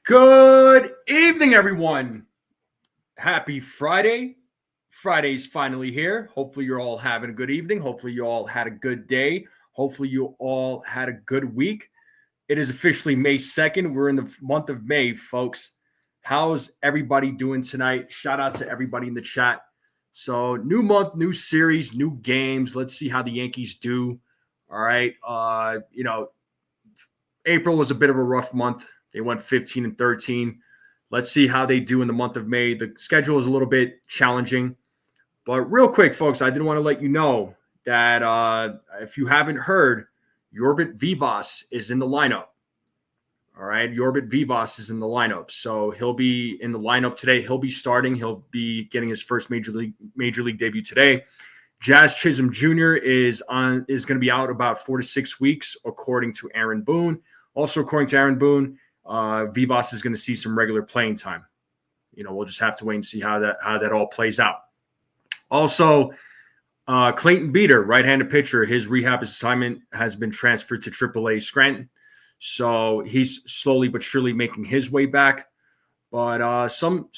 Good evening, everyone. Happy Friday. Friday's finally here. Hopefully, you're all having a good evening. Hopefully, you all had a good day. Hopefully, you all had a good week. It is officially May 2nd. We're in the month of May, folks. How's everybody doing tonight? Shout out to everybody in the chat. So, new month, new series, new games. Let's see how the Yankees do. All right. April was a bit of a rough month. They went 15-13. Let's see how they do in the month of May. The schedule is a little bit challenging. But real quick, folks, I did want to let you know that if you haven't heard, York Vivas is in the lineup. All right, York Vivas is in the lineup. So he'll be in the lineup today. He'll be starting. He'll be getting his first major league debut today. Jazz Chisholm Jr. is going to be out about 4 to 6 weeks, according to Aaron Boone. Also, according to Aaron Boone, Vivas is going to see some regular playing time. We'll just have to wait and see how that all plays out. Also, Clayton Beater, right-handed pitcher, his rehab assignment has been transferred to AAA Scranton. So he's slowly but surely making his way back. But some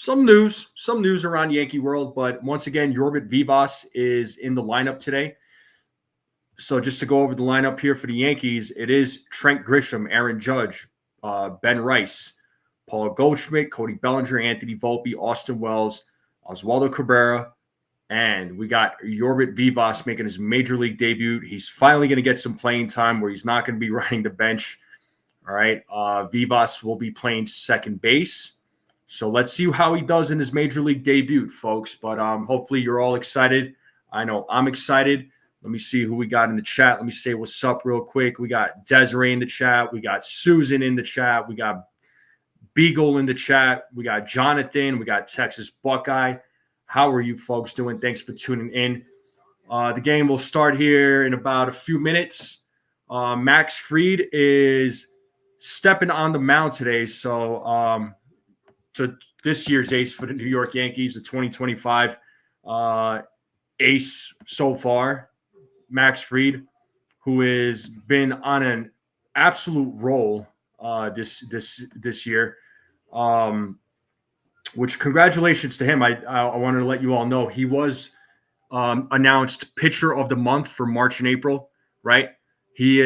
news around Yankee world. But once again, York Vivas is in the lineup today. So just to go over the lineup here for the Yankees, it is Trent Grisham, Aaron Judge, Ben Rice, Paul Goldschmidt, Cody Bellinger, Anthony Volpe, Austin Wells, Oswaldo Cabrera, and we got York Vivas making his major league debut. He's finally going to get some playing time where he's not going to be riding the bench. All right. Vivas will be playing second base. So let's see how he does in his major league debut, folks. But hopefully you're all excited. I know I'm excited. Let me see who we got in the chat. Let me say what's up real quick. We got Desiree in the chat. We got Susan in the chat. We got Beagle in the chat. We got Jonathan. We got Texas Buckeye. How are you folks doing? Thanks for tuning in. The game will start here in about a few minutes. Max Fried is stepping on the mound today. So this year's ace for the New York Yankees, the 2025 ace so far, Max Fried, who has been on an absolute roll this year. Which congratulations to him. I wanted to let you all know he was announced pitcher of the month for March and April, right? He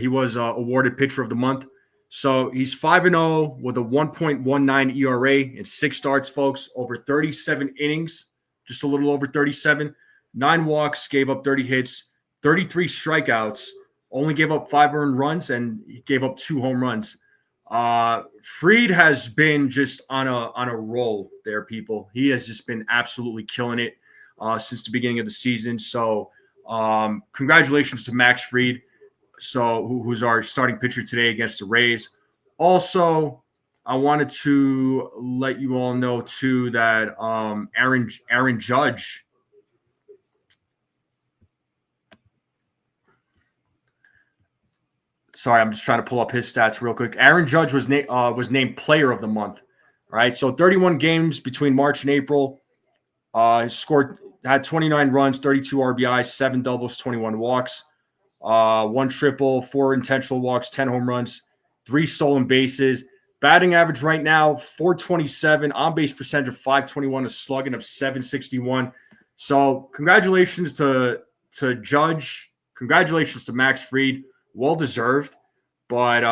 was awarded pitcher of the month. So he's 5-0 with a 1.19 ERA in 6 starts, folks, over 37 innings, just a little over 37, 9 walks, gave up 30 hits, 33 strikeouts, only gave up 5 earned runs, and he gave up 2 home runs. Fried has been just on a roll there, people. He has just been absolutely killing it since the beginning of the season. So congratulations to Max Fried, who's our starting pitcher today against the Rays. Also, I wanted to let you all know too that Aaron Judge. Sorry, I'm just trying to pull up his stats real quick. Aaron Judge was named Player of the Month. All right, so 31 games between March and April. Had 29 runs, 32 RBIs, 7 doubles, 21 walks, 1 triple, 4 intentional walks, 10 home runs, 3 stolen bases. Batting average right now, 427, on-base percentage of 521, a slugging of 761. So congratulations to Judge. Congratulations to Max Fried. Well deserved, but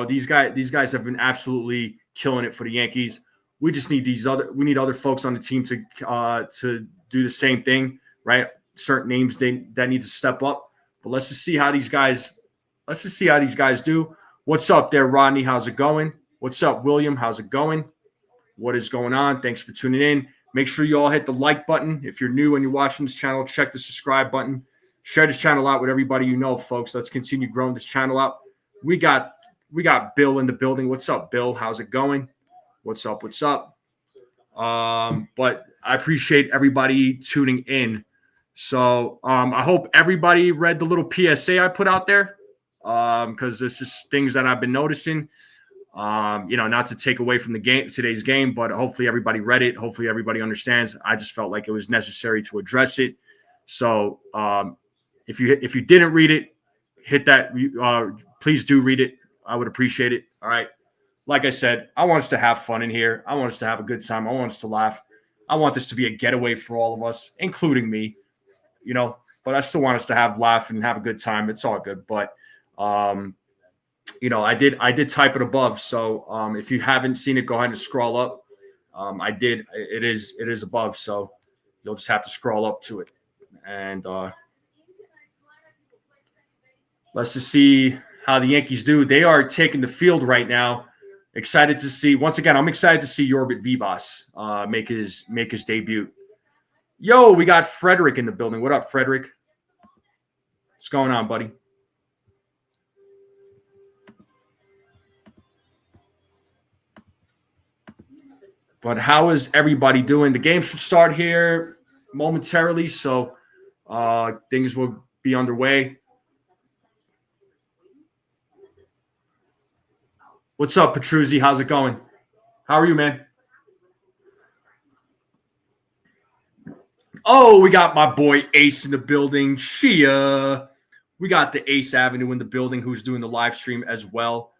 these guys have been absolutely killing it for the Yankees. We just need other folks on the team to do the same thing, right? Certain names that need to step up. But let's just see how these guys do. What's up there, Rodney? How's it going? What's up, William? How's it going? What is going on? Thanks for tuning in. Make sure you all hit the like button. If you're new and you're watching this channel, check the subscribe button. Share this channel out with everybody you know, folks. Let's continue growing this channel out. We got Bill in the building. What's up, Bill? How's it going? What's up? But I appreciate everybody tuning in. So I hope everybody read the little PSA I put out there because this is things that I've been noticing. Not to take away from today's game, but hopefully everybody read it. Hopefully everybody understands. I just felt like it was necessary to address it. So if you didn't read it, hit that. Please do read it. I would appreciate it. All right. like I said, I want us to have fun in here. I want us to have a good time. I want us to laugh. I want this to be a getaway for all of us, including me, but I still want us to laugh and have a good time. It's all good. But, I did type it above. So if you haven't seen it, go ahead and scroll up. I did. It is above. So you'll just have to scroll up to it. And let's just see how the Yankees do. They are taking the field right now. Excited to see. Once again, I'm excited to see York Vivas make his debut. Yo, we got Frederick in the building. What up, Frederick? What's going on, buddy? But how is everybody doing? The game should start here momentarily, so things will be underway. What's up, Petruzzi? How's it going? How are you, man? Oh, we got my boy Ace in the building. Shia. We got the Ace Avenue in the building who's doing the live stream as well.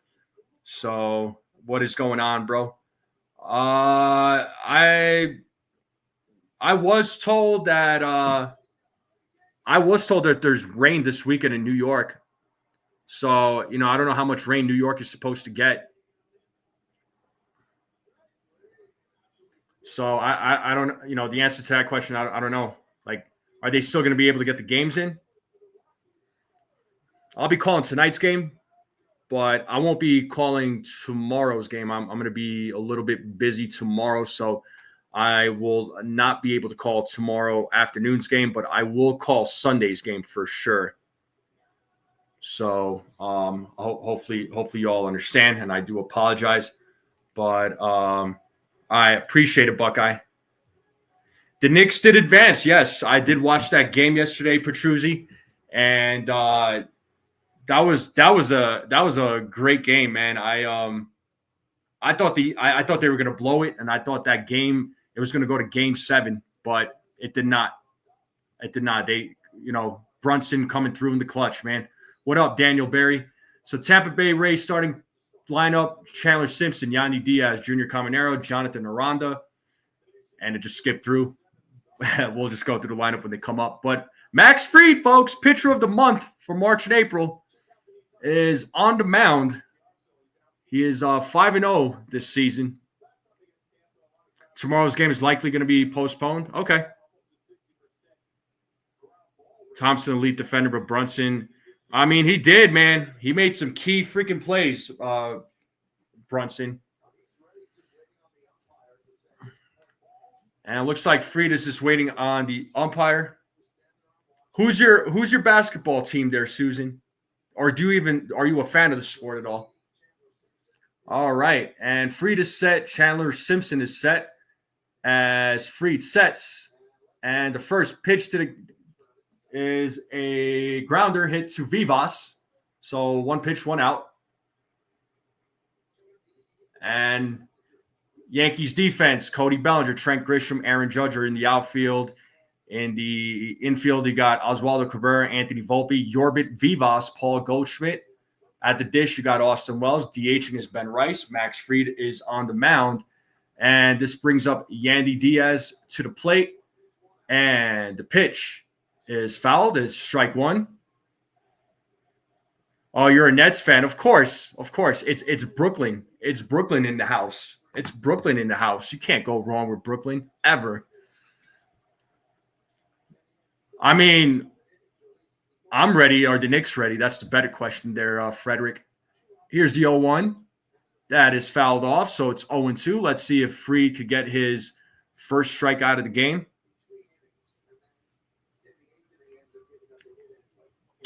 So what is going on, bro? I was told that there's rain this weekend in New York. So, I don't know how much rain New York is supposed to get. So I don't, the answer to that question, I don't know. Like, are they still going to be able to get the games in? I'll be calling tonight's game, but I won't be calling tomorrow's game. I'm going to be a little bit busy tomorrow, so I will not be able to call tomorrow afternoon's game, but I will call Sunday's game for sure. So hopefully you all understand, and I do apologize, but I appreciate it, Buckeye. The Knicks did advance. Yes, I did watch that game yesterday, Petruzzi, and that was a great game, man. I thought they were going to blow it, and I thought that game it was going to go to Game 7, but it did not. It did not. They, Brunson coming through in the clutch, man. What up, Daniel Berry? So Tampa Bay Rays starting lineup: Chandler Simpson, Yandy Diaz, Junior Caminero, Jonathan Aranda, and it just skipped through. We'll just go through the lineup when they come up. But Max Fried, folks, pitcher of the month for March and April, is on the mound. He is 5-0 this season. Tomorrow's game is likely going to be postponed. Okay. Thompson, elite defender, but Brunson, I mean, he did, man. He made some key freaking plays, Brunson. And it looks like Fried is just waiting on the umpire. Who's your basketball team there, Susan? Or are you a fan of the sport at all? All right. And Fried is set. Chandler Simpson is set as Fried sets. And the first pitch is a grounder hit to Vivas. So one pitch, one out. And Yankees defense: Cody Bellinger, Trent Grisham, Aaron Judge are in the outfield. In the infield, you got Oswald Cabrera, Anthony Volpe, Yorbit Vivas, Paul Goldschmidt. At the dish, you got Austin Wells. DHing is Ben Rice. Max Fried is on the mound. And this brings up Yandy Diaz to the plate. And the pitch is fouled. It's strike one. Oh, you're a Nets fan? Of course. It's Brooklyn. It's Brooklyn in the house. It's Brooklyn in the house. You can't go wrong with Brooklyn, ever. I mean, I'm ready. Are the Knicks ready? That's the better question there, Frederick. Here's the 0-1. That is fouled off, so it's 0-2. Let's see if Fried could get his first strikeout of the game.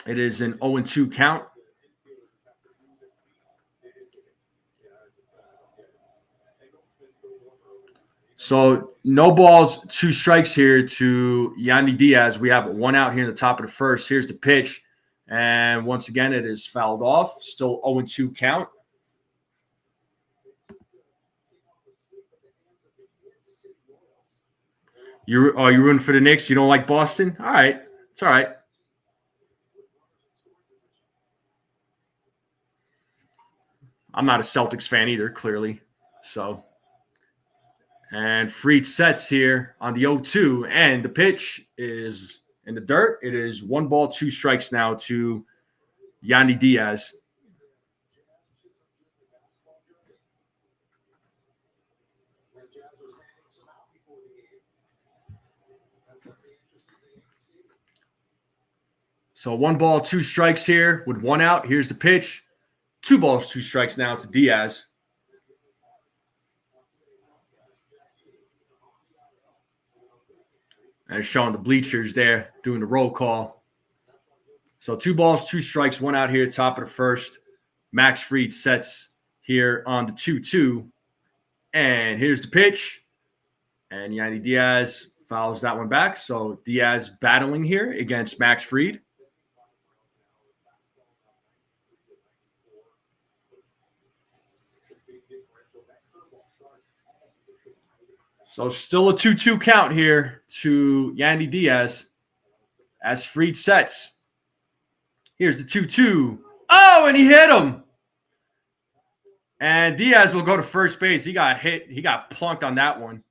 It is an 0-2 count. So no balls, 2 strikes here to Yandy Diaz. We have 1 out here in the top of the first. Here's the pitch. And once again, it is fouled off. Still 0-2 count. You're rooting for the Knicks? You don't like Boston? All right. It's all right. I'm not a Celtics fan either, clearly. So, and Fried sets here on the 0-2, and the pitch is in the dirt. It is 1 ball, 2 strikes now to Yandy Diaz. So 1 ball, 2 strikes here with 1 out. Here's the pitch. 2 balls, 2 strikes now to Diaz. And showing the bleachers there, doing the roll call. So 2 balls, 2 strikes, 1 out here, top of the first. Max Fried sets here on the 2-2. And here's the pitch. And Yandy Diaz fouls that one back. So Diaz battling here against Max Fried. So still a 2-2 count here to Yandy Diaz as Fried sets. Here's the 2-2. Oh, and he hit him. And Diaz will go to first base. He got hit. He got plunked on that one.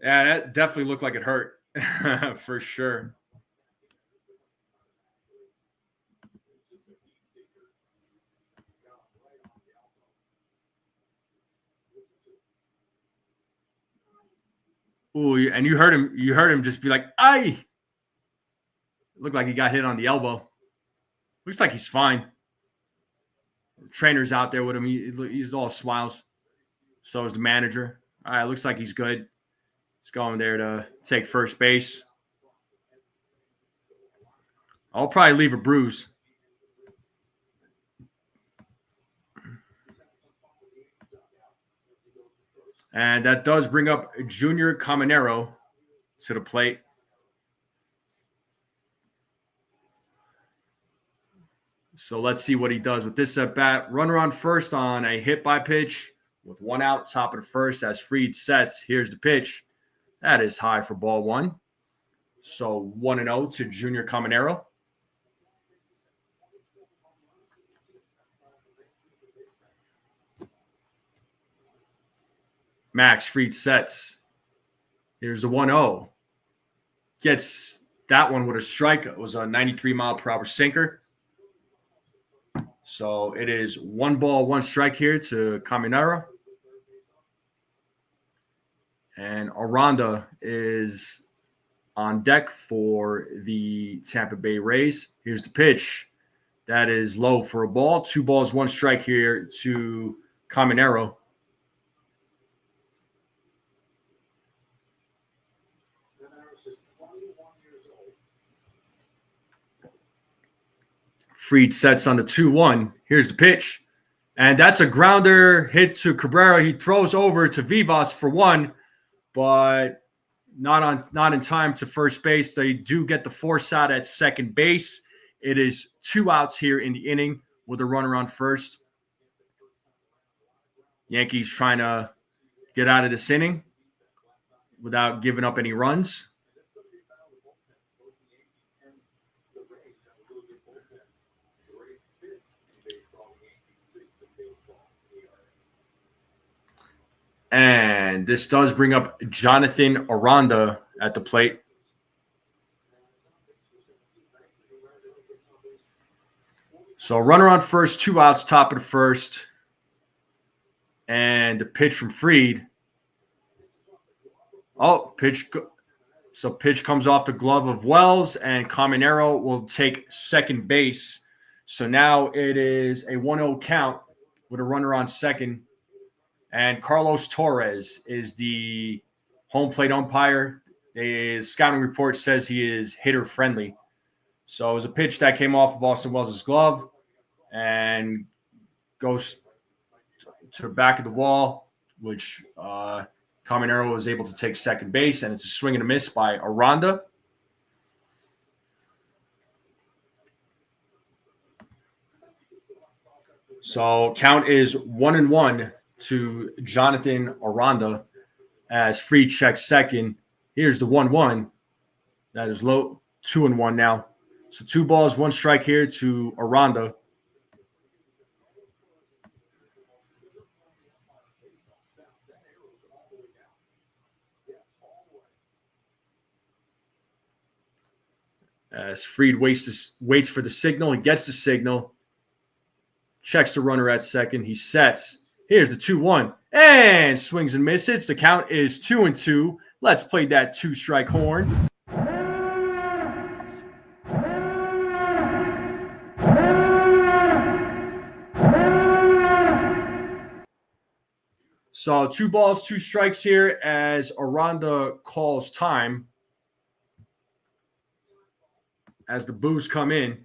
Yeah, that definitely looked like it hurt for sure. Ooh, and you heard him just be like, "Aye." Looked like he got hit on the elbow. Looks like he's fine. The trainer's out there with him. He's all smiles. So is the manager. All right, looks like he's good. He's going there to take first base. I'll probably leave a bruise. And that does bring up Junior Caminero to the plate. So let's see what he does with this at bat. Runner on first on a hit by pitch with 1 out, top of the first as Fried sets. Here's the pitch. That is high for ball 1. So 1-0 to Junior Caminero. Max Fried sets. Here's the 1-0. Gets that one with a strike. It was a 93-mile-per-hour sinker. So it is 1 ball, 1 strike here to Caminero. And Aranda is on deck for the Tampa Bay Rays. Here's the pitch. That is low for a ball. 2 balls, 1 strike here to Caminero. Fried sets on the 2-1. Here's the pitch. And that's a grounder hit to Cabrera. He throws over to Vivas for 1, but not in time to first base. They do get the force out at second base. It is 2 outs here in the inning with a runner on first. Yankees trying to get out of this inning without giving up any runs. And this does bring up Jonathan Aranda at the plate. So runner on first, 2 outs, top of the first. And the pitch from Fried. Oh, pitch. So pitch comes off the glove of Wells, and Caminero will take second base. So now it is a 1-0 count with a runner on second. And Carlos Torres is the home plate umpire. The scouting report says he is hitter friendly. So it was a pitch that came off of Austin Wells' glove and goes to the back of the wall, which Caminero was able to take second base, and it's a swing and a miss by Aranda. So count is 1-1 to Jonathan Aranda as Fried checks second. Here's the 1-1. That is low. 2-1 now. So 2 balls, 1 strike here to Aranda. As Fried waits for the signal. He gets the signal. Checks the runner at second. He sets. Here's the 2-1. And swings and misses. The count is 2-2. Let's play that 2-strike horn. So 2 balls, 2 strikes here as Aranda calls time. As the boos come in.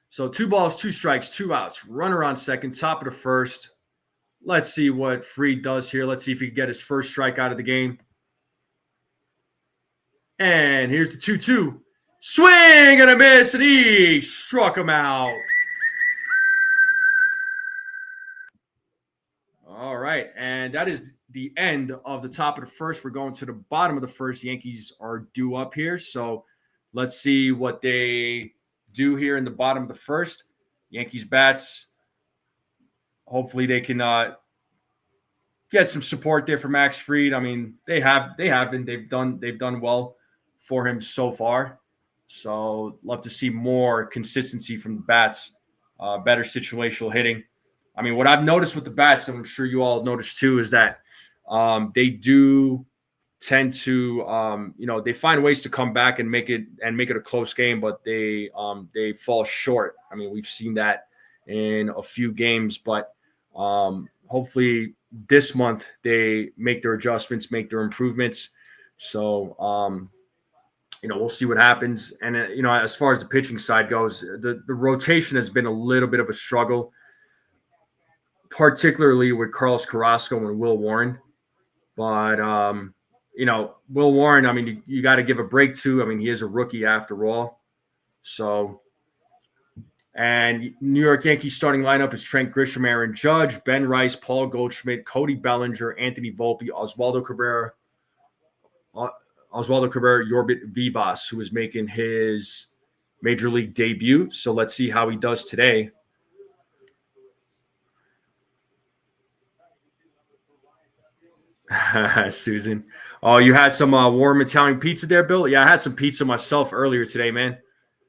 So 2 balls, 2 strikes, 2 outs. Runner on second, top of the first. Let's see what Fried does here. Let's see if he can get his first strike out of the game. And here's the 2-2. Swing and a miss, and he struck him out. All right, and that is the end of the top of the first. We're going to the bottom of the first. Yankees are due up here, so let's see what they do here in the bottom of the first. Yankees bats. Hopefully they can get some support there for Max Fried. I mean, they have been. They've done well for him so far. So love to see more consistency from the bats, better situational hitting. I mean, what I've noticed with the bats, and I'm sure you all noticed too, is that they do tend to, they find ways to come back and make it a close game, but they fall short. I mean, we've seen that in a few games, but hopefully this month they make their adjustments, make their improvements. So, we'll see what happens. And, as far as the pitching side goes, the rotation has been a little bit of a struggle, particularly with Carlos Carrasco and Will Warren. But, Will Warren, I mean, you got to give a break to. I mean, he is a rookie after all. So, and New York Yankees starting lineup is Trent Grisham, Aaron Judge, Ben Rice, Paul Goldschmidt, Cody Bellinger, Anthony Volpe, Oswaldo Cabrera, Yorbit Vivas, who is making his major league debut. So let's see how he does today. Susan. Oh, you had some warm Italian pizza there, Bill? Yeah, I had some pizza myself earlier today, man.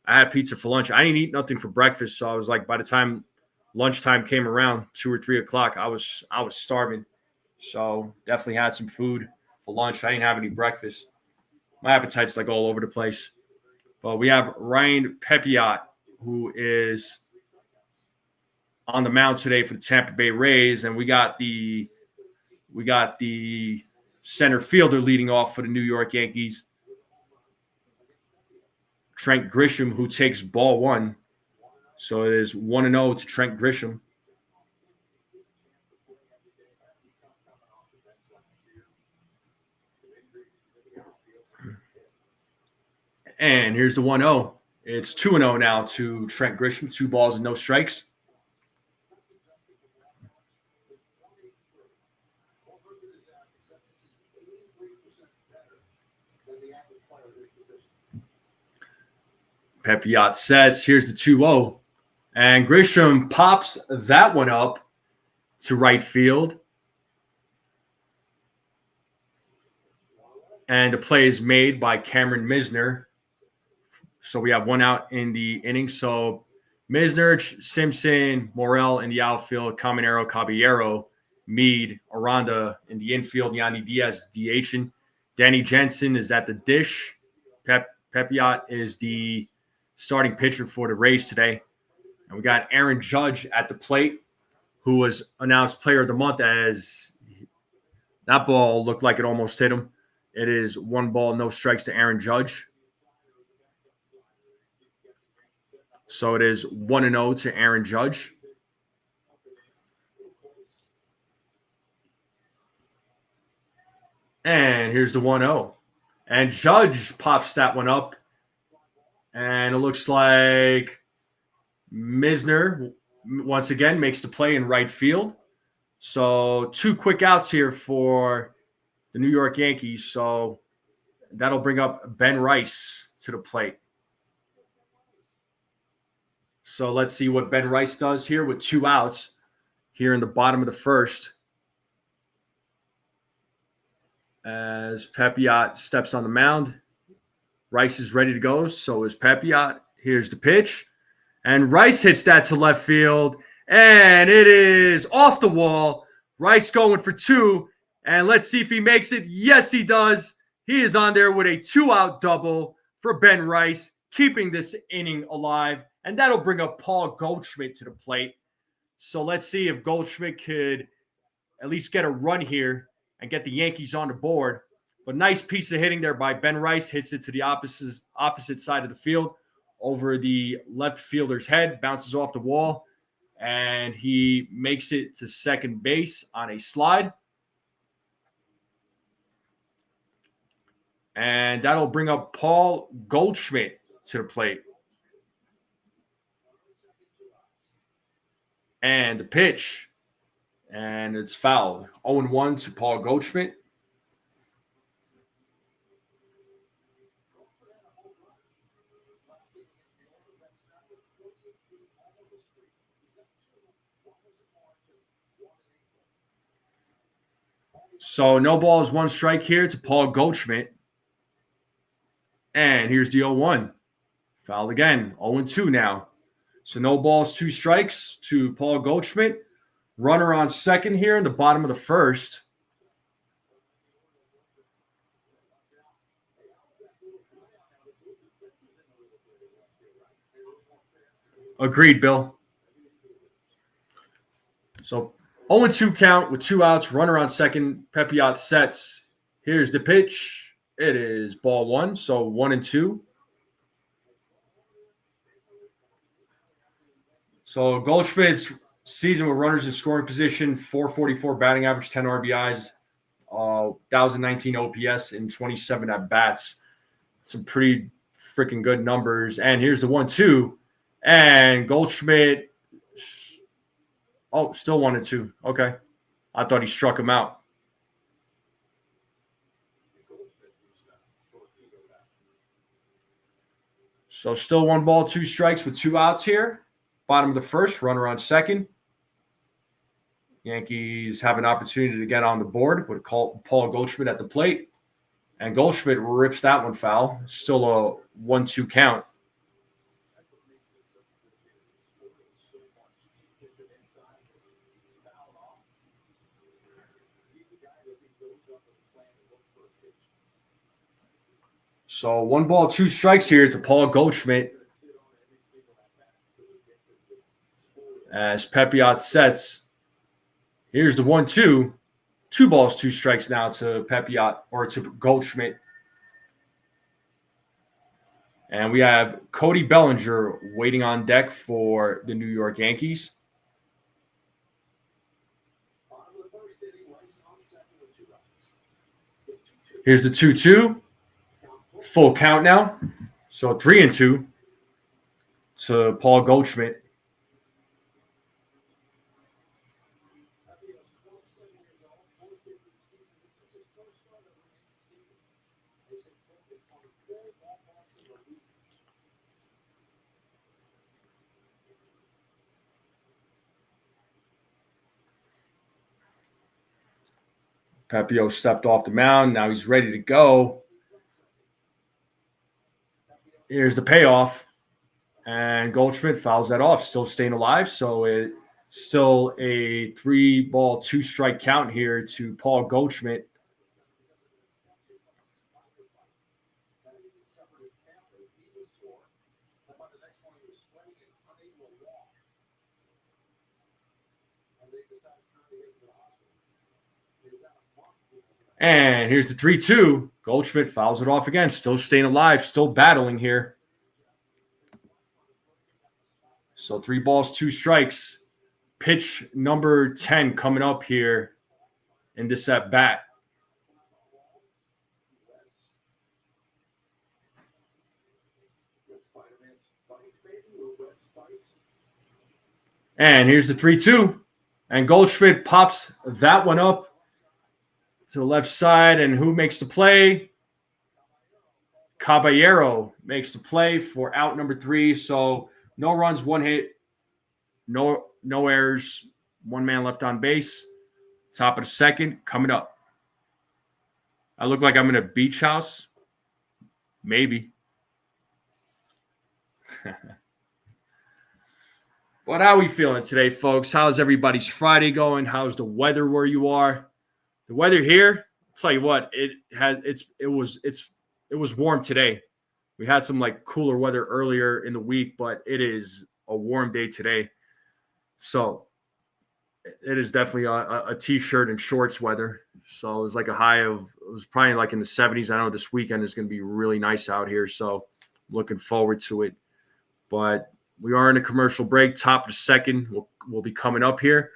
I had pizza for lunch. I didn't eat nothing for breakfast, so I was like, by the time lunchtime came around, 2 or 3 o'clock, I was starving. So definitely had some food for lunch. I didn't have any breakfast. My appetite's like all over the place. But we have Ryan Pepiot, who is on the mound today for the Tampa Bay Rays, and we got the center fielder leading off for the New York Yankees, Trent Grisham, who takes ball 1. So it is 1-0 to Trent Grisham. And here's the 1-0. It's 2-0 now to Trent Grisham. 2 balls and no strikes. Pepiot sets. Here's the 2-0. And Grisham pops that one up to right field. And the play is made by Cameron Misner. So we have 1 out in the inning. So Misner, Simpson, Morel in the outfield, Caminero, Caballero, Meade, Aranda in the infield, Yandy Diaz DHing. Danny Jensen is at the dish. Pepiot is the starting pitcher for the Rays today. And we got Aaron Judge at the plate, who was announced player of the month, as that ball looked like it almost hit him. It is 1 ball, no strikes to Aaron Judge. So it is 1-0 to Aaron Judge. And here's the 1-0. And Judge pops that one up. And it looks like Misner once again makes the play in right field. So 2 quick outs here for the New York Yankees. So that'll bring up Ben Rice to the plate. So let's see what Ben Rice does here with 2 outs here in the bottom of the first. As Pepiot steps on the mound, Rice is ready to go. So is Pepiot. Here's the pitch. And Rice hits that to left field. And it is off the wall. Rice going for 2. And let's see if he makes it. Yes, he does. He is on there with a 2-out double for Ben Rice, keeping this inning alive. And that'll bring up Paul Goldschmidt to the plate. So let's see if Goldschmidt could at least get a run here and get the Yankees on the board. But nice piece of hitting there by Ben Rice. Hits it to the opposite side of the field over the left fielder's head. Bounces off the wall. And he makes it to second base on a slide. And that'll bring up Paul Goldschmidt to the plate. And the pitch. And it's fouled. 0-1 to Paul Goldschmidt. So no balls, 1 strike here to Paul Goldschmidt. And here's the 0-1. Fouled again. 0-2 now. So no balls, 2 strikes to Paul Goldschmidt. Runner on second here in the bottom of the first. Agreed, Bill. So 0-2 count with 2 outs. Runner on second. Pepiot sets. Here's the pitch. It is ball 1, so 1-2. So Goldschmidt's season with runners in scoring position, 444 batting average, 10 RBIs, 1,019 OPS, and 27 at-bats. Some pretty freaking good numbers. And here's the 1-2. And Goldschmidt, still 1-2. Okay. I thought he struck him out. So still 1 ball, 2 strikes with 2 outs here. Bottom of the first, runner on second. Yankees have an opportunity to get on the board with Paul Goldschmidt at the plate. And Goldschmidt rips that one foul. Still a 1-2 count. So 1 ball, 2 strikes here to Paul Goldschmidt. As Pepiot sets. Here's the 1-2. 2 balls, 2 strikes now to Pepiot or to Goldschmidt. And we have Cody Bellinger waiting on deck for the New York Yankees. Here's the 2-2. Full count now. So 3-2 to Paul Goldschmidt. Pepiot stepped off the mound. Now he's ready to go. Here's the payoff. And Goldschmidt fouls that off. Still staying alive. So it's still a 3 ball, 2 strike count here to Paul Goldschmidt. And here's the 3-2. Goldschmidt fouls it off again. Still staying alive. Still battling here. So 3 balls, 2 strikes. Pitch number 10 coming up here in this at bat. And here's the 3-2. And Goldschmidt pops that one up to the left side. And who makes the play? Caballero makes the play for out number 3. So no runs, 1 hit, no errors, 1 man left on base. Top of the second, coming up. I look like I'm in a beach house. Maybe. But how are we feeling today, folks? How's everybody's Friday going? How's the weather where you are? The weather here, I'll tell you what, it was warm today. We had some like cooler weather earlier in the week, but it is a warm day today. So it is definitely a t-shirt and shorts weather. So it was like it was probably like in the 70s. I know this weekend is going to be really nice out here. So I'm looking forward to it. But we are in a commercial break. Top of the second will be coming up here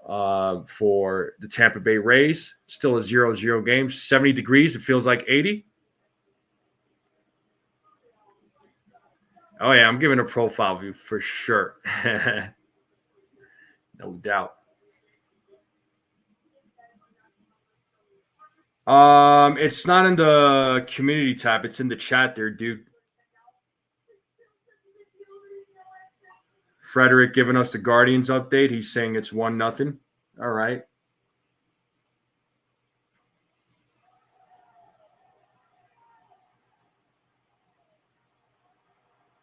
for the Tampa Bay Rays. Still a 0-0 game. 70 degrees. It feels like 80. Oh, yeah. I'm giving a profile view for sure. No doubt. It's not in the community tab. It's in the chat there, dude. Frederick giving us the Guardians update. He's saying it's 1-0. All right.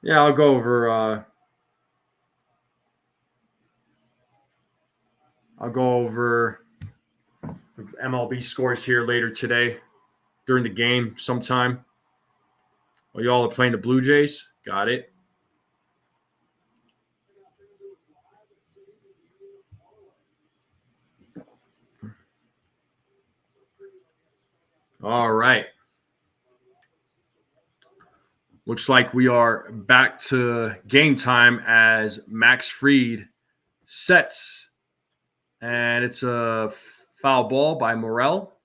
Yeah, I'll go over the MLB scores here later today during the game sometime. Well, y'all are playing the Blue Jays. Got it. All right. Looks like we are back to game time as Max Fried sets. And it's a foul ball by Morel.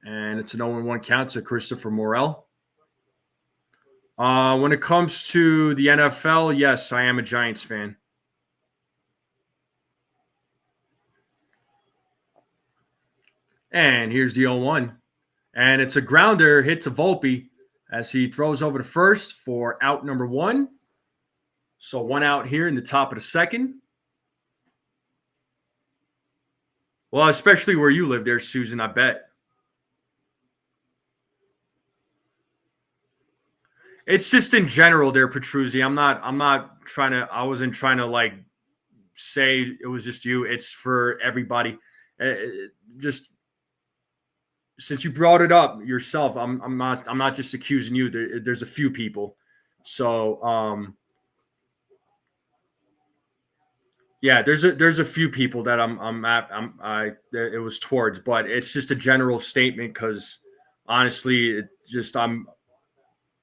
And it's an 0-1 count to Christopher Morel. When it comes to the NFL, yes, I am a Giants fan. And here's the 0-1. And it's a grounder hit to Volpe as he throws over to first for out number 1. So 1 out here in the top of the second. Well, especially where you live there, Susan, I bet. It's just in general there, Petruzzi. I wasn't trying to like say it was just you. It's for everybody. Just since you brought it up yourself, I'm not just accusing you. There's a few people. So yeah, there's a few people that it was towards, but it's just a general statement because honestly,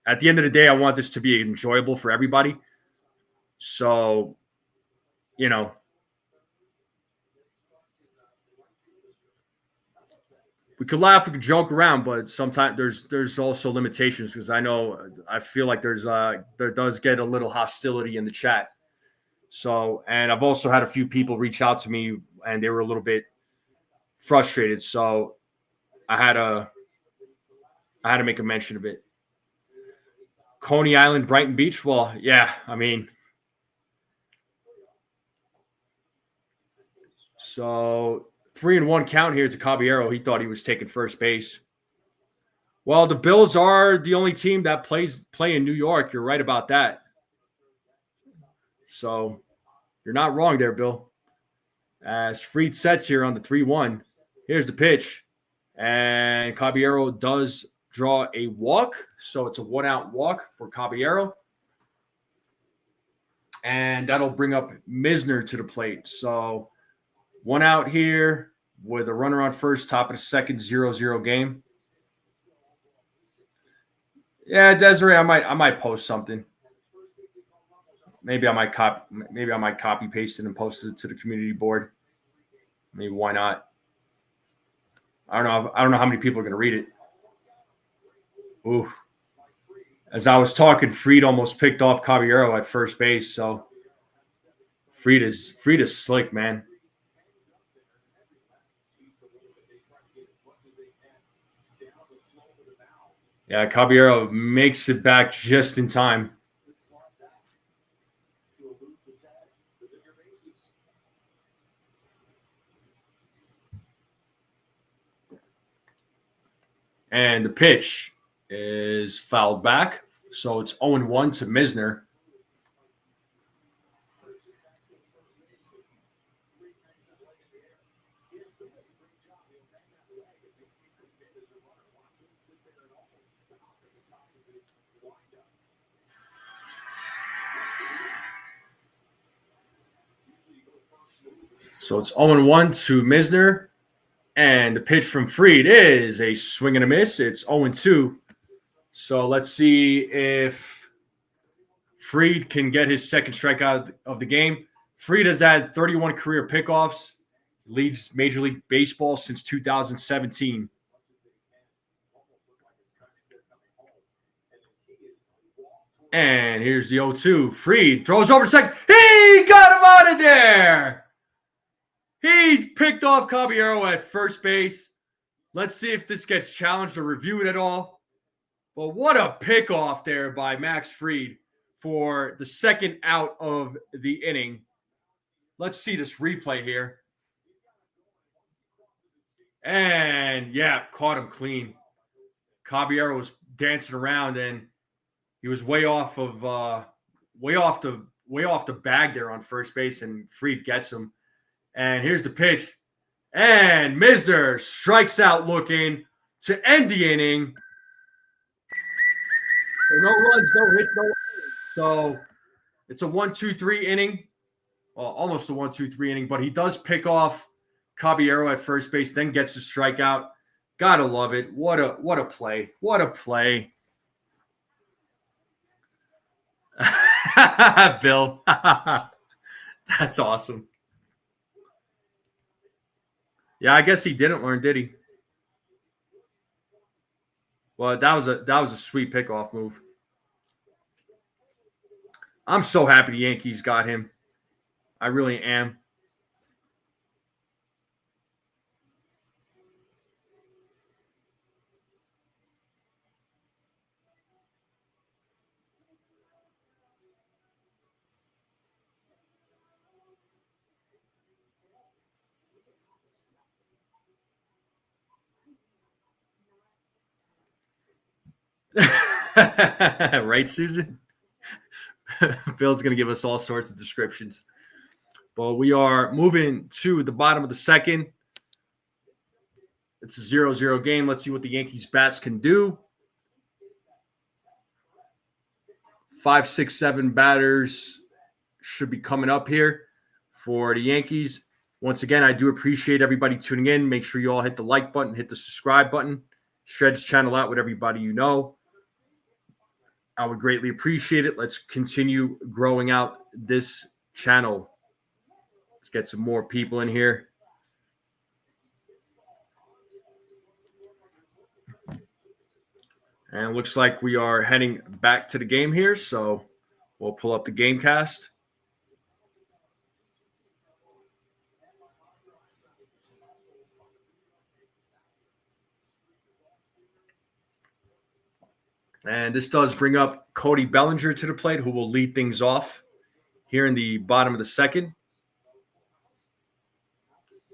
at the end of the day, I want this to be enjoyable for everybody. So, you know, we could laugh, we could joke around, but sometimes there's also limitations because I feel like there does get a little hostility in the chat. So, and I've also had a few people reach out to me and they were a little bit frustrated. So I had to make a mention of it. Coney Island, Brighton Beach. Well, yeah, I mean, so 3-1 count here to Caballero. He thought he was taking first base. Well, the Bills are the only team that play in New York. You're right about that. So you're not wrong there, Bill. As Fried sets here on the 3-1. Here's the pitch. And Caballero does draw a walk. So it's a 1-out walk for Caballero. And that'll bring up Misner to the plate. So 1 out here with a runner on first, top of the second, 0-0 game. Yeah, Desiree, I might post something. Maybe I might copy paste it and post it to the community board. Maybe why not? I don't know how many people are going to read it. Ooh. As I was talking, Fried almost picked off Caballero at first base. So Frida's slick, man. Yeah, Caballero makes it back just in time. And the pitch is fouled back. So it's 0-1 to Misner. So it's 0-1 to Misner. And the pitch from Fried is a swing and a miss. It's 0-2. So let's see if Fried can get his second strikeout of the game. Fried has had 31 career pickoffs, leads Major League Baseball since 2017. And here's the 0-2. Fried throws over second. He got him out of there. He picked off Caballero at first base. Let's see if this gets challenged or reviewed at all. But what a pickoff there by Max Fried for the second out of the inning. Let's see this replay here. And yeah, caught him clean. Caballero was dancing around and he was way off the bag there on first base, and Fried gets him. And here's the pitch. And Misner strikes out looking to end the inning. So no runs, no hits, no. So it's a 1-2-3 inning. Well, almost a 1-2-3 inning, but he does pick off Caballero at first base, then gets the strikeout. Gotta love it. What a play. What a play. Bill. That's awesome. Yeah, I guess he didn't learn, did he? Well, that was a sweet pickoff move. I'm so happy the Yankees got him. I really am. Right, Susan? Bill's going to give us all sorts of descriptions. But we are moving to the bottom of the second. It's a 0-0 game. Let's see what the Yankees bats can do. 5, 6, 7 batters should be coming up here for the Yankees. Once again, I do appreciate everybody tuning in. Make sure you all hit the like button, hit the subscribe button. Share this channel out with everybody you know. I would greatly appreciate it. Let's continue growing out this channel. Let's get some more people in here. And it looks like we are heading back to the game here, so we'll pull up the game cast. And this does bring up Cody Bellinger to the plate, who will lead things off here in the bottom of the second.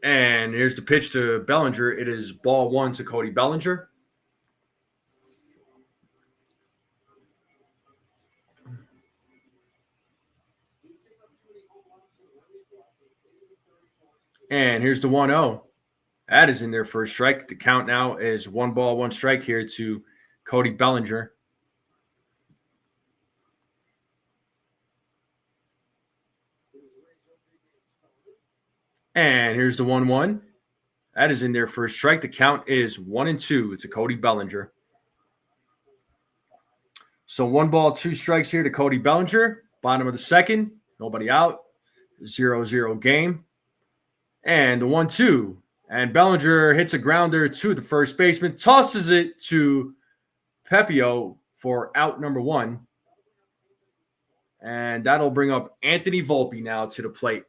And here's the pitch to Bellinger. It is ball 1 to Cody Bellinger. And here's the 1-0. That is in there for a strike. The count now is 1 ball, 1 strike here to Cody Bellinger. And here's the 1-1. That is in there for a strike. The count is 1-2. It's a Cody Bellinger. So 1 ball, 2 strikes here to Cody Bellinger. Bottom of the second. Nobody out. 0-0 game. And the 1-2. And Bellinger hits a grounder to the first baseman. Tosses it to Pepio for out number 1. And that'll bring up Anthony Volpe now to the plate.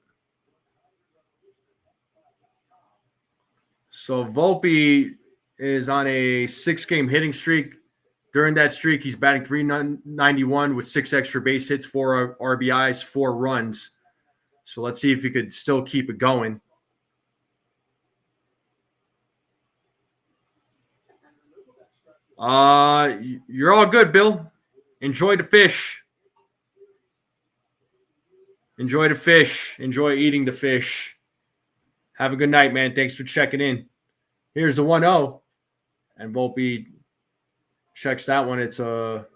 So Volpe is on a 6-game hitting streak. During that streak, he's batting .391 with 6 extra base hits, 4 RBIs, 4 runs. So let's see if he could still keep it going. You're all good, Bill. Enjoy the fish. Enjoy the fish. Enjoy eating the fish. Have a good night, man. Thanks for checking in. Here's the 1-0. And Volpe checks that one. It's a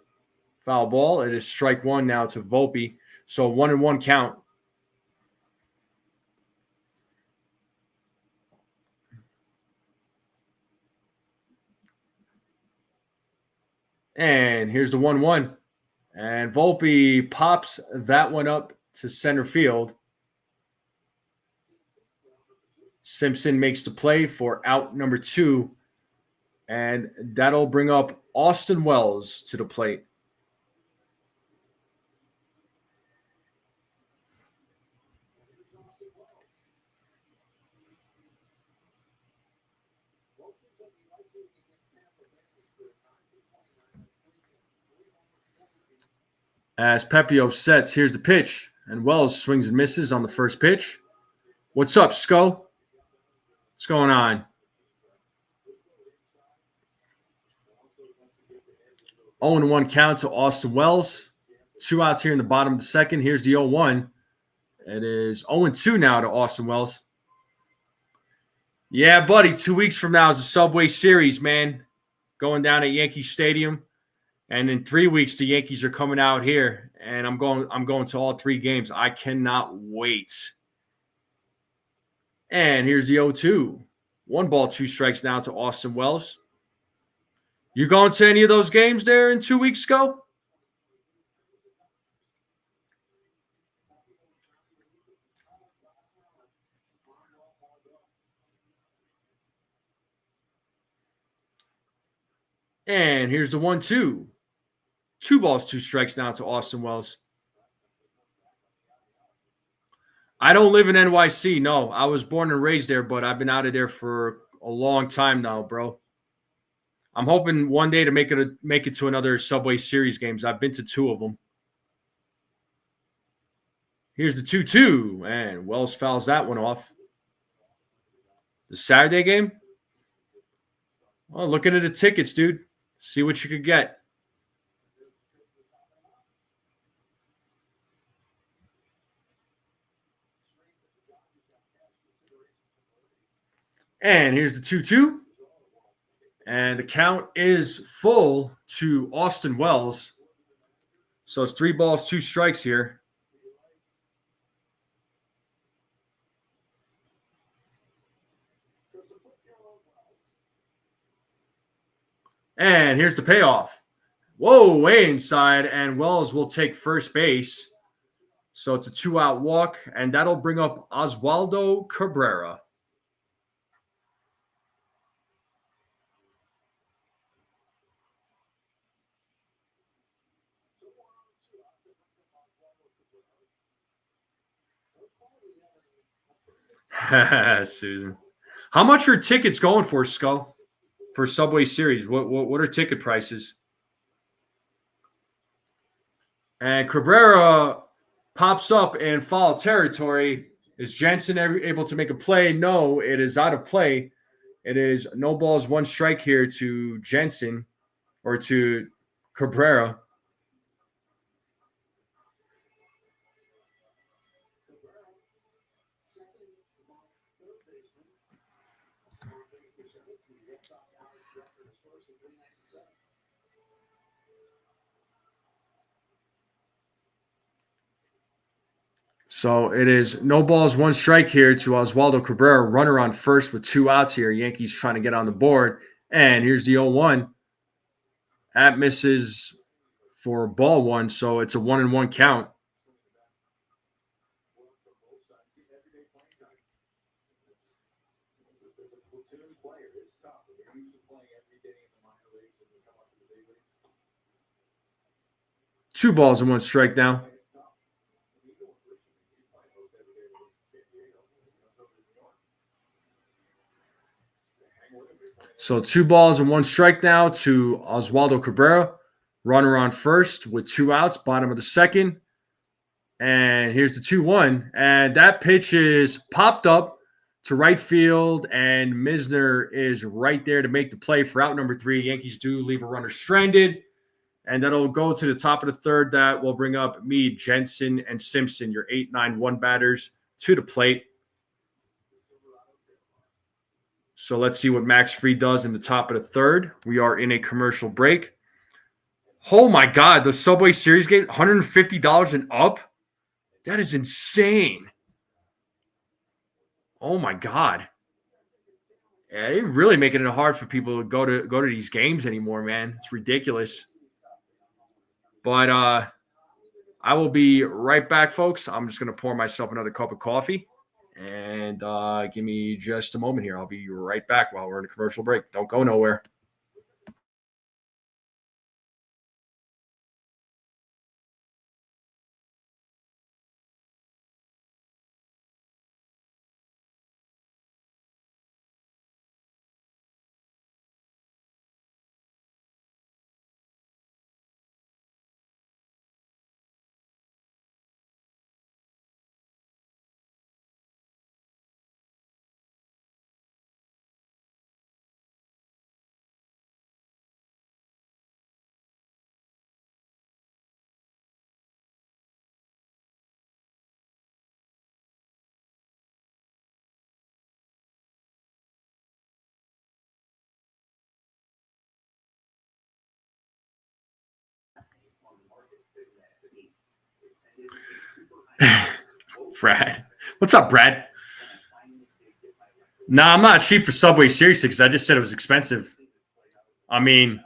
foul ball. It is strike one now to Volpe. So 1-1 count. And here's the 1-1. And Volpe pops that one up to center field. Simpson makes the play for out number 2. And that'll bring up Austin Wells to the plate. As Pepio sets, here's the pitch. And Wells swings and misses on the first pitch. What's up, Sco? What's going on? 0-1 count to Austin Wells. 2 outs here in the bottom of the second. Here's the 0-1. It is 0-2 now to Austin Wells. Yeah, buddy, 2 weeks from now is the Subway Series, man. Going down at Yankee Stadium. And in 3 weeks, the Yankees are coming out here. And I'm going to all 3 games. I cannot wait. And here's the 0-2. 1 ball, 2 strikes now to Austin Wells. You going to any of those games there in 2 weeks ago? And here's the 1-2. 2 balls, 2 strikes now to Austin Wells. I don't live in NYC. No, I was born and raised there, but I've been out of there for a long time now, bro. I'm hoping one day to make it to another Subway Series games. I've been to 2 of them. Here's the 2-2, and Wells fouls that one off. The Saturday game? Well, looking at the tickets, dude. See what you could get. And here's the 2-2. And the count is full to Austin Wells. So it's 3 balls, 2 strikes here. And here's the payoff. Whoa, way inside. And Wells will take first base. So it's a 2-out walk. And that'll bring up Oswaldo Cabrera. Susan. How much are tickets going for, Skull? For Subway Series? What are ticket prices? And Cabrera pops up in foul territory. Is Jensen able to make a play? No, it is out of play. It is no balls, 1 strike here to Jensen or to Cabrera. So it is no balls, 1 strike here to Oswaldo Cabrera. Runner on first with 2 outs here. Yankees trying to get on the board. And here's the 0-1. That misses for ball 1, so it's a 1-1 count. Two balls and 1 strike now. So 2 balls and 1 strike now to Oswaldo Cabrera. Runner on first with 2 outs, bottom of the second. And here's the 2-1. And that pitch is popped up to right field, and Misner is right there to make the play for out number 3. Yankees do leave a runner stranded, and that'll go to the top of the third. That will bring up Meade, Jensen, and Simpson, your 8-9-1 batters, to the plate. So let's see what Max Fried does in the top of the third. We are in a commercial break. Oh my God, the Subway Series game, $150 and up? That is insane. Oh my God. Yeah, they're really making it hard for people to go to these games anymore, man. It's ridiculous. But I will be right back, folks. I'm just gonna pour myself another cup of coffee. And give me just a moment here. I'll be right back while we're in a commercial break. Don't go nowhere. Brad. What's up, Brad? Nah, I'm not cheap for Subway Series because I just said it was expensive. I mean,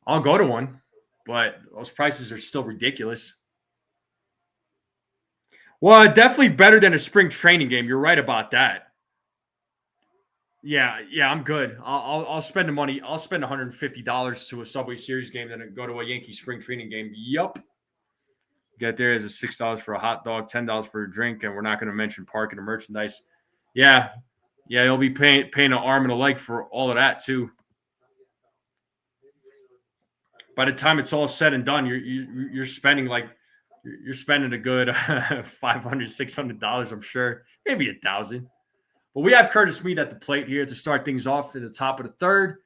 I'll go to one, but those prices are still ridiculous. Well, definitely better than a spring training game. You're right about that. Yeah, I'm good. I'll spend the money. I'll spend $150 to a Subway Series game than go to a Yankee spring training game. Yup. Get there is a $6 for a hot dog, $10 for a drink, and we're not going to mention parking or merchandise. Yeah, you'll be paying an arm and a leg for all of that too. By the time it's all said and done, you're spending you're spending a good $500, $600, I'm sure, maybe $1,000. But we have Curtis Meade at the plate here to start things off at the top of the third,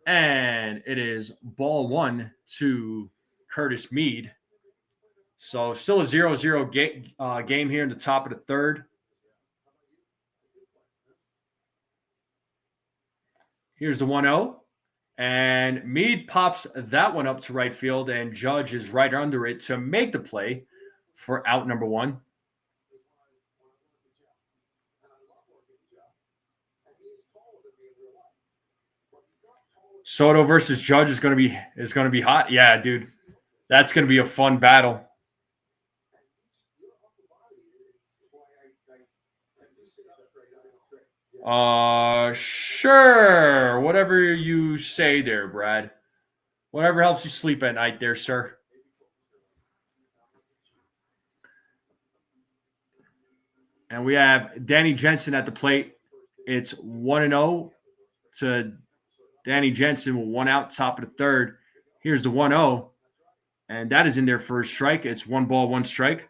and it is ball 1 to Curtis Meade. So still a 0-0 game here in the top of the third. Here's the 1-0. And Meade pops that one up to right field, and Judge is right under it to make the play for out number 1. Soto versus Judge is going to be hot. Yeah, dude. That's going to be a fun battle. Sure. Whatever you say there, Brad. Whatever helps you sleep at night there, sir. And we have Danny Jensen at the plate. It's 1-0 to Danny Jensen with 1 out, top of the third. Here's the 1-0. And that is in there for a strike. It's 1 ball, 1 strike.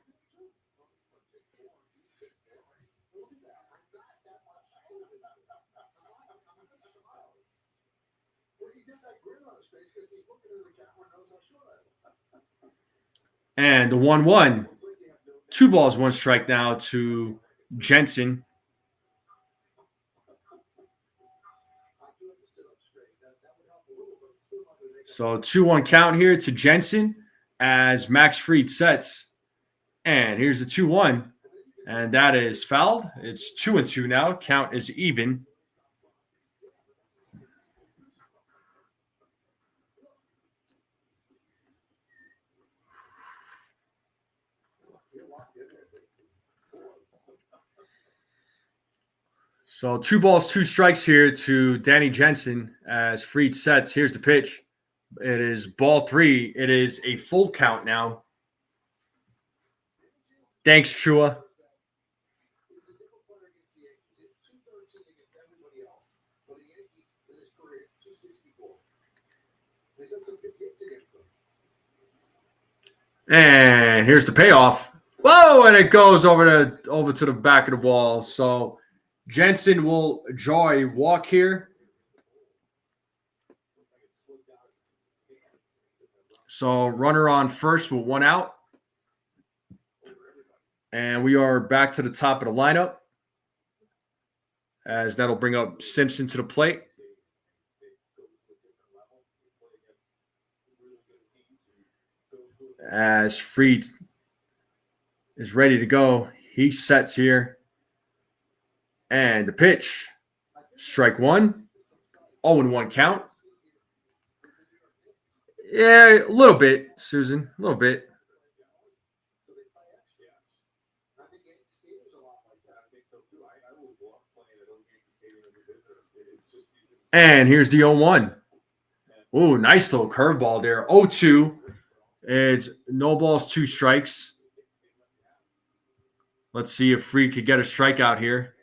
And the 1-1. 2 balls, 1 strike now to Jensen. So 2-1 count here to Jensen as Max Fried sets. And here's the 2-1. And that is fouled. It's 2-2 now. Count is even. So 2 balls, 2 strikes here to Danny Jensen as Fried sets. Here's the pitch. It is ball 3. It is a full count now. Thanks, Chua. And here's the payoff. Whoa, and it goes over to the back of the wall. So Jensen will draw a walk here. So runner on first with one out. And we are back to the top of the lineup, as that'll bring up Simpson to the plate. As Fried is ready to go, he sets here. And the pitch, strike one, 0-1 count. Yeah, a little bit, Susan, a little bit. And here's the 0-1. Ooh, nice little curveball there. 0-2. It's no balls, 2 strikes. Let's see if Fried could get a strikeout here.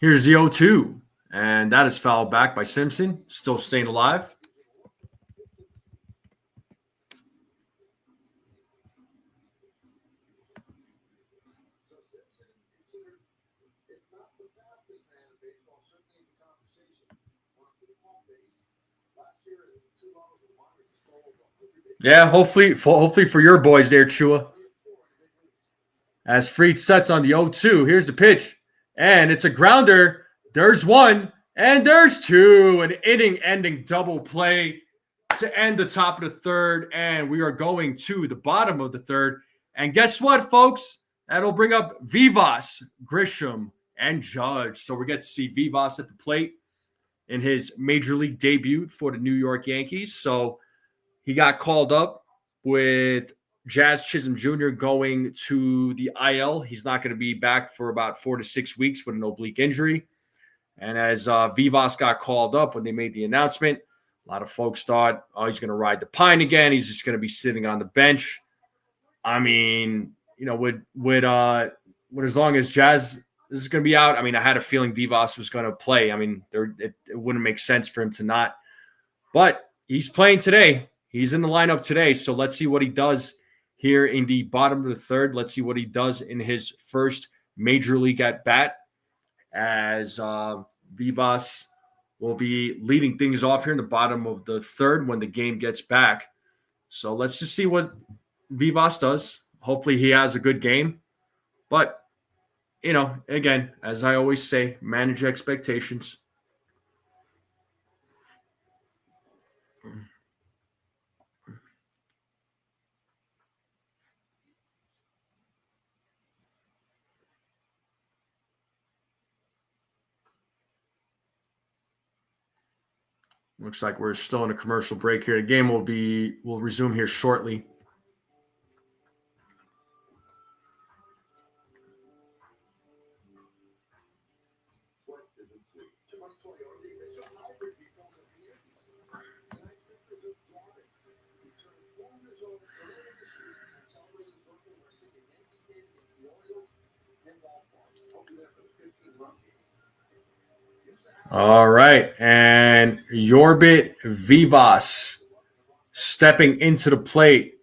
Here's the 0-2. And that is fouled back by Simpson. Still staying alive. Yeah, hopefully for your boys there, Chua. As Fried sets on the 0-2, here's the pitch. And it's a grounder. There's one, and there's two. An inning-ending double play to end the top of the third. And we are going to the bottom of the third. And guess what, folks? That'll bring up Vivas, Grisham, and Judge. So we get to see Vivas at the plate in his major league debut for the New York Yankees. So he got called up with Jazz Chisholm Jr. going to the IL. He's not going to be back for about 4 to 6 weeks with an oblique injury. And as Vivas got called up when they made the announcement, a lot of folks thought, oh, he's going to ride the pine again. He's just going to be sitting on the bench. I mean, you know, with as long as Jazz is going to be out, I mean, I had a feeling Vivas was going to play. I mean, it wouldn't make sense for him to not. But he's playing today. He's in the lineup today. So let's see what he does here in the bottom of the third. Let's see what he does in his first major league at bat, as Vivas will be leading things off here in the bottom of the third when the game gets back. So let's just see what Vivas does. Hopefully he has a good game. But, you know, again, as I always say, manage expectations. Looks like we're still in a commercial break here. The game will resume here shortly. All right, and Yorbit Vivas stepping into the plate,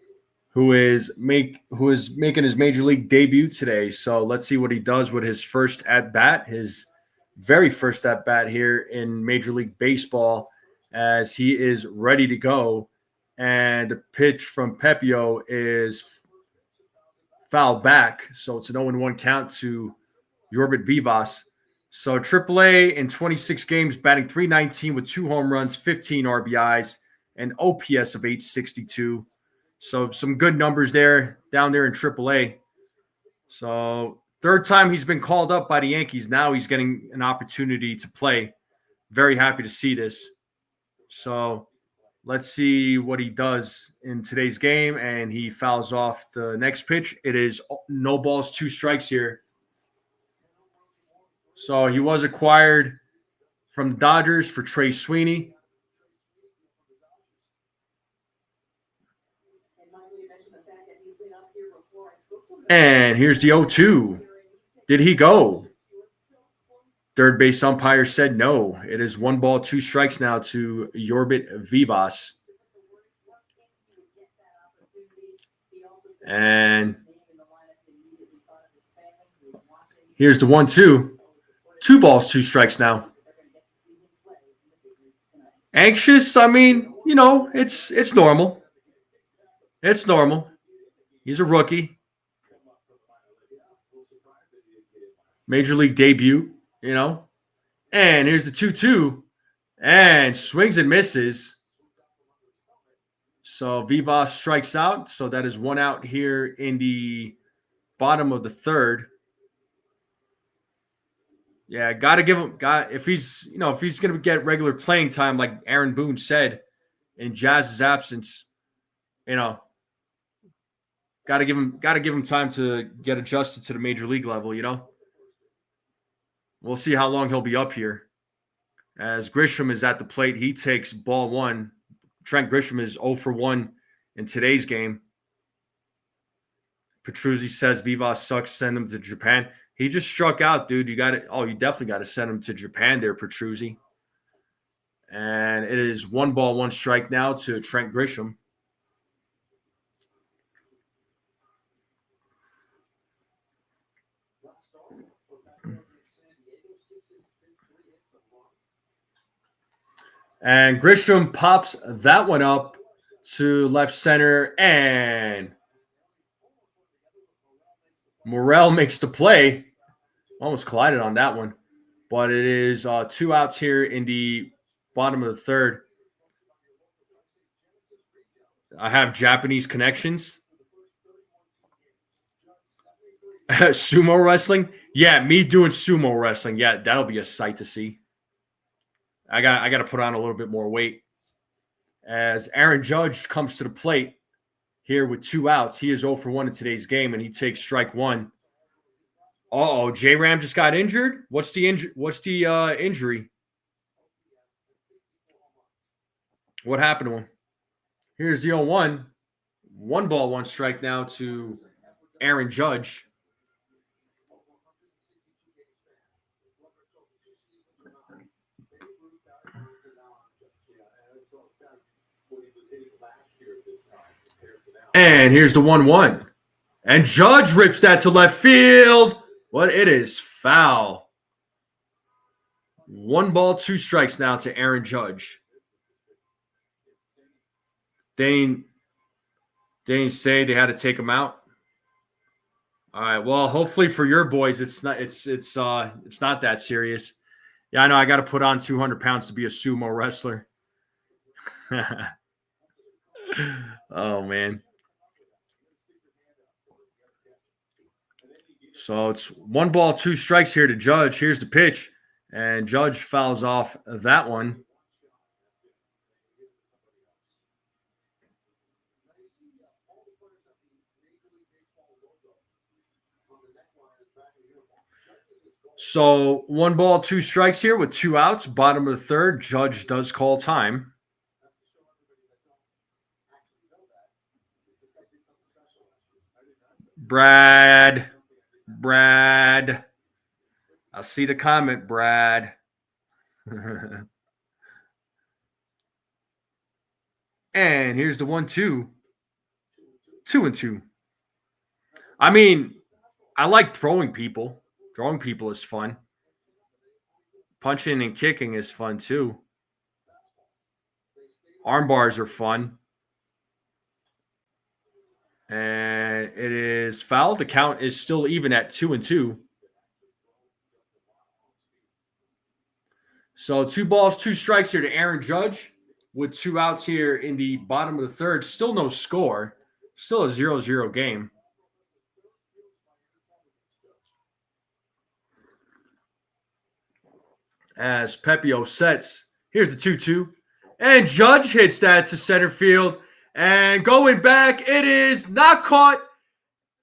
who is making his major league debut today. So let's see what he does with his first at bat, his very first at bat here in Major League Baseball, as he is ready to go. And the pitch from Pepio is fouled back, so it's an 0-1 count to Yorbit Vivas. So AAA in 26 games, batting .319 with 2 home runs, 15 RBIs, and OPS of 862. So some good numbers there down there in AAA. So third time he's been called up by the Yankees. Now he's getting an opportunity to play. Very happy to see this. So let's see what he does in today's game. And he fouls off the next pitch. It is no balls, 2 strikes here. So he was acquired from the Dodgers for Trey Sweeney. And here's the 0-2. Did he go? Third base umpire said no. It is 1 ball, 2 strikes now to Yorbit Vivas. And here's the 1-2. 2 balls, 2 strikes now. Anxious, I mean, you know, it's normal. It's normal. He's a rookie. Major league debut, you know. And here's the 2-2. And swings and misses. So Vivas strikes out. So that is 1 out here in the bottom of the third. Yeah, gotta give him if he's gonna get regular playing time, like Aaron Boone said, in Jazz's absence, gotta give him time to get adjusted to the major league level, We'll see how long he'll be up here. As Grisham is at the plate, he takes ball 1. Trent Grisham is 0 for 1 in today's game. Petruzzi says Vivas sucks, send him to Japan. He just struck out, dude. You definitely got to send him to Japan there, Petruzzi. And it is 1 ball, 1 strike now to Trent Grisham. And Grisham pops that one up to left center, and Morel makes the play. Almost collided on that one. But it is 2 outs here in the bottom of the third. I have Japanese connections. Sumo wrestling? Yeah, me doing sumo wrestling. Yeah, that'll be a sight to see. I got to put on a little bit more weight. As Aaron Judge comes to the plate here with 2 outs. He is 0 for 1 in today's game, and he takes strike 1. Uh-oh, J-Ram just got injured? What's the injury? What happened to him? Here's the 0-1. 1 ball, 1 strike now to Aaron Judge. And here's the 1-1. And Judge rips that to left field. It is foul. 1 ball, 2 strikes now to Aaron Judge. They didn't say they had to take him out. All right. Well, hopefully for your boys, it's not that serious. Yeah, I know. I got to put on 200 pounds to be a sumo wrestler. Oh man. So it's 1 ball, 2 strikes here to Judge. Here's the pitch, and Judge fouls off that one. So 1 ball, 2 strikes here with 2 outs. Bottom of the third, Judge does call time. Brad. I see the comment, Brad. And here's the 1-2. 2-2. I mean, I like throwing people. Throwing people is fun. Punching and kicking is fun too. Arm bars are fun. And it is fouled. The count is still even at 2-2. So 2 balls, 2 strikes here to Aaron Judge with 2 outs here in the bottom of the third. Still no score. Still a 0-0 game. As Pepio sets, here's the 2-2. And Judge hits that to center field. And going back, it is not caught.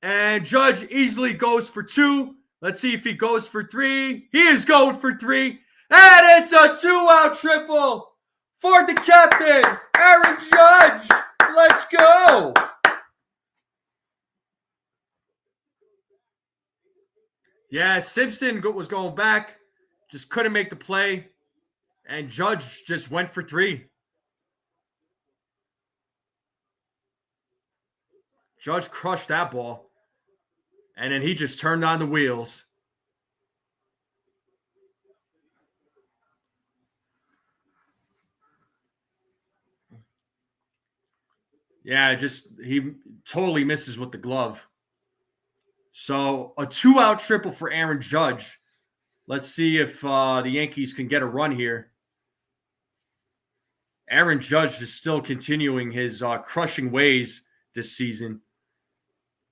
And Judge easily goes for 2. Let's see if he goes for 3. He is going for 3. And it's a 2-out triple for the captain, Aaron Judge. Let's go. Yeah, Simpson was going back. just couldn't make the play, and Judge just went for 3. Judge crushed that ball, and then he just turned on the wheels. Yeah, he totally misses with the glove. So a 2-out triple for Aaron Judge. Let's see if the Yankees can get a run here. Aaron Judge is still continuing his crushing ways this season.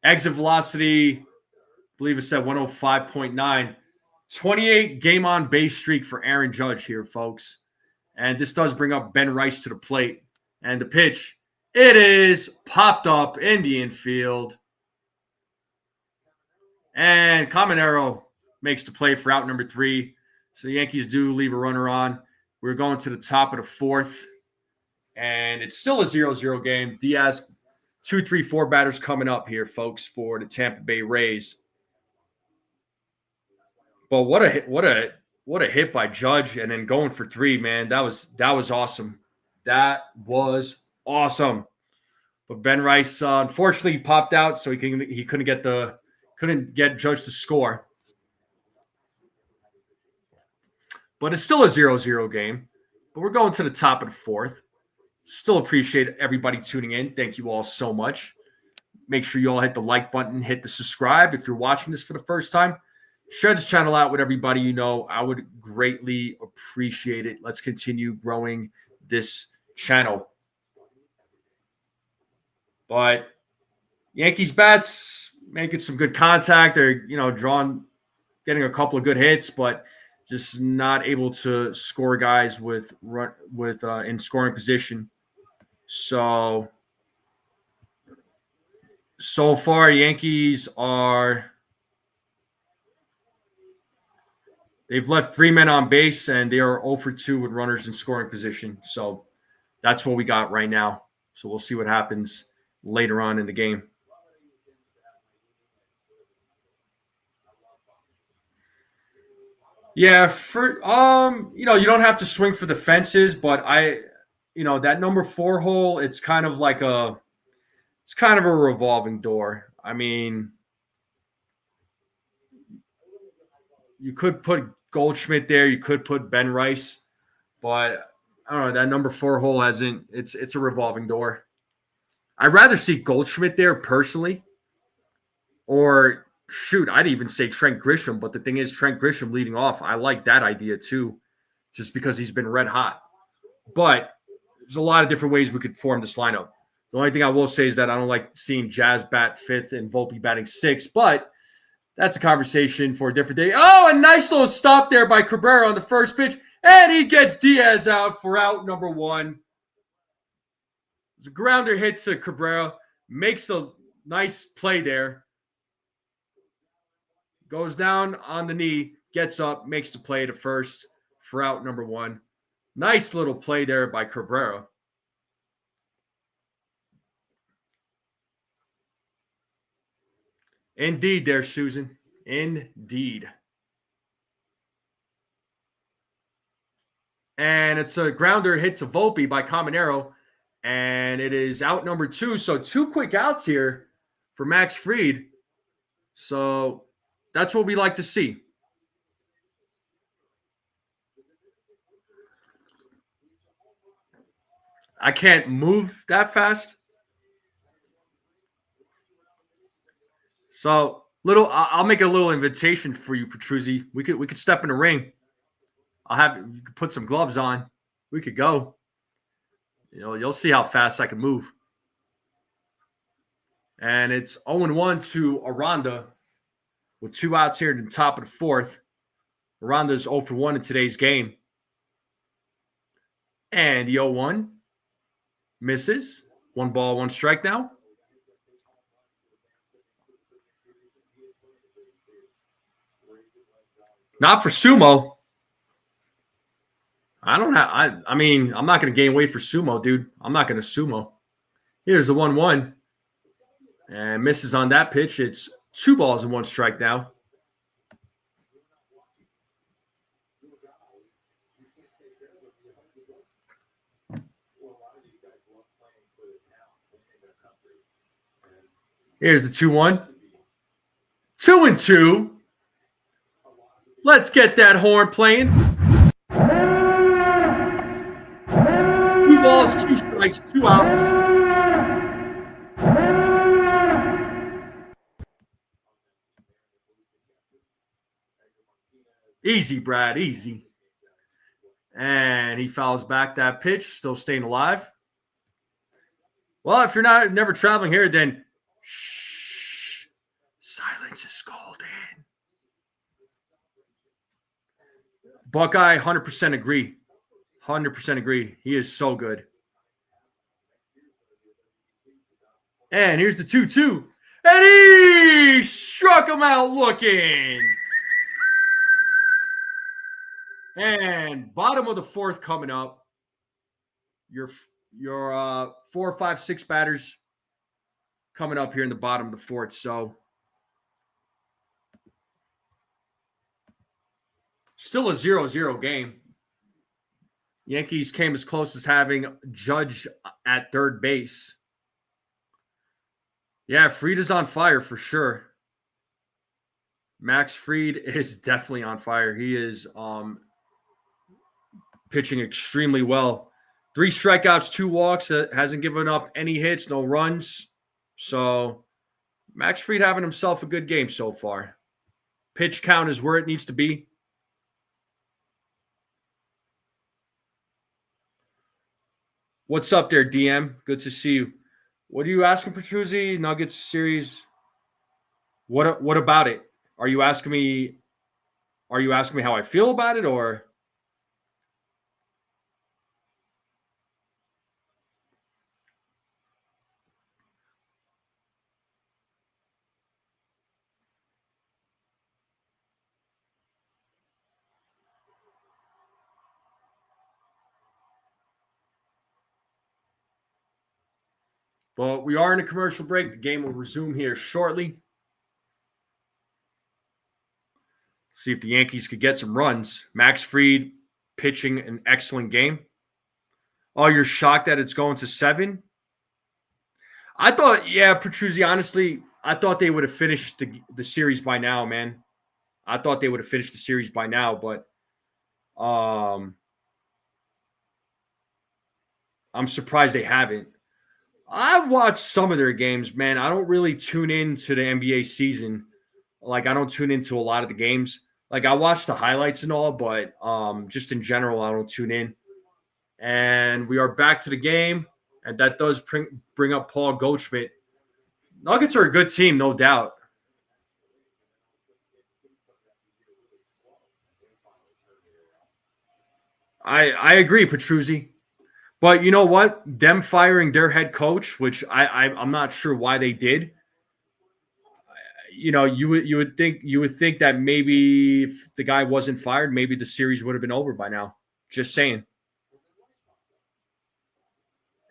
Exit velocity, I believe it said 105.9. 28 game on base streak for Aaron Judge here, folks. And this does bring up Ben Rice to the plate. And the pitch, it is popped up in the infield. And Caminero makes the play for out number 3. So the Yankees do leave a runner on. We're going to the top of the 4th. And it's still a 0-0 game. Diaz, 2, 3, 4 batters coming up here, folks, for the Tampa Bay Rays. But what a hit by Judge, and then going for 3, man. That was awesome. That was awesome. But Ben Rice, unfortunately, popped out, so he couldn't get Judge to score. But it's still a 0-0 game. But we're going to the top of the 4th. Still appreciate everybody tuning in. Thank you all so much. Make sure you all hit the like button, hit the subscribe if you're watching this for the first time. Share this channel out with everybody you know. I would greatly appreciate it. Let's continue growing this channel. But Yankees bats making some good contact. They're, getting a couple of good hits, but just not able to score guys in scoring position. So far, Yankees they've left 3 men on base, and they are 0 for 2 with runners in scoring position. So that's what we got right now. So we'll see what happens later on in the game. Yeah, you don't have to swing for the fences, but that number 4 hole, it's kind of a revolving door. I mean, you could put Goldschmidt there, you could put Ben Rice, but I don't know, that number 4 hole it's a revolving door. I'd rather see Goldschmidt there personally, or shoot, I'd even say Trent Grisham, but the thing is, Trent Grisham leading off, I like that idea too, just because he's been red hot. But there's a lot of different ways we could form this lineup. The only thing I will say is that I don't like seeing Jazz bat 5th and Volpe batting 6th, but that's a conversation for a different day. Oh, a nice little stop there by Cabrera on the first pitch, and he gets Diaz out for out number 1. It's a grounder hit to Cabrera, makes a nice play there. Goes down on the knee, gets up, makes the play to first for out number 1. Nice little play there by Cabrera. Indeed there, Susan. Indeed. And it's a grounder hit to Volpe by Caminero, and it is out number 2. So 2 quick outs here for Max Fried. So that's what we like to see. I can't move that fast. So I'll make a little invitation for you, Petruzzi. We could step in the ring. You could put some gloves on. We could go. You'll see how fast I can move. And it's 0-1 to Aranda with 2 outs here at the top of the 4th. Aranda's 0 for 1 in today's game. And the 0-1 misses. 1 ball, 1 strike now. Not for Sumo. I'm not going to gain weight for Sumo, dude. I'm not going to Sumo. Here's the 1-1. And misses on that pitch. It's 2 balls and 1 strike now. Here's the 2-1. 2-2. Let's get that horn playing. 2 balls, 2 strikes, 2 outs. Easy, Brad, easy. And he fouls back that pitch, still staying alive. Well, if you're never traveling here, then shh, silence is golden. Buckeye, 100% agree. 100% agree. He is so good. And here's the 2-2. And he struck him out looking. And bottom of the 4th coming up. Your 4, 5, 6 batters coming up here in the bottom of the 4th. So still a 0-0 game. Yankees came as close as having Judge at third base. Yeah, Fried is on fire for sure. Max Fried is definitely on fire. He is pitching extremely well. 3 strikeouts, 2 walks. Hasn't given up any hits, no runs. So Max Fried having himself a good game so far. Pitch count is where it needs to be. What's up there, DM? Good to see you. What are you asking, Petruzzi? Nuggets series. What about it? Are you asking me how I feel about it, or? But we are in a commercial break. The game will resume here shortly. See if the Yankees could get some runs. Max Fried pitching an excellent game. Oh, you're shocked that it's going to 7? I thought, yeah, Petruzzi, honestly, I thought they would have finished the series by now, man. I thought they would have finished the series by now, but I'm surprised they haven't. I watched some of their games, man. I don't really tune in to the NBA season. Like, I don't tune into a lot of the games. Like, I watch the highlights and all, but just in general, I don't tune in. And we are back to the game, and that does bring up Paul Goldschmidt. Nuggets are a good team, no doubt. I agree, Petruzzi. But you know what? Them firing their head coach, which I'm not sure why they did. You know, you would think that maybe if the guy wasn't fired, maybe the series would have been over by now. Just saying.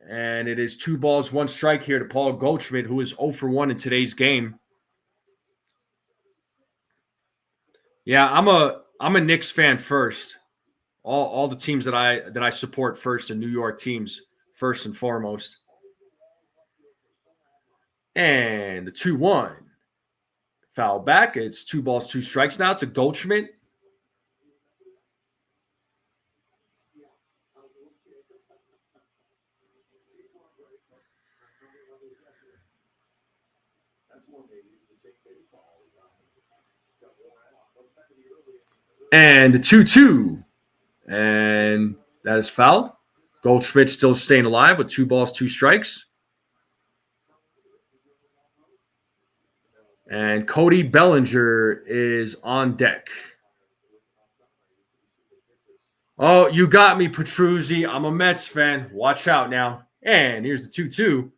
And it is 2 balls, 1 strike here to Paul Goldschmidt, who is 0 for 1 in today's game. Yeah, I'm a Knicks fan first. All the teams that I support first, the New York teams first and foremost. And the 2-1. Foul back. It's 2 balls, 2 strikes now. It's a Goldschmidt. And the 2-2. And that is fouled. Goldschmidt still staying alive with 2 balls, 2 strikes. And Cody Bellinger is on deck. Oh, you got me, Petruzzi. I'm a Mets fan. Watch out now. And here's the 2-2.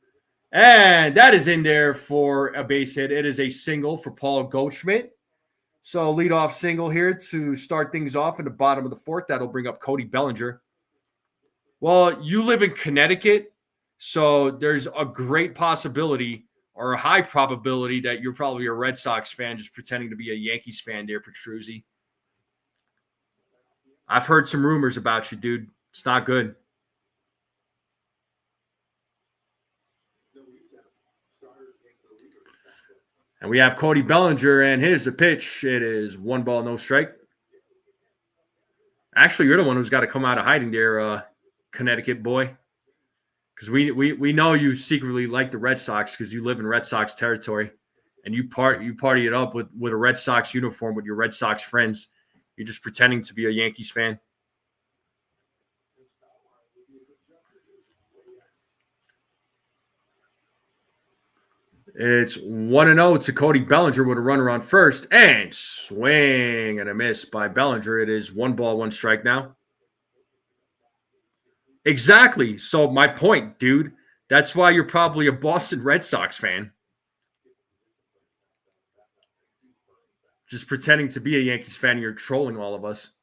And that is in there for a base hit. It is a single for Paul Goldschmidt. So leadoff single here to start things off in the bottom of the 4th. That'll bring up Cody Bellinger. Well, you live in Connecticut, so there's a great possibility or a high probability that you're probably a Red Sox fan just pretending to be a Yankees fan there, Petruzzi. I've heard some rumors about you, dude. It's not good. And we have Cody Bellinger, and here's the pitch. It is 1 ball, no strike. Actually, you're the one who's got to come out of hiding there, Connecticut boy. Because we know you secretly like the Red Sox because you live in Red Sox territory. And you party it up with a Red Sox uniform with your Red Sox friends. You're just pretending to be a Yankees fan. It's 1-0 to Cody Bellinger with a runner on first. And swing and a miss by Bellinger. It is 1 ball, 1 strike now. Exactly. So my point, dude. That's why you're probably a Boston Red Sox fan. Just pretending to be a Yankees fan. You're trolling all of us.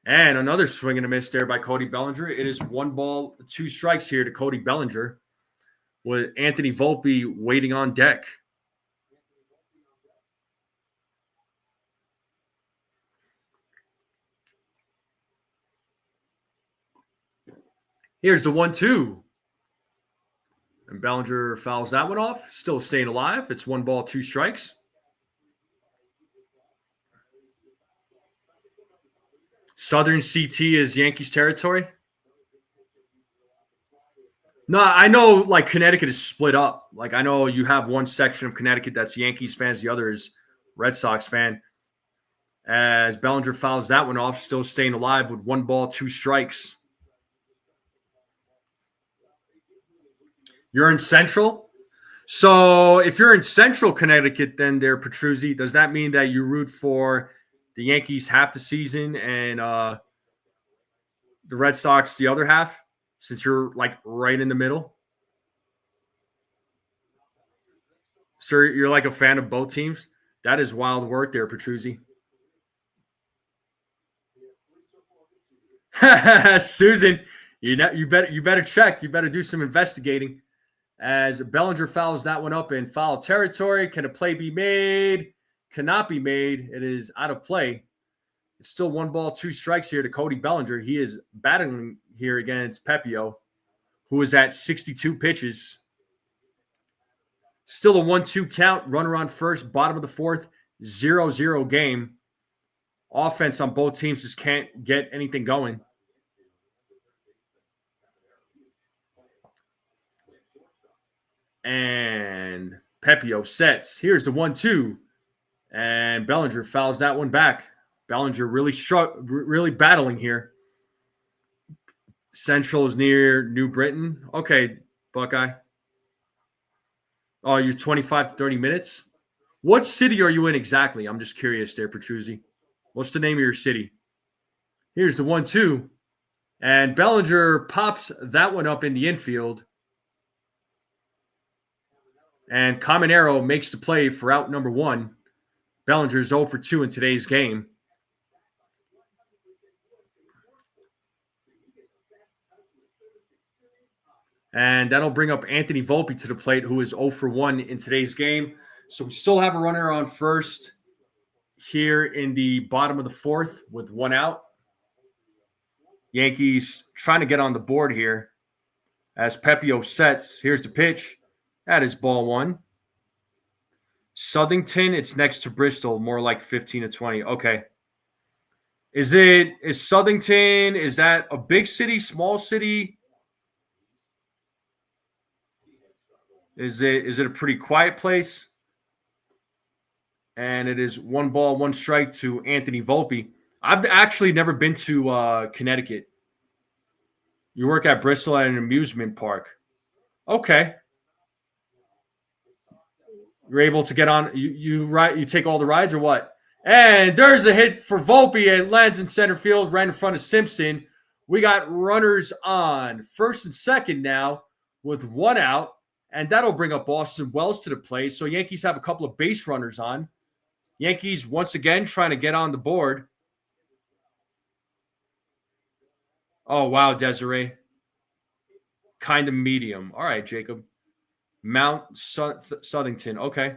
And another swing and a miss there by Cody Bellinger. It is 1 ball, 2 strikes here to Cody Bellinger, with Anthony Volpe waiting on deck. Here's the 1-2. And Bellinger fouls that one off. Still staying alive. It's 1 ball, 2 strikes. Southern CT is Yankees territory. No, I know like Connecticut is split up. Like I know you have one section of Connecticut that's Yankees fans, the other is Red Sox fan. As Bellinger fouls that one off, still staying alive with 1 ball, 2 strikes. You're in Central? So if you're in Central Connecticut, then they're Petruzzi. Does that mean that you root for the Yankees half the season and the Red Sox the other half, since you're like right in the middle? So you're like a fan of both teams? That is wild work there, Petruzzi. Susan, you better check. You better do some investigating. As Bellinger fouls that one up in foul territory. Can a play be made? Cannot be made. It is out of play. It's still 1 ball, 2 strikes here to Cody Bellinger. He is battling here against Pepio, who is at 62 pitches. Still a 1-2 count. Runner on first, bottom of the 4th, 0-0 game. Offense on both teams just can't get anything going. And Pepio sets. Here's the 1-2. And Bellinger fouls that one back. Bellinger really battling here. Central is near New Britain. Okay, Buckeye. Oh, you're 25 to 30 minutes? What city are you in exactly? I'm just curious there, Petruzzi. What's the name of your city? Here's the 1-2. And Bellinger pops that one up in the infield. And Caminero makes the play for out number 1. Bellinger's 0 for 2 in today's game. And that'll bring up Anthony Volpe to the plate, who is 0 for 1 in today's game. So we still have a runner on first here in the bottom of the 4th with 1 out. Yankees trying to get on the board here as Pepio sets. Here's the pitch. That is ball 1. Southington, it's next to Bristol, more like 15 to 20. Okay. Is Southington, is that a big city, small city? Is it a pretty quiet place? And it is 1 ball, 1 strike to Anthony Volpe. I've actually never been to Connecticut. You work at Bristol at an amusement park. Okay. You're able to get on. You take all the rides or what? And there's a hit for Volpe. It lands in center field right in front of Simpson. We got runners on first and second now with 1 out. And that'll bring up Austin Wells to the plate. So Yankees have a couple of base runners on. Yankees once again trying to get on the board. Oh, wow, Desiree. Kind of medium. All right, Jacob. Mount Southington. Okay.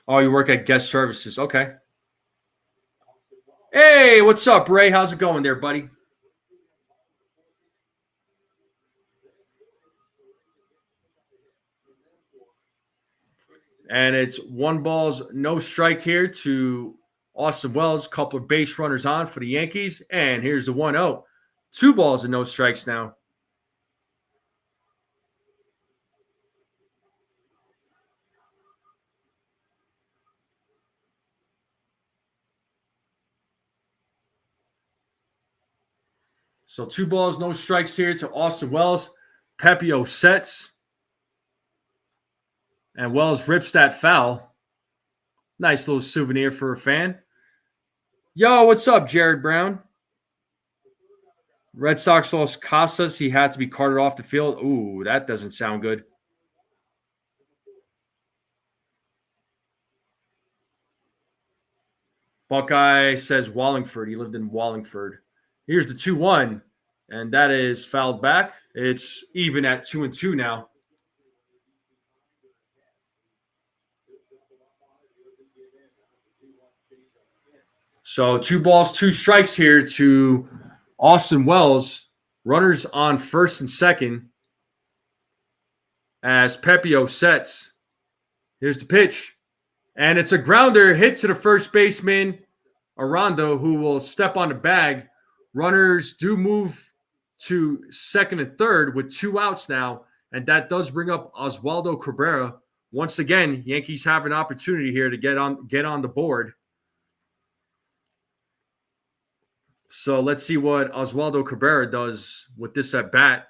Oh, you work at guest services. Okay. Hey, what's up, Ray? How's it going there, buddy? And it's 1 balls, no strike here to Austin Wells. Couple of base runners on for the Yankees. And here's the 1-0. 2 balls and no strikes now. So 2 balls, no strikes here to Austin Wells. Pepio sets. And Wells rips that foul. Nice little souvenir for a fan. Yo, what's up, Jared Brown? Red Sox lost Casas. He had to be carted off the field. Ooh, that doesn't sound good. Buckeye says Wallingford. He lived in Wallingford. Here's the 2-1, and that is fouled back. It's even at 2-2 now. So 2 balls, 2 strikes here to Austin Wells. Runners on first and second as Pepio sets. Here's the pitch. And it's a grounder hit to the first baseman, Arando, who will step on the bag. Runners do move to second and third with 2 outs now. And that does bring up Oswaldo Cabrera. Once again, Yankees have an opportunity here to get on the board. So let's see what Oswaldo Cabrera does with this at bat.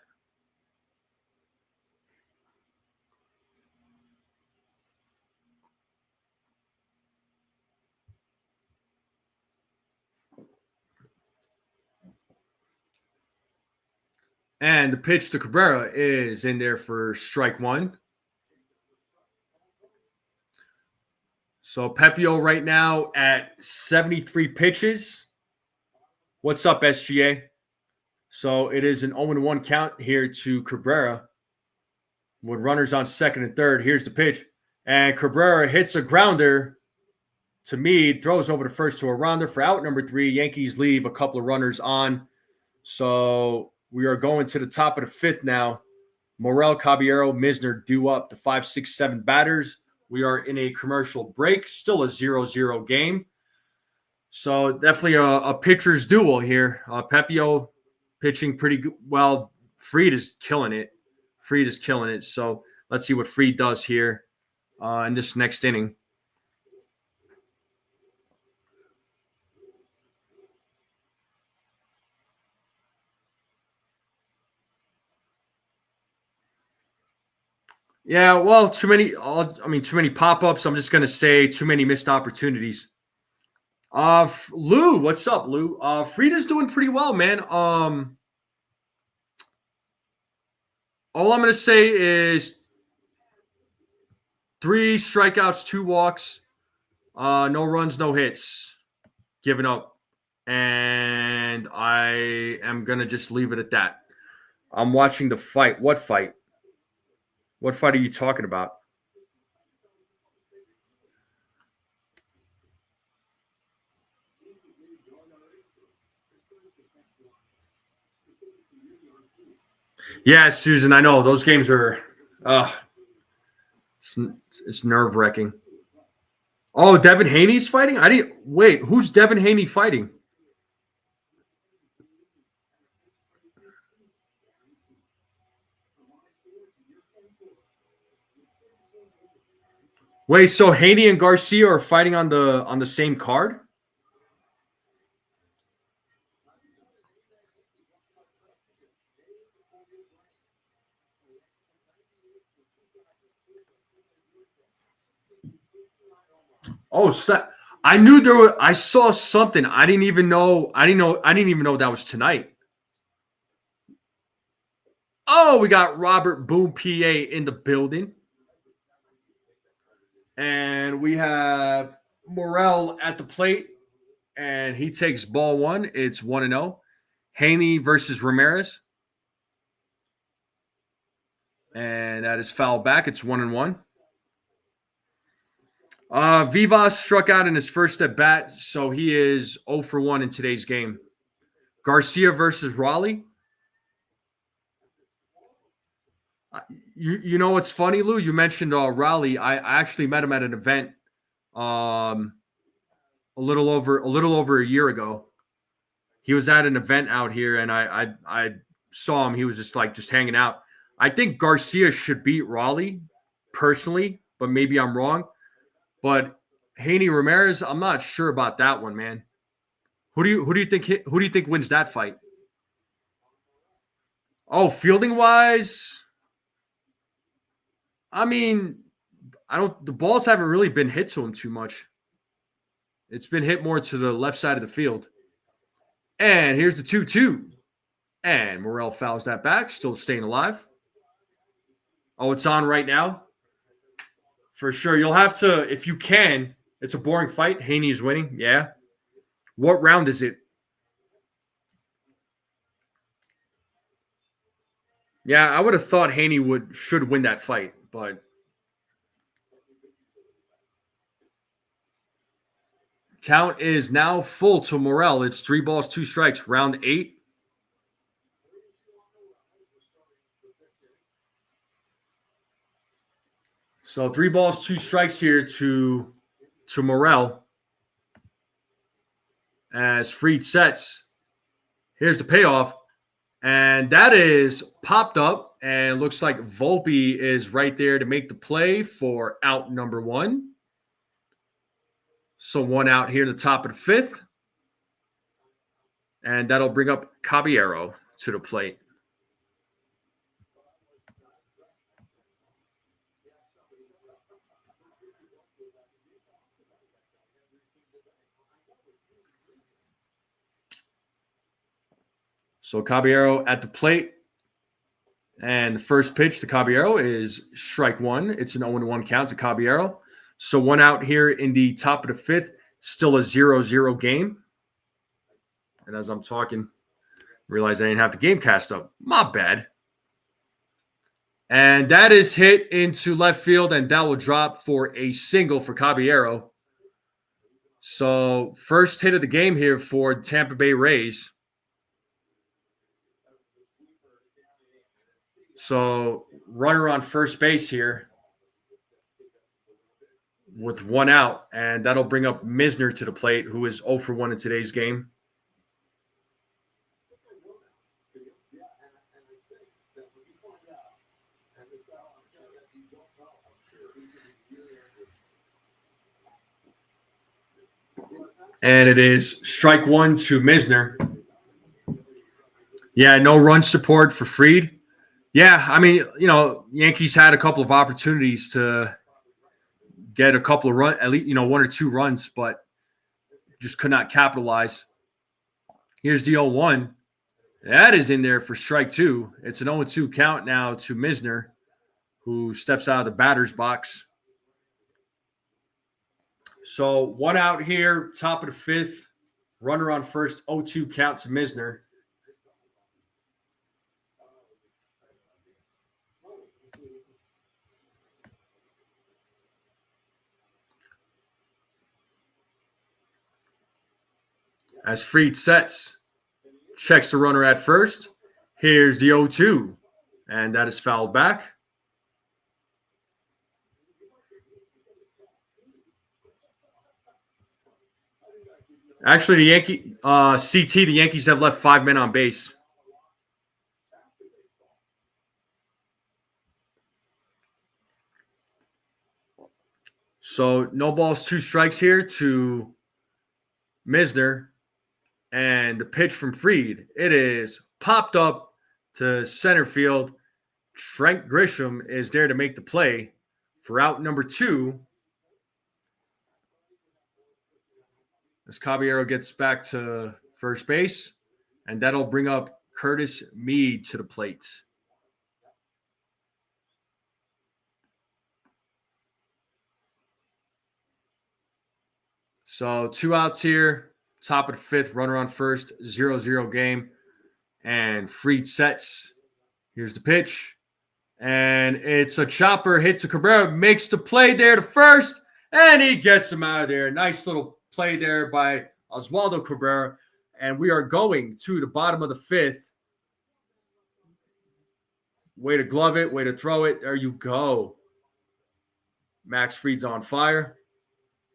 And the pitch to Cabrera is in there for strike 1. So Pepio right now at 73 pitches. What's up, SGA? So it is an 0-1 count here to Cabrera with runners on second and third. Here's the pitch. And Cabrera hits a grounder to Meade, throws over to first to Aranda for out number 3. Yankees leave a couple of runners on. So we are going to the top of the 5th now. Morel, Caballero, Misner due up the 5, 6, 7 batters. We are in a commercial break. Still a 0-0 game. So definitely a pitcher's duel here. Pepio pitching pretty good. Well, Fried is killing it. So let's see what Fried does here in this next inning. Yeah, well, too many pop-ups. I'm just going to say too many missed opportunities. Lou, what's up, Lou? Frida's doing pretty well, man. All I'm going to say is 3 strikeouts, 2 walks, no runs, no hits, giving up. And I am going to just leave it at that. I'm watching the fight. What fight? What fight are you talking about? Yeah, Susan, I know. Those games are it's nerve-wracking. Oh, Devin Haney's fighting? Wait, who's Devin Haney fighting? Wait, so Haney and Garcia are fighting on the same card? Oh, I knew there were. I saw something. I didn't even know that was tonight. Oh, we got Robert Boone, PA, in the building, and we have Morel at the plate, and he takes ball 1. It's 1-0. Haney versus Ramirez, and that is foul back. It's 1-1. Vivas struck out in his first at bat, so he is 0 for 1 in today's game. Garcia versus Raleigh. You know what's funny, Lou? You mentioned Raleigh. I actually met him at an event um, a little over a year ago. He was at an event out here, and I saw him. He was just hanging out. I think Garcia should beat Raleigh personally, but maybe I'm wrong. But Haney Ramirez, I'm not sure about that one, man. Who do you think wins that fight? Oh, fielding wise, I mean, I don't. The balls haven't really been hit to him too much. It's been hit more to the left side of the field. And here's the 2-2. And Morel fouls that back, still staying alive. Oh, it's on right now? For sure. You'll have to, if you can, it's a boring fight. Haney's winning. Yeah. What round is it? Yeah, I would have thought Haney should win that fight, but count is now full to Morel. It's 3 balls, 2 strikes, round 8. So 3 balls, 2 strikes here to Morel as Freed sets. Here's the payoff. And that is popped up, and looks like Volpe is right there to make the play for out number 1. So 1 out here in the top of the 5th. And that'll bring up Caballero to the plate. So Caballero at the plate. And the first pitch to Caballero is strike 1. It's an 0-1 count to Caballero. So 1 out here in the top of the 5th. Still a 0-0 game. And as I'm talking, realize I didn't have the game cast up. My bad. And that is hit into left field, and that will drop for a single for Caballero. So first hit of the game here for Tampa Bay Rays. So runner on first base here with 1 out, and that'll bring up Misner to the plate, who is 0 for 1 in today's game. And it is strike 1 to Misner. Yeah, no run support for Freed. Yeah, I mean, Yankees had a couple of opportunities to get a couple of runs, at least, 1 or 2 runs, but just could not capitalize. Here's the 0-1. That is in there for strike 2. It's an 0-2 count now to Misner, who steps out of the batter's box. So 1 out here, top of the 5th. Runner on first, 0-2 count to Misner. As Freed sets, checks the runner at first. Here's the 0-2, and that is fouled back. Actually, the Yankees have left 5 men on base. So no balls, 2 strikes here to Misner. And the pitch from Freed, it is popped up to center field. Trent Grisham is there to make the play for out number 2. As Caballero gets back to first base, and that'll bring up Curtis Mead to the plate. So 2 outs here. Top of the 5th, runner on first, 0-0 game. And Freed sets. Here's the pitch. And it's a chopper hit to Cabrera. Makes the play there to first. And he gets him out of there. Nice little play there by Oswaldo Cabrera. And we are going to the bottom of the 5th. Way to glove it. Way to throw it. There you go. Max Fried's on fire.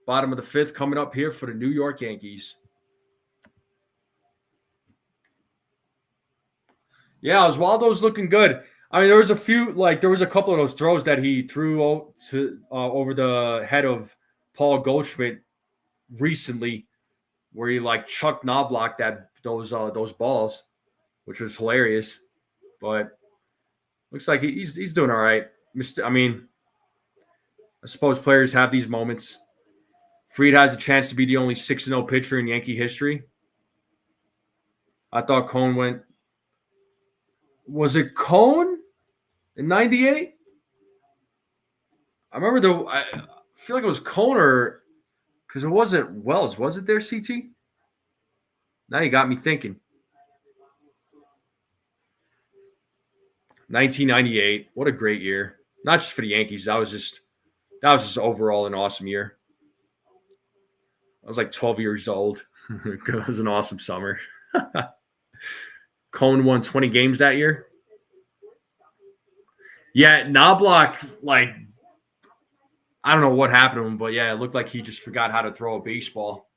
Bottom of the fifth coming up here for the New York Yankees. Yeah, Oswaldo's looking good. I mean, there was a couple of those throws that he threw over the head of Paul Goldschmidt recently, where he Chuck Knobloch those balls, which was hilarious. But looks like he's doing all right. I mean, I suppose players have these moments. Fried has a chance to be the only 6-0 pitcher in Yankee history. I thought Cone went. Was it Cone in '98? I remember I feel like it was Cone or because it wasn't Wells. Was it there, CT? Now you got me thinking. 1998. What a great year. Not just for the Yankees. That was just overall an awesome year. I was like 12 years old. It was an awesome summer. Cone won 20 games that year. Yeah, Knobloch, I don't know what happened to him, but yeah, it looked like he just forgot how to throw a baseball.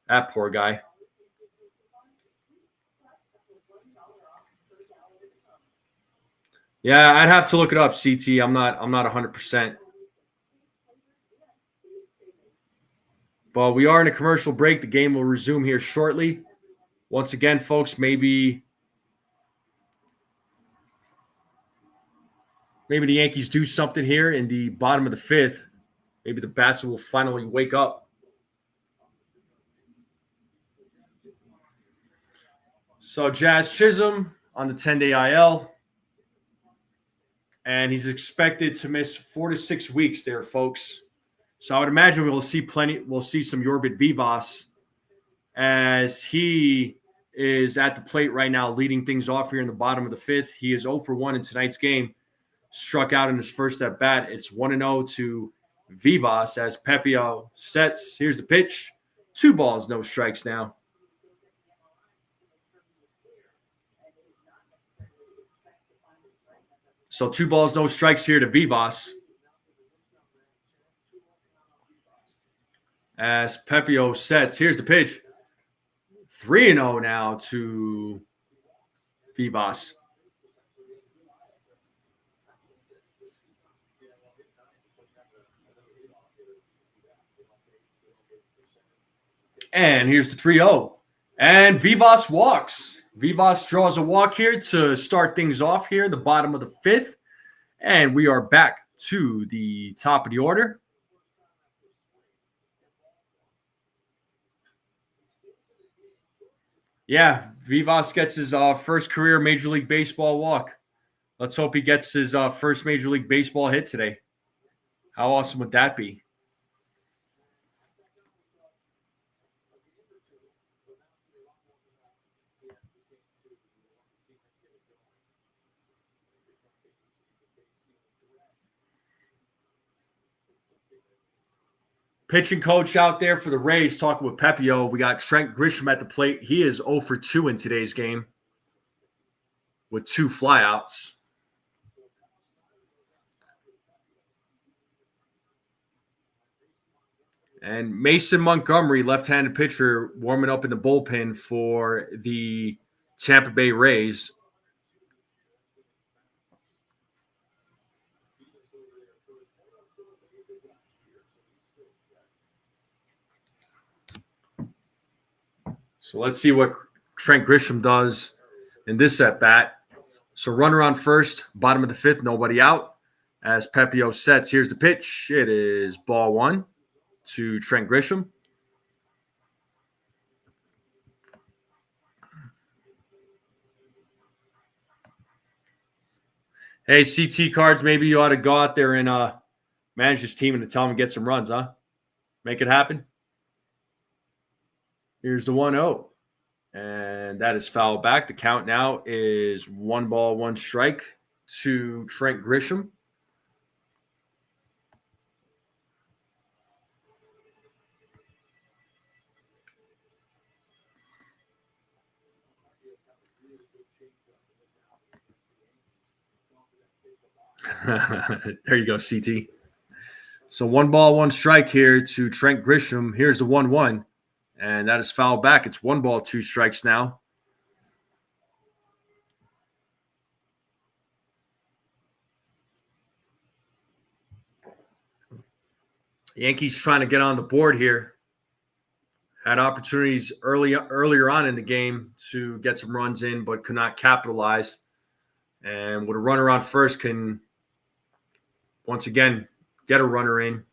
That poor guy. Yeah, I'd have to look it up, CT. I'm not 100%. But we are in a commercial break. The game will resume here shortly. Once again, folks, maybe the Yankees do something here in the bottom of the fifth. Maybe the bats will finally wake up. So Jazz Chisholm on the 10-day IL. And he's expected to miss 4 to 6 weeks there, folks. So I would imagine we'll see some York Vivas as he is at the plate right now, leading things off here in the bottom of the fifth. He is 0 for 1 in tonight's game. Struck out in his first at bat. It's 1-0 to Vivas as Pepio sets. Here's the pitch. 2 balls, no strikes now. So 2 balls, no strikes here to Vivas. As Pepio sets. Here's the pitch. 3-0 now to Vivas. And here's the 3-0. And Vivas walks. Vivas draws a walk here to start things off here in the bottom of the fifth. And we are back to the top of the order. Yeah, Vivas gets his first career Major League Baseball walk. Let's hope he gets his first Major League Baseball hit today. How awesome would that be? Pitching coach out there for the Rays talking with Pepio. We got Trent Grisham at the plate. He is 0 for 2 in today's game with 2 flyouts. And Mason Montgomery, left-handed pitcher, warming up in the bullpen for the Tampa Bay Rays. So let's see what Trent Grisham does in this at-bat. So runner on first, bottom of the fifth, nobody out. As Pepio sets, here's the pitch. It is ball 1 to Trent Grisham. Hey, CT Cards, maybe you ought to go out there and manage this team and tell them to get some runs, huh? Make it happen. Here's the 1-0. And that is foul back. The count now is 1 ball, 1 strike to Trent Grisham. There you go, CT. So 1-1 here to Trent Grisham. Here's the 1-1. And that is foul back. It's 1-2 now. The Yankees trying to get on the board here. Had opportunities earlier on in the game to get some runs in, but could not capitalize. And with a runner on first, can once again get a runner in.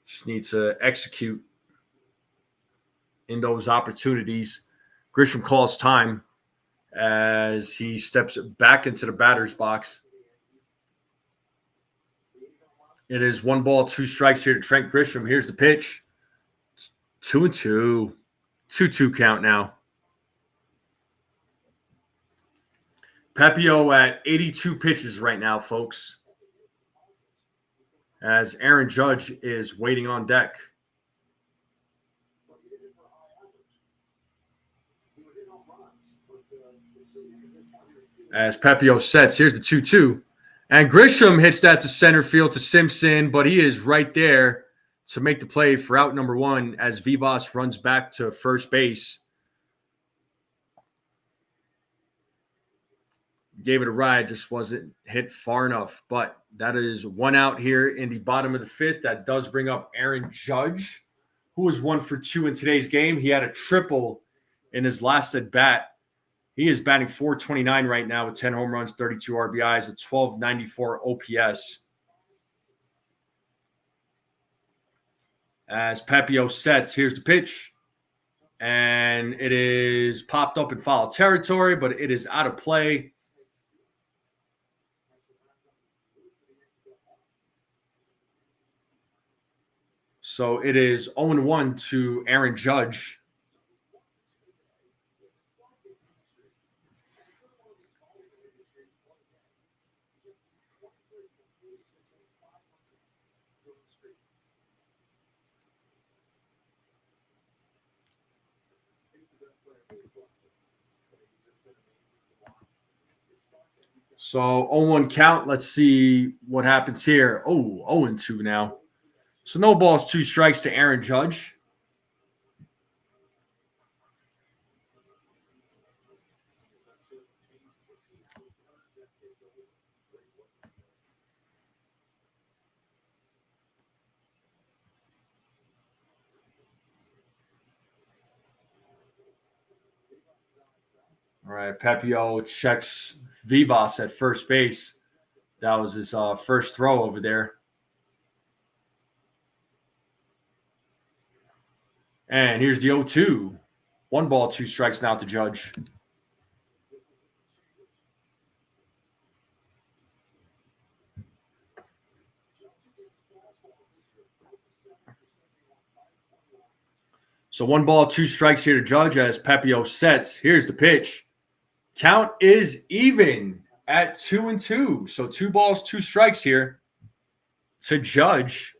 Just need to execute in those opportunities. Grisham calls time as he steps back into the batter's box. It is 1-2 here to Trent Grisham. Here's the pitch. 2-2. 2-2 count now. Pepio at 82 pitches right now, folks, as Aaron Judge is waiting on deck. As Pepio sets, here's the 2-2. And Grisham hits that to center field to Simpson, but he is right there to make the play for out number 1 as Vivas runs back to first base. Gave it a ride, just wasn't hit far enough. But that is 1 out here in the bottom of the 5th. That does bring up Aaron Judge, who was 1 for 2 in today's game. He had a triple in his last at bat. He is batting .429 right now with 10 home runs, 32 RBIs, a 1294 OPS. As Pepio sets, here's the pitch. And it is popped up in foul territory, but it is out of play. So it is 0-1 to Aaron Judge. So 0-1 count. Let's see what happens here. Oh, 0-2 now. So no balls, 2 strikes to Aaron Judge. All right, Pepio checks Vivas at first base. That was his first throw over there. And here's the 0-2. 1-2 now to Judge. So 1-2 here to Judge as Pepio sets. Here's the pitch. Count is even at 2-2. So 2-2 here to Judge.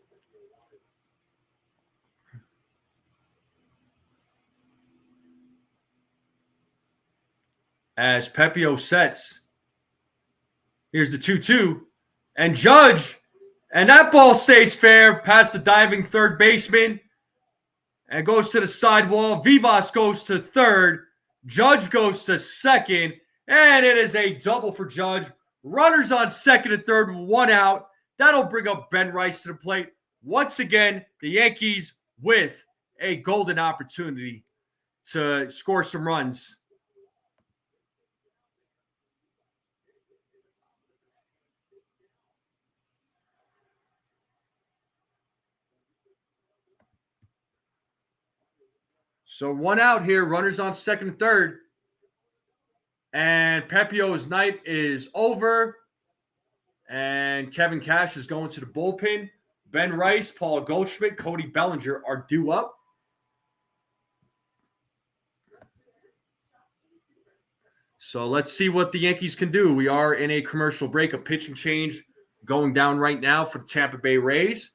As Pepio sets. Here's the 2-2. And Judge. And that ball stays fair past the diving third baseman. And goes to the sidewall. Vivas goes to third. Judge goes to second. And it is a double for Judge. Runners on second and third, 1 out. That'll bring up Ben Rice to the plate. Once again, the Yankees with a golden opportunity to score some runs. So 1 out here, runners on second and third. And Pepio's night is over. And Kevin Cash is going to the bullpen. Ben Rice, Paul Goldschmidt, Cody Bellinger are due up. So let's see what the Yankees can do. We are in a commercial break, a pitching change going down right now for the Tampa Bay Rays.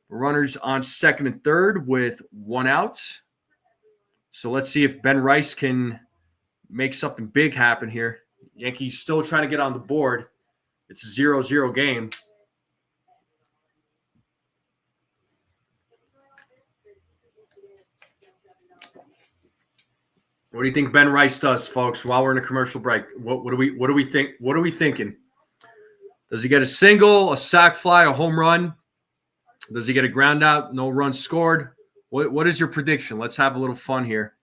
Runners on second and third with 1 out. So let's see if Ben Rice can make something big happen here. Yankees still trying to get on the board. It's a 0-0 game. What do you think Ben Rice does, folks? While we're in a commercial break, what do we think? What are we thinking? Does he get a single, a sac fly, a home run? Does he get a ground out? No runs scored. What is your prediction? Let's have a little fun here.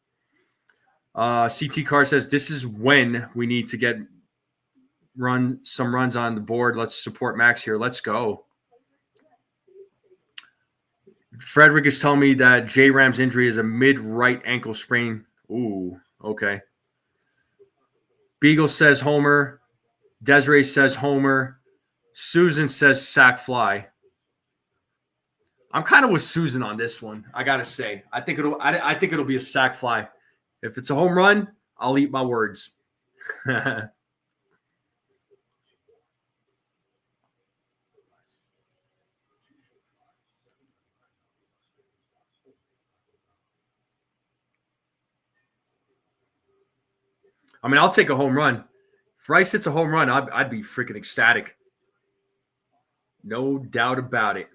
CT Carr says this is when we need to get some runs on the board. Let's support Max here. Let's go. Frederick is telling me that J Ram's injury is a mid-right ankle sprain. Ooh, okay. Beagle says homer. Desiree says homer. Susan says sac fly. I'm kind of with Susan on this one. I gotta say, I think it'll be a sac fly. If it's a home run, I'll eat my words. I mean, I'll take a home run. If Rice hits a home run, I'd be freaking ecstatic. No doubt about it.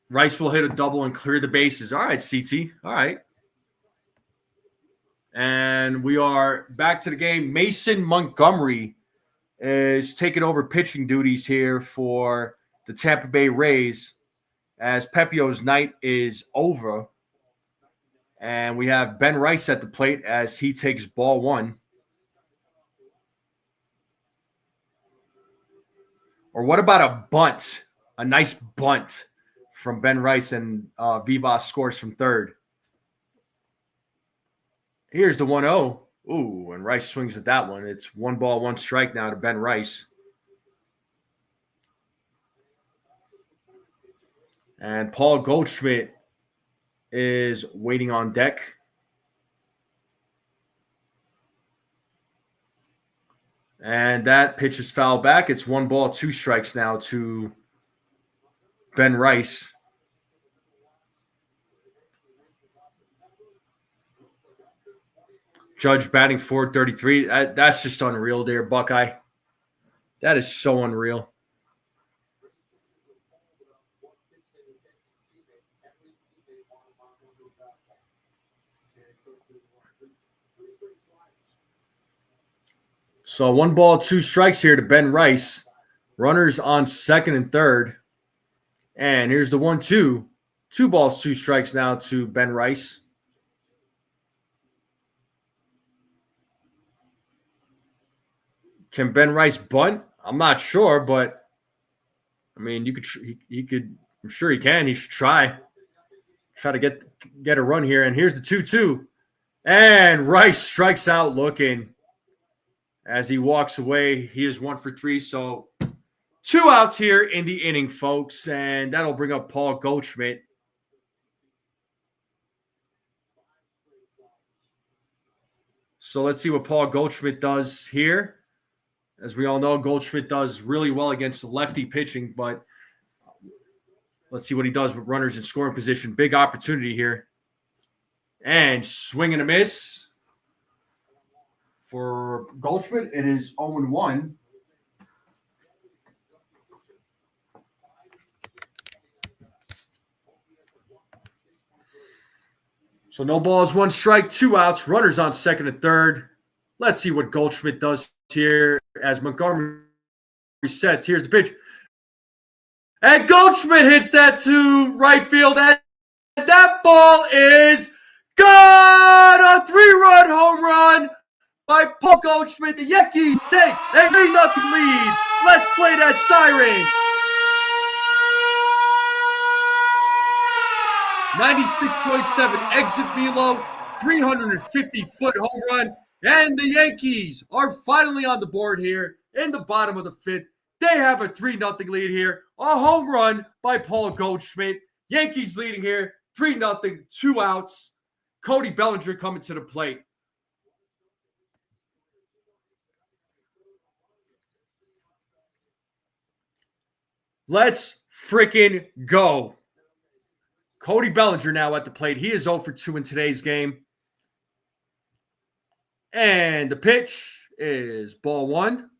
Rice will hit a double and clear the bases. All right, CT. All right. And we are back to the game. Mason Montgomery is taking over pitching duties here for the Tampa Bay Rays as Pepio's night is over. And we have Ben Rice at the plate as he takes ball one. Or what about a bunt? A nice bunt from Ben Rice, and Vivas scores from third. Here's the 1-0. Ooh, and Rice swings at that one. It's 1 ball, 1 strike now to Ben Rice. And Paul Goldschmidt is waiting on deck. And that pitch is fouled back. It's 1 ball, 2 strikes now to Ben Rice. Judge batting .433. That's just unreal there, Buckeye. That is so unreal. So 1 ball, 2 strikes here to Ben Rice. Runners on second and third. And here's the 1-2. 2 balls, 2 strikes now to Ben Rice. Can Ben Rice bunt? I'm not sure, but I mean, he could. I'm sure he can. He should try to get a run here. And here's the 2-2, and Rice strikes out looking as he walks away. He is 1 for 3, so 2 outs here in the inning, folks, and that'll bring up Paul Goldschmidt. So let's see what Paul Goldschmidt does here. As we all know, Goldschmidt does really well against lefty pitching, but let's see what he does with runners in scoring position. Big opportunity here. And swing and a miss for Goldschmidt. It is 0-1. So no balls, 1 strike, 2 outs, runners on second and third. Let's see what Goldschmidt does here as Montgomery sets. Here's the pitch. And Goldschmidt hits that to right field. And that ball is gone! A 3-run home run by Paul Goldschmidt. The Yankees take a 3-0 lead. Let's play that siren. 96.7 exit velo, 350-foot home run. And the Yankees are finally on the board here in the bottom of the 5th. They have a 3-0 lead here. A home run by Paul Goldschmidt. Yankees leading here, 3-0, 2 outs. Cody Bellinger coming to the plate. Let's freaking go. Cody Bellinger now at the plate. He is 0 for 2 in today's game. And the pitch is ball one.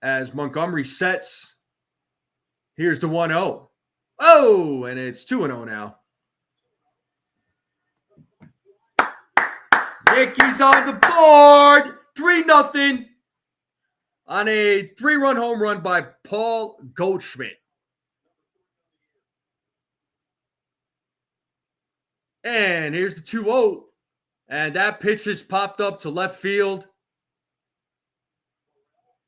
As Montgomery sets, here's the 1-0. Oh, and it's 2-0 now. Yankees on the board. 3-0 on a 3-run home run by Paul Goldschmidt. And here's the 2-0. And that pitch is popped up to left field.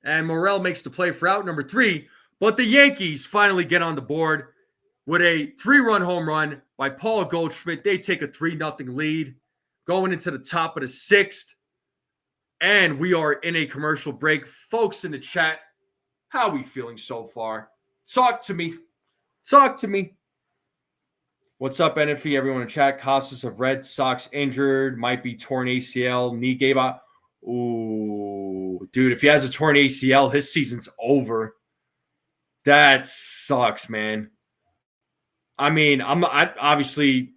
And Morel makes the play for out number 3. But the Yankees finally get on the board with a 3-run home run by Paul Goldschmidt. They take a 3-0 lead going into the top of the 6th. And we are in a commercial break. Folks in the chat, how are we feeling so far? Talk to me. Talk to me. What's up, NFE? Everyone in chat. Costas of Red Sox injured. Might be torn ACL. Knee gave out. Ooh, dude, if he has a torn ACL, his season's over. That sucks, man. I mean, I obviously,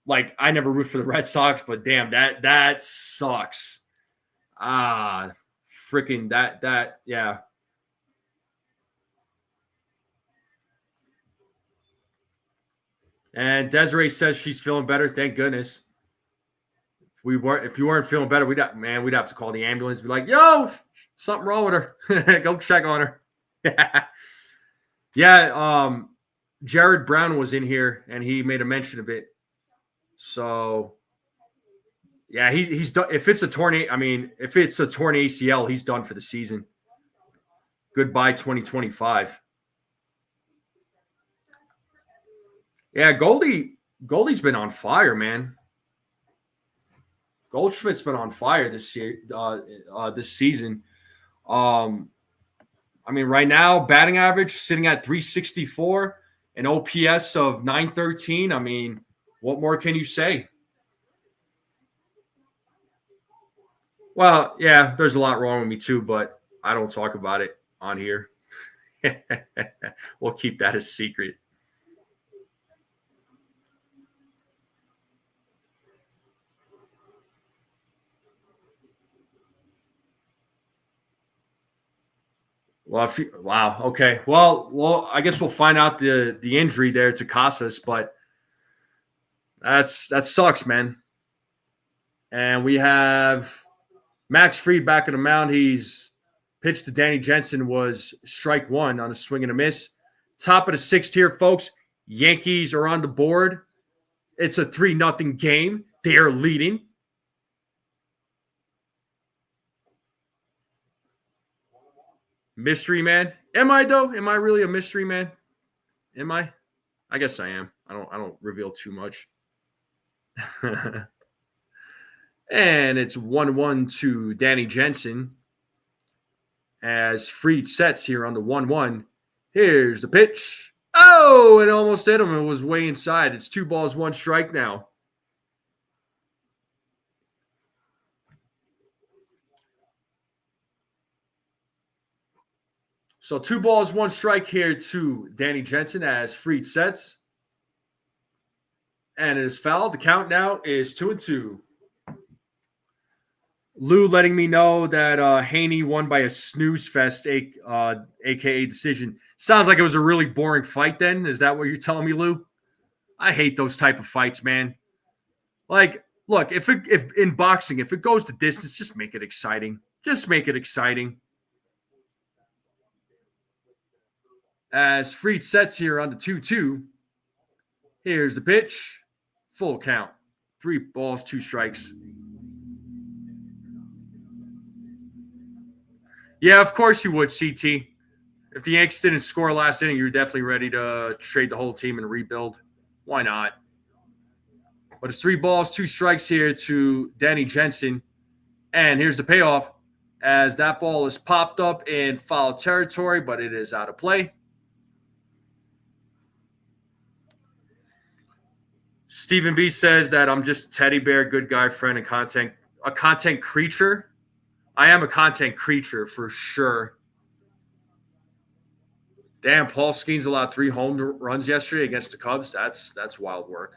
like, I never root for the Red Sox, but damn, that sucks. Freaking that, yeah. And Desiree says she's feeling better. Thank goodness. If you weren't feeling better, we'd have to call the ambulance. Be like, yo, something wrong with her. Go check on her. Yeah. Jared Brown was in here and he made a mention of it. So yeah, he's done. If it's a torn ACL, he's done for the season. Goodbye 2025. Yeah, Goldie's been on fire, man. Goldschmidt's been on fire this year, this season. I mean, right now, batting average sitting at 364, an OPS of 913. I mean, what more can you say? Well, yeah, there's a lot wrong with me too, but I don't talk about it on here. We'll keep that a secret. Well, wow, okay. Well, I guess we'll find out the injury there to Casas, but that sucks, man. And we have Max Fried back on the mound. He's pitched to Danny Jensen, was strike 1 on a swing and a miss. Top of the 6th here, folks. Yankees are on the board. It's a 3-0 game. They are leading. Mystery man. Am I though? Am I really a mystery man? Am I? I guess I am. I don't reveal too much. And it's 1-1 to Danny Jensen as Fried sets here on the 1-1. Here's the pitch. Oh, it almost hit him. It was way inside. It's 2 balls, 1 strike now. So 2 balls, 1 strike here to Danny Jensen as Fried sets. And it is fouled. The count now is 2-2. Lou letting me know that Haney won by a snooze fest, a.k.a. decision. Sounds like it was a really boring fight then. Is that what you're telling me, Lou? I hate those type of fights, man. Like, look, if in boxing, if it goes to distance, just make it exciting. Just make it exciting. As Fried sets here on the 2-2. Here's the pitch. Full count. 3 balls, 2 strikes. Yeah, of course you would, CT. If the Yankees didn't score last inning, you're definitely ready to trade the whole team and rebuild. Why not? But it's 3 balls, 2 strikes here to Danny Jensen. And here's the payoff as that ball is popped up in foul territory, but it is out of play. Stephen B says that I'm just a teddy bear, good guy, friend, and a content creature. I am a content creature for sure. Damn, Paul Skeens allowed 3 home runs yesterday against the Cubs. That's wild work.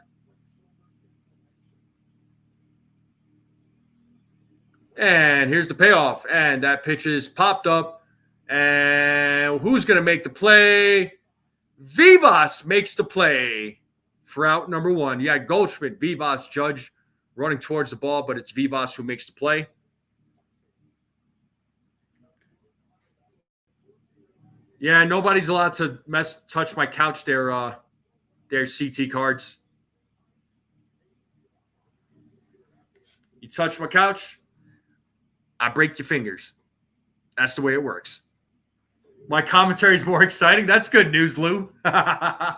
And here's the payoff. And that pitch is popped up. And who's going to make the play? Vivas makes the play for out number 1. Yeah, Goldschmidt, Vivas, Judge running towards the ball, but it's Vivas who makes the play. Yeah, nobody's allowed to touch my couch there, their CT cards. You touch my couch, I break your fingers. That's the way it works. My commentary is more exciting. That's good news, Lou. I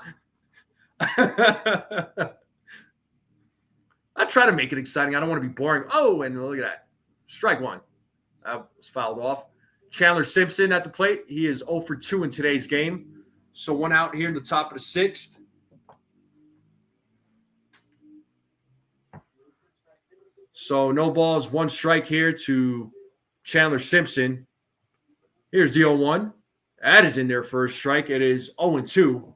try to make it exciting. I don't want to be boring. Oh, and look at that. Strike 1. That was fouled off. Chandler Simpson at the plate. He is 0 for 2 in today's game. So 1 out here in the top of the 6th. So no balls, 1 strike here to Chandler Simpson. Here's the 0-1. That is in there for a strike. It is 0-2.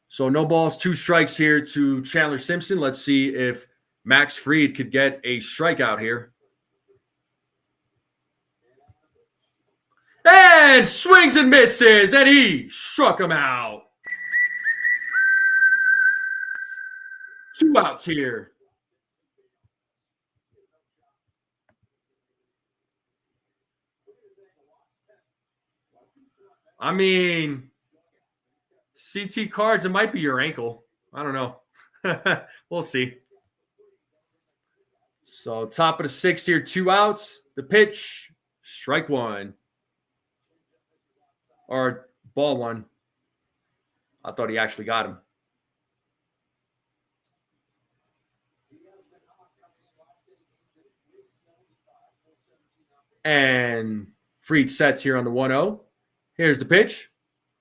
So no balls, 2 strikes here to Chandler Simpson. Let's see if Max Fried could get a strikeout here. And swings and misses, and he struck him out. 2 outs here. I mean, CT cards, it might be your ankle. I don't know. We'll see. So top of the 6th here, 2 outs. The pitch, strike 1. Or ball 1. I thought he actually got him. And Fried sets here on the 1-0. Here's the pitch.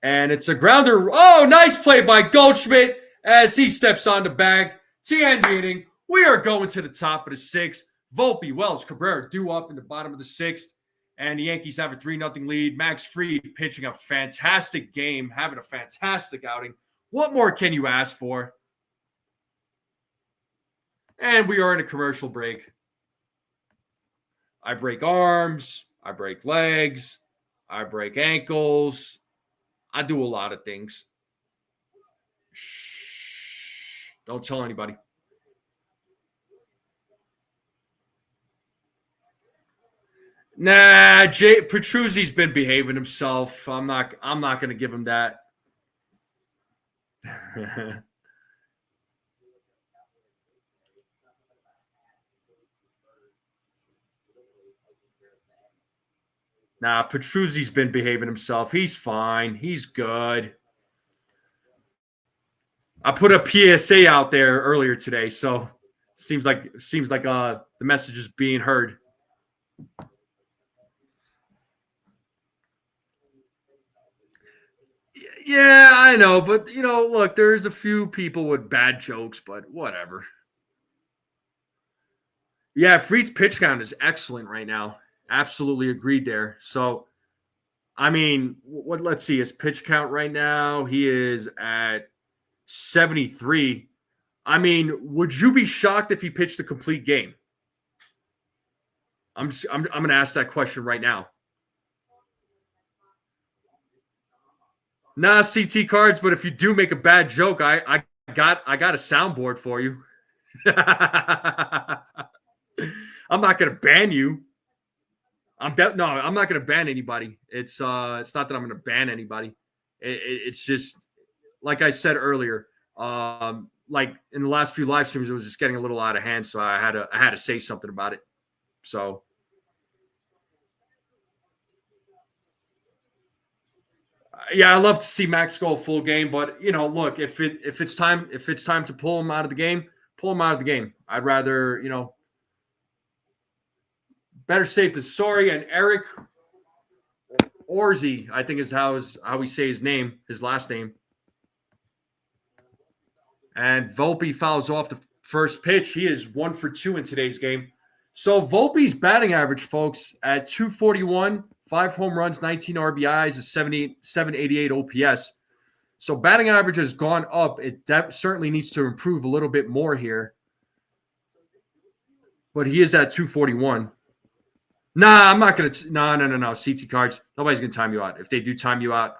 And it's a grounder. Oh, nice play by Goldschmidt as he steps on the bag to end the inning. We are going to the top of the 6th. Volpe, Wells, Cabrera due up in the bottom of the 6th. And the Yankees have a 3-0 lead. Max Fried pitching a fantastic game, having a fantastic outing. What more can you ask for? And we are in a commercial break. I break arms. I break legs. I break ankles. I do a lot of things. Shh. Don't tell anybody. Nah, Petruzzi's been behaving himself. I'm not going to give him that. Nah, Petruzzi's been behaving himself. He's fine. He's good. I put a PSA out there earlier today, so seems like the message is being heard. Yeah, I know, but look, there's a few people with bad jokes, but whatever. Yeah, Fried's pitch count is excellent right now. Absolutely agreed there. So, I mean, let's see his pitch count right now. He is at 73. I mean, would you be shocked if he pitched a complete game? I'm going to ask that question right now. Nah, CT cards, but if you do make a bad joke, I got a soundboard for you. I'm not going to ban you. I'm not going to ban anybody. It's not that I'm going to ban anybody. It's just like I said earlier. Like in the last few live streams, it was just getting a little out of hand, so I had to say something about it. So. Yeah, I love to see Max go a full game, but look, if it's time to pull him out of the game, pull him out of the game. I'd rather, better safe than sorry. And Eric Orzi, I think is how we say his name, his last name. And Volpe fouls off the first pitch. He is 1 for 2 in today's game. So Volpe's batting average, folks, at 241, 5 home runs, 19 RBIs, a 788 OPS. So batting average has gone up. It certainly needs to improve a little bit more here. But he is at 241. Nah, I'm not going to. No. CT cards. Nobody's going to time you out. If they do time you out,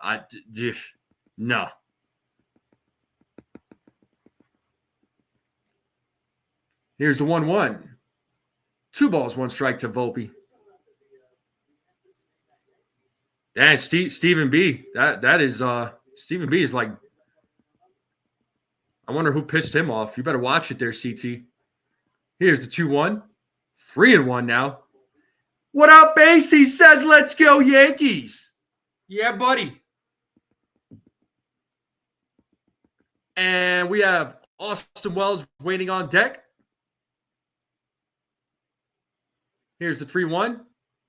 no. Here's the 1-1. 2 balls, 1 strike to Volpe. Damn, Stephen B. That is Stephen B. is like. I wonder who pissed him off. You better watch it there, CT. Here's the 2-1. 3-1 now. What up, Base? He says, let's go Yankees. Yeah, buddy. And we have Austin Wells waiting on deck. Here's the 3-1.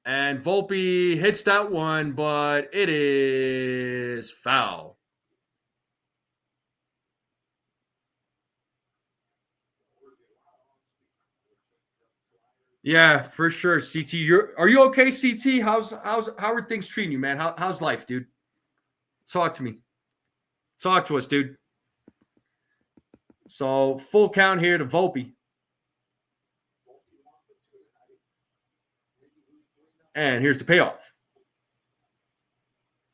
And Volpe hits that one, but it is foul. Yeah, for sure, CT. Are you okay, CT? How are things treating you, man? How's life, dude? Talk to me. Talk to us, dude. So full count here to Volpe. And here's the payoff.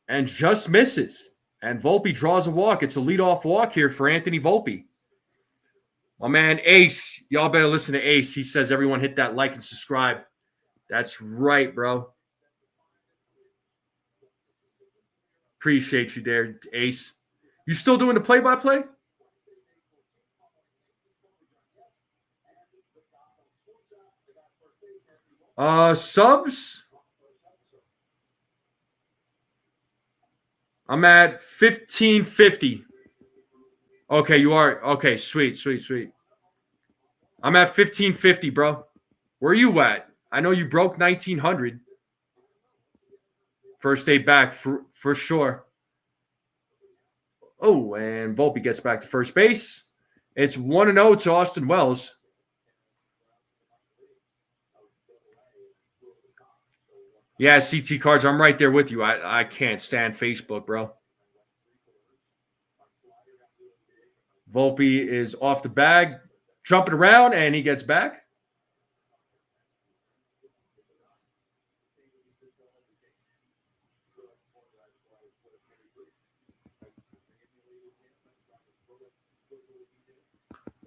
And just misses. And Volpe draws a walk. It's a leadoff walk here for Anthony Volpe. My man Ace, y'all better listen to Ace. He says everyone hit that like and subscribe. That's right, bro. Appreciate you there, Ace. You still doing the play-by-play? Subs? I'm at 1550. Okay, you are. Okay, sweet. I'm at 1550, bro. Where are you at? I know you broke 1900. First day back for sure. Oh, and Volpe gets back to first base. It's 1-0 to Austin Wells. Yeah, CT cards, I'm right there with you. I can't stand Facebook, bro. Volpe is off the bag, jumping around, and he gets back.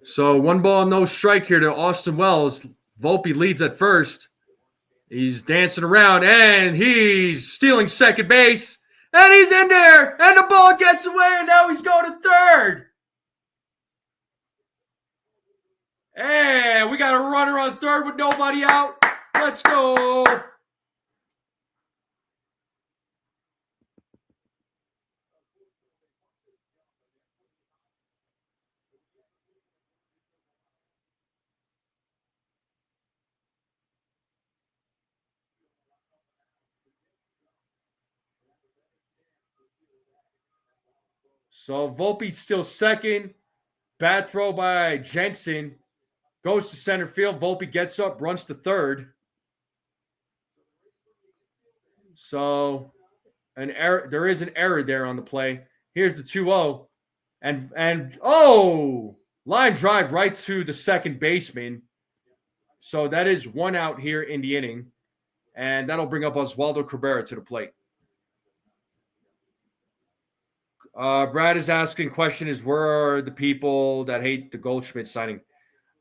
So 1 ball, no strike here to Austin Wells. Volpe leads at first. He's dancing around, and he's stealing second base. And he's in there, and the ball gets away, and now he's going to third. And we got a runner on third with nobody out. Let's go. So Volpe's still second. Bad throw by Jensen. Goes to center field. Volpe gets up, runs to third. So an error. There is an error there on the play. Here's the 2-0. And line drive right to the second baseman. So that is 1 out here in the inning. And that'll bring up Oswaldo Cabrera to the plate. Brad is asking, question is, where are the people that hate the Goldschmidt signing?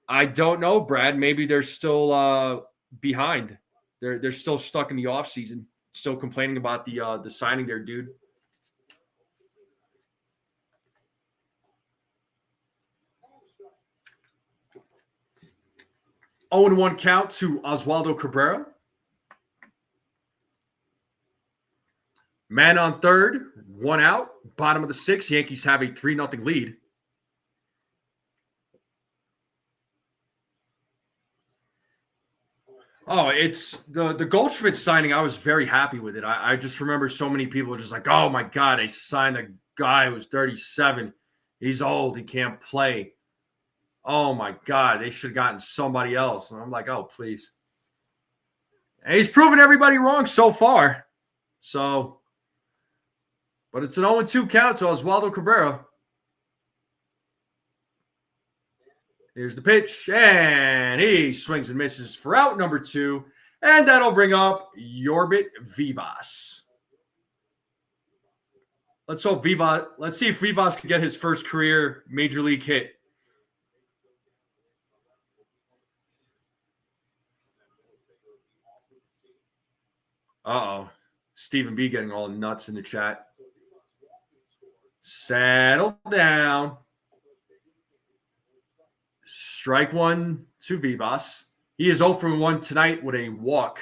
I don't know, Brad. Maybe they're still behind. They're still stuck in the offseason, still complaining about the signing there, dude. Oh, and 1 count to Oswaldo Cabrera. Man on third, 1 out. Bottom of the 6th, Yankees have a 3-0 lead. Oh, it's the Goldschmidt signing. I was very happy with it. I just remember so many people just like, oh my God, they signed a guy who's 37. He's old. He can't play. Oh my God, they should have gotten somebody else. And I'm like, oh, please. And he's proven everybody wrong so far. So, but it's an 0-2 count to Oswaldo Cabrera. Here's the pitch, and he swings and misses for out number 2. And that'll bring up Yorbit Vivas. Let's see if Vivas can get his first career major league hit. Uh-oh. Stephen B getting all nuts in the chat. Settle down. Strike 1 to Vivas. He is 0 for 1 tonight with a walk.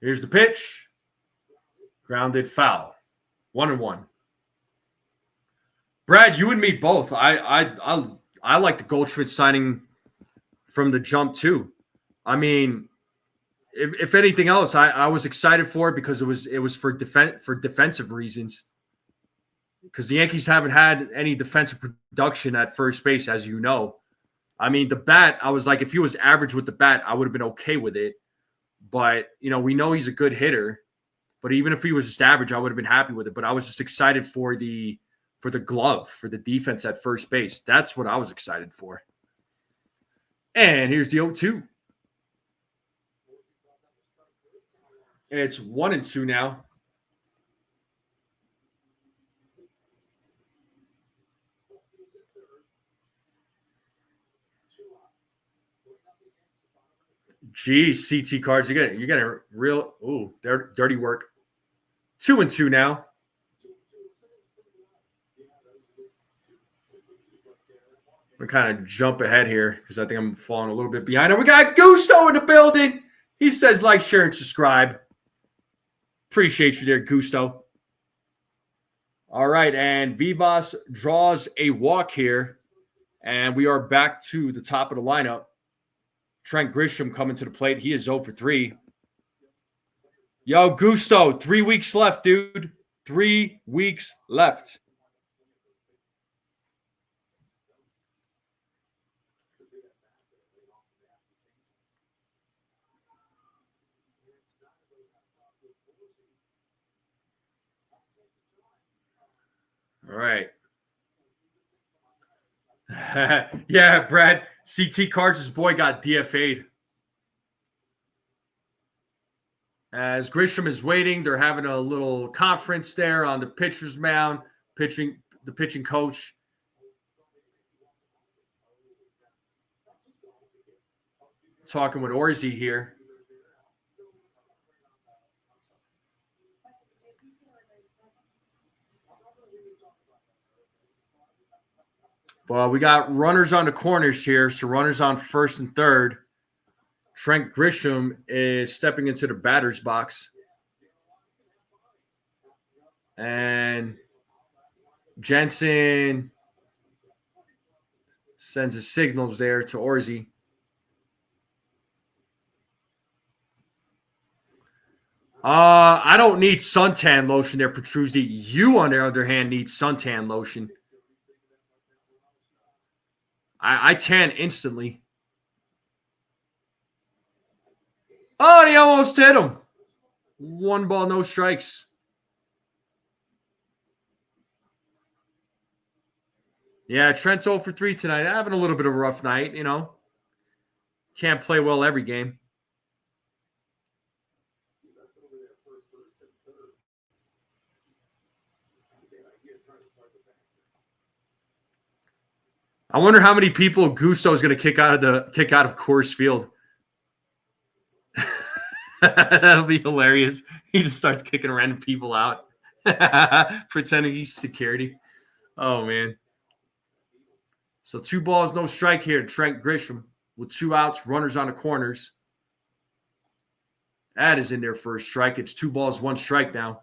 Here's the pitch. Grounded foul. 1-1. Brad, you and me both. I like the Goldschmidt signing from the jump too. I mean, if anything else, I was excited for it because it was for defensive reasons. Because the Yankees haven't had any defensive production at first base, as you know. I mean, the bat, I was like, if he was average with the bat, I would have been okay with it. But, we know he's a good hitter. But even if he was just average, I would have been happy with it. But I was just excited for the glove, for the defense at first base. That's what I was excited for. And here's the 0-2. It's 1-2 now. Geez, CT cards, you get a real dirty work. 2-2 now. I'm going to kind of jump ahead here because I think I'm falling a little bit behind. And we got Gusto in the building. He says like, share, and subscribe. Appreciate you there, Gusto. All right, and Vivas draws a walk here. And we are back to the top of the lineup. Trent Grisham coming to the plate. He is 0 for 3. Yo, Gusto, 3 weeks left, dude. 3 weeks left. All right. Yeah, Brad. CT Cards' boy got DFA'd. As Grisham is waiting, they're having a little conference there on the pitcher's mound, the pitching coach. Talking with Orzi here. Well, we got runners on the corners here, so runners on first and third. Trent Grisham is stepping into the batter's box. And Jensen sends his signals there to Orzi. I don't need suntan lotion there, Petruzzi. You, on the other hand, need suntan lotion. I tan instantly. Oh, he almost hit him. 1 ball, no strikes. Yeah, Trent's 0 for 3 tonight. Having a little bit of a rough night, Can't play well every game. I wonder how many people Gusto is going to kick out of Coors Field. That'll be hilarious. He just starts kicking random people out, pretending he's security. Oh, man. So 2 balls, no strike here to Trent Grisham with 2 outs, runners on the corners. That is in there for a strike. It's 2 balls, 1 strike now.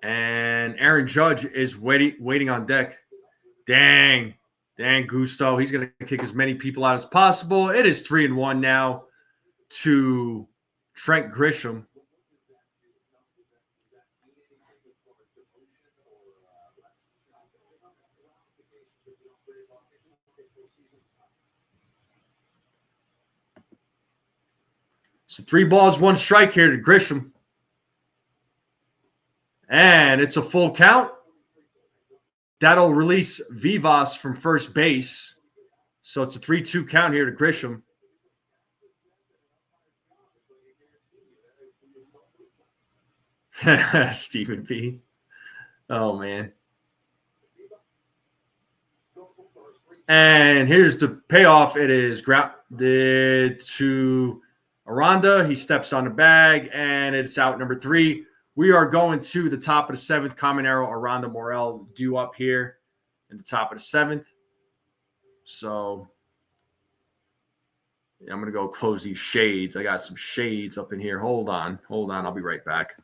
And Aaron Judge is waiting on deck. Dang, Gusto. He's going to kick as many people out as possible. It is 3-1 now to Trent Grisham. So 3 balls, 1 strike here to Grisham. And it's a full count. That'll release Vivas from first base. So it's a 3-2 count here to Grisham. Stephen P. Oh, man. And here's the payoff. It is grounded to Aranda. He steps on the bag, and it's out number 3. We are going to the top of the 7th. Caminero, Aranda, Morel due up here in the top of the 7th. So yeah, I'm going to go close these shades. I got some shades up in here. Hold on. I'll be right back.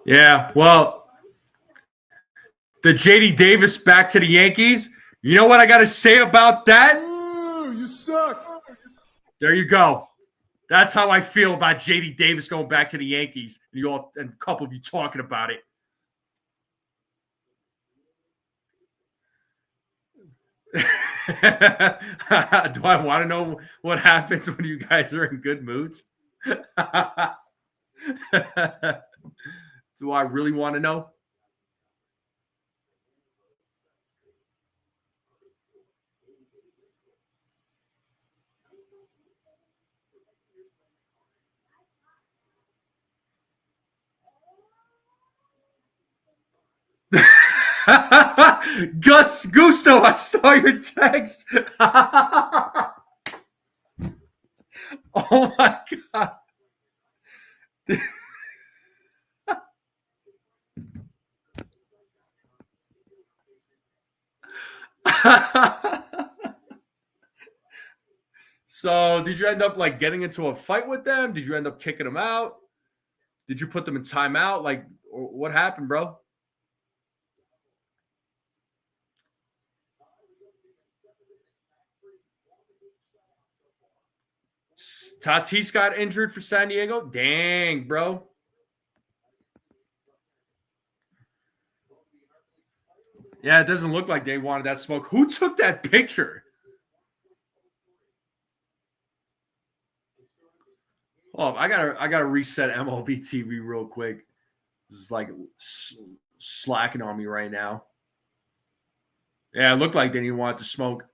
Yeah, well, the JD Davis back to the Yankees. You know what I got to say about that? Ooh, you suck. There you go. That's how I feel about JD Davis going back to the Yankees. And a couple of you talking about it. Do I want to know what happens when you guys are in good moods? Do I really want to know? Gus Gusto, I saw your text. Oh my god. So, did you end up like getting into a fight with them? Did you end up kicking them out? Did you put them in timeout? Like, what happened, bro? Tatis got injured for San Diego? Dang, bro. Yeah, it doesn't look like they wanted that smoke. Who took that picture? Oh, I gotta reset MLB TV real quick. It's like slacking on me right now. Yeah, it looked like they didn't want to smoke.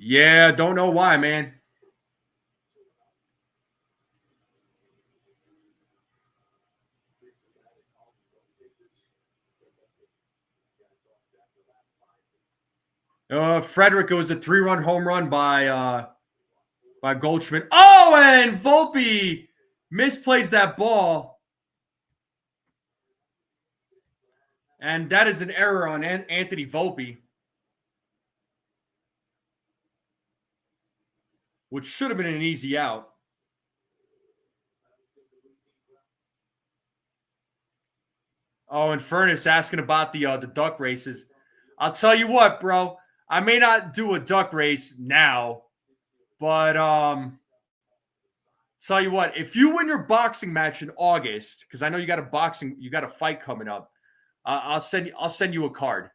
Yeah, don't know why, man. Frederick, it was a 3-run home run by Goldschmidt. Oh, and Volpe misplays that ball. And that is an error on Anthony Volpe, which should have been an easy out. Oh, and Furnace asking about the duck races. I'll tell you what, bro. I may not do a duck race now, but tell you what, if you win your boxing match in August, because I know you got a fight coming up, I'll send you a card.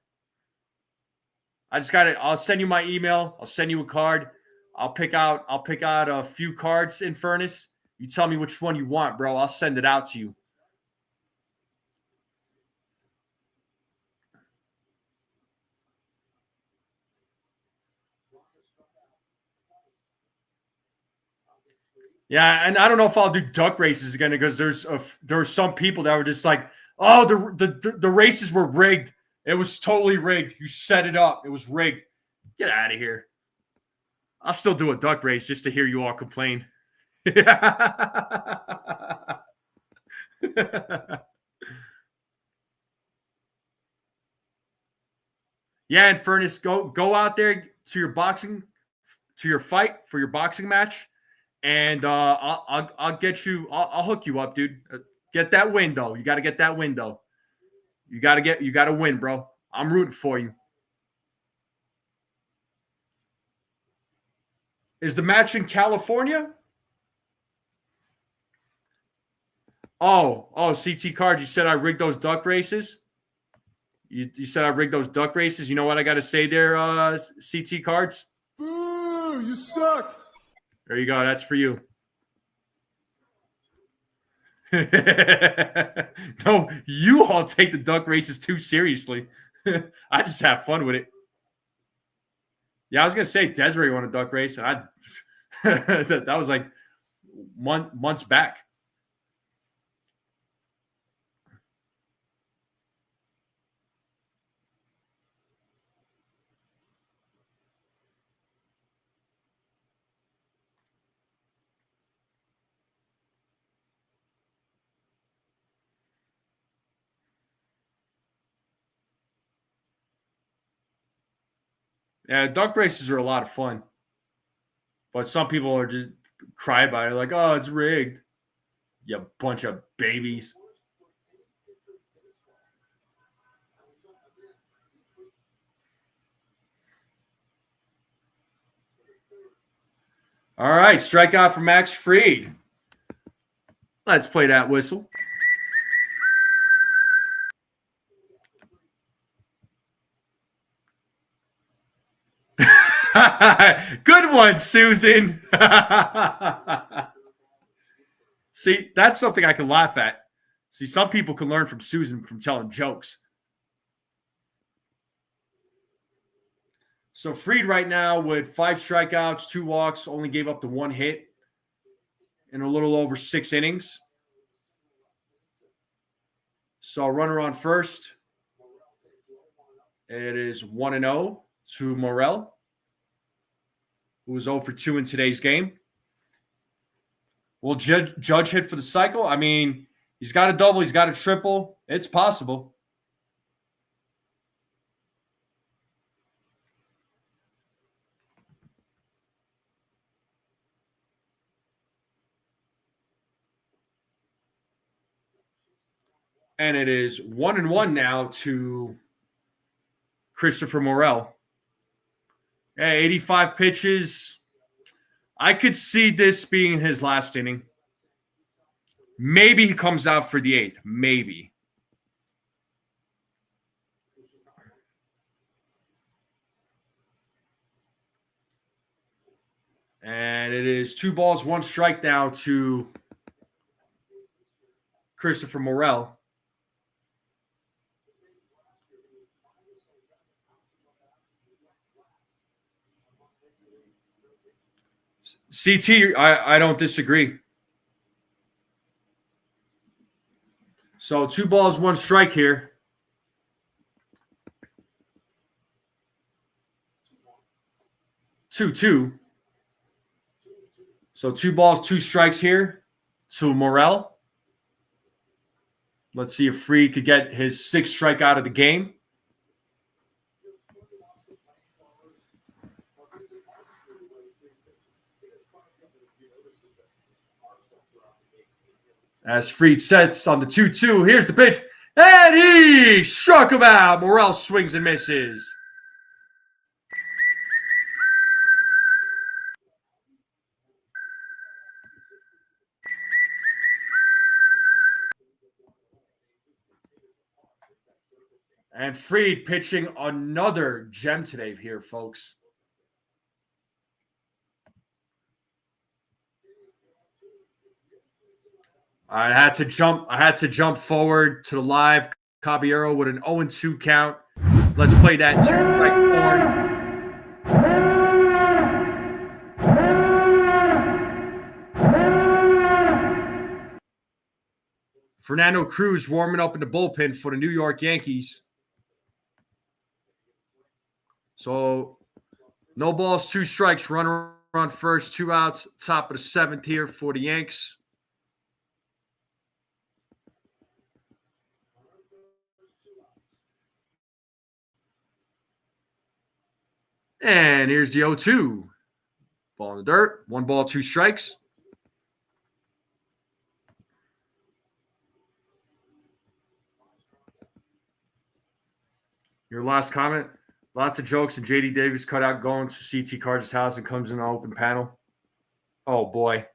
I'll send you my email. I'll send you a card. I'll pick out a few cards in Furnace. You tell me which one you want, bro. I'll send it out to you. Yeah, and I don't know if I'll do duck races again because there were some people that were just like, oh, the races were rigged. It was totally rigged. You set it up. It was rigged. Get out of here. I'll still do a duck race just to hear you all complain. Yeah, and Furnace, go out there to your fight for your boxing match, and I'll get you. I'll hook you up, dude. Get that win though. You got to get that win though. You got to win, bro. I'm rooting for you. Is the match in California? Oh, CT Cards. You said I rigged those duck races. You said I rigged those duck races. You know what I got to say there, CT Cards? Boo! You suck. There you go. That's for you. No, you all take the duck races too seriously. I just have fun with it. Yeah, I was gonna say Desiree won a duck race, and that was like months back. Yeah, duck races are a lot of fun. But some people are just cry about it like, oh, it's rigged. You bunch of babies. All right, strikeout for Max Fried. Let's play that whistle. Good one, Susan. See, that's something I can laugh at. See, some people can learn from Susan from telling jokes. So Fried right now with 5 strikeouts, 2 walks, only gave up the 1 hit in a little over 6 innings. So runner on first. It is 1-0 to Morel, who was 0 for 2 in today's game. Will Judge hit for the cycle? I mean, he's got a double, he's got a triple. It's possible. And it is 1-1 now to Christopher Morel. Yeah, 85 pitches. I could see this being his last inning. Maybe he comes out for the 8th. Maybe. And it is 2 balls, 1 strike now to Christopher Morel. CT, I don't disagree. So 2 balls, 1 strike here. Two. So 2 balls, 2 strikes here to Morel. Let's see if Fried could get his 6th strikeout of the game. As Fried sets on the 2-2, here's the pitch. And he struck him out. Morel swings and misses. And Fried pitching another gem today here, folks. I had to jump forward to the live. Caballero with an 0-2 count. Let's play that 2-strike horn. Fernando Cruz warming up in the bullpen for the New York Yankees. So, no balls, 2 strikes, runner on first, 2 outs, top of the 7th here for the Yanks. And here's the 0-2. Ball in the dirt, 1 ball, 2 strikes. Your last comment? Lots of jokes and JD Davis cut out going to CT Carter's house and comes in an open panel. Oh, boy.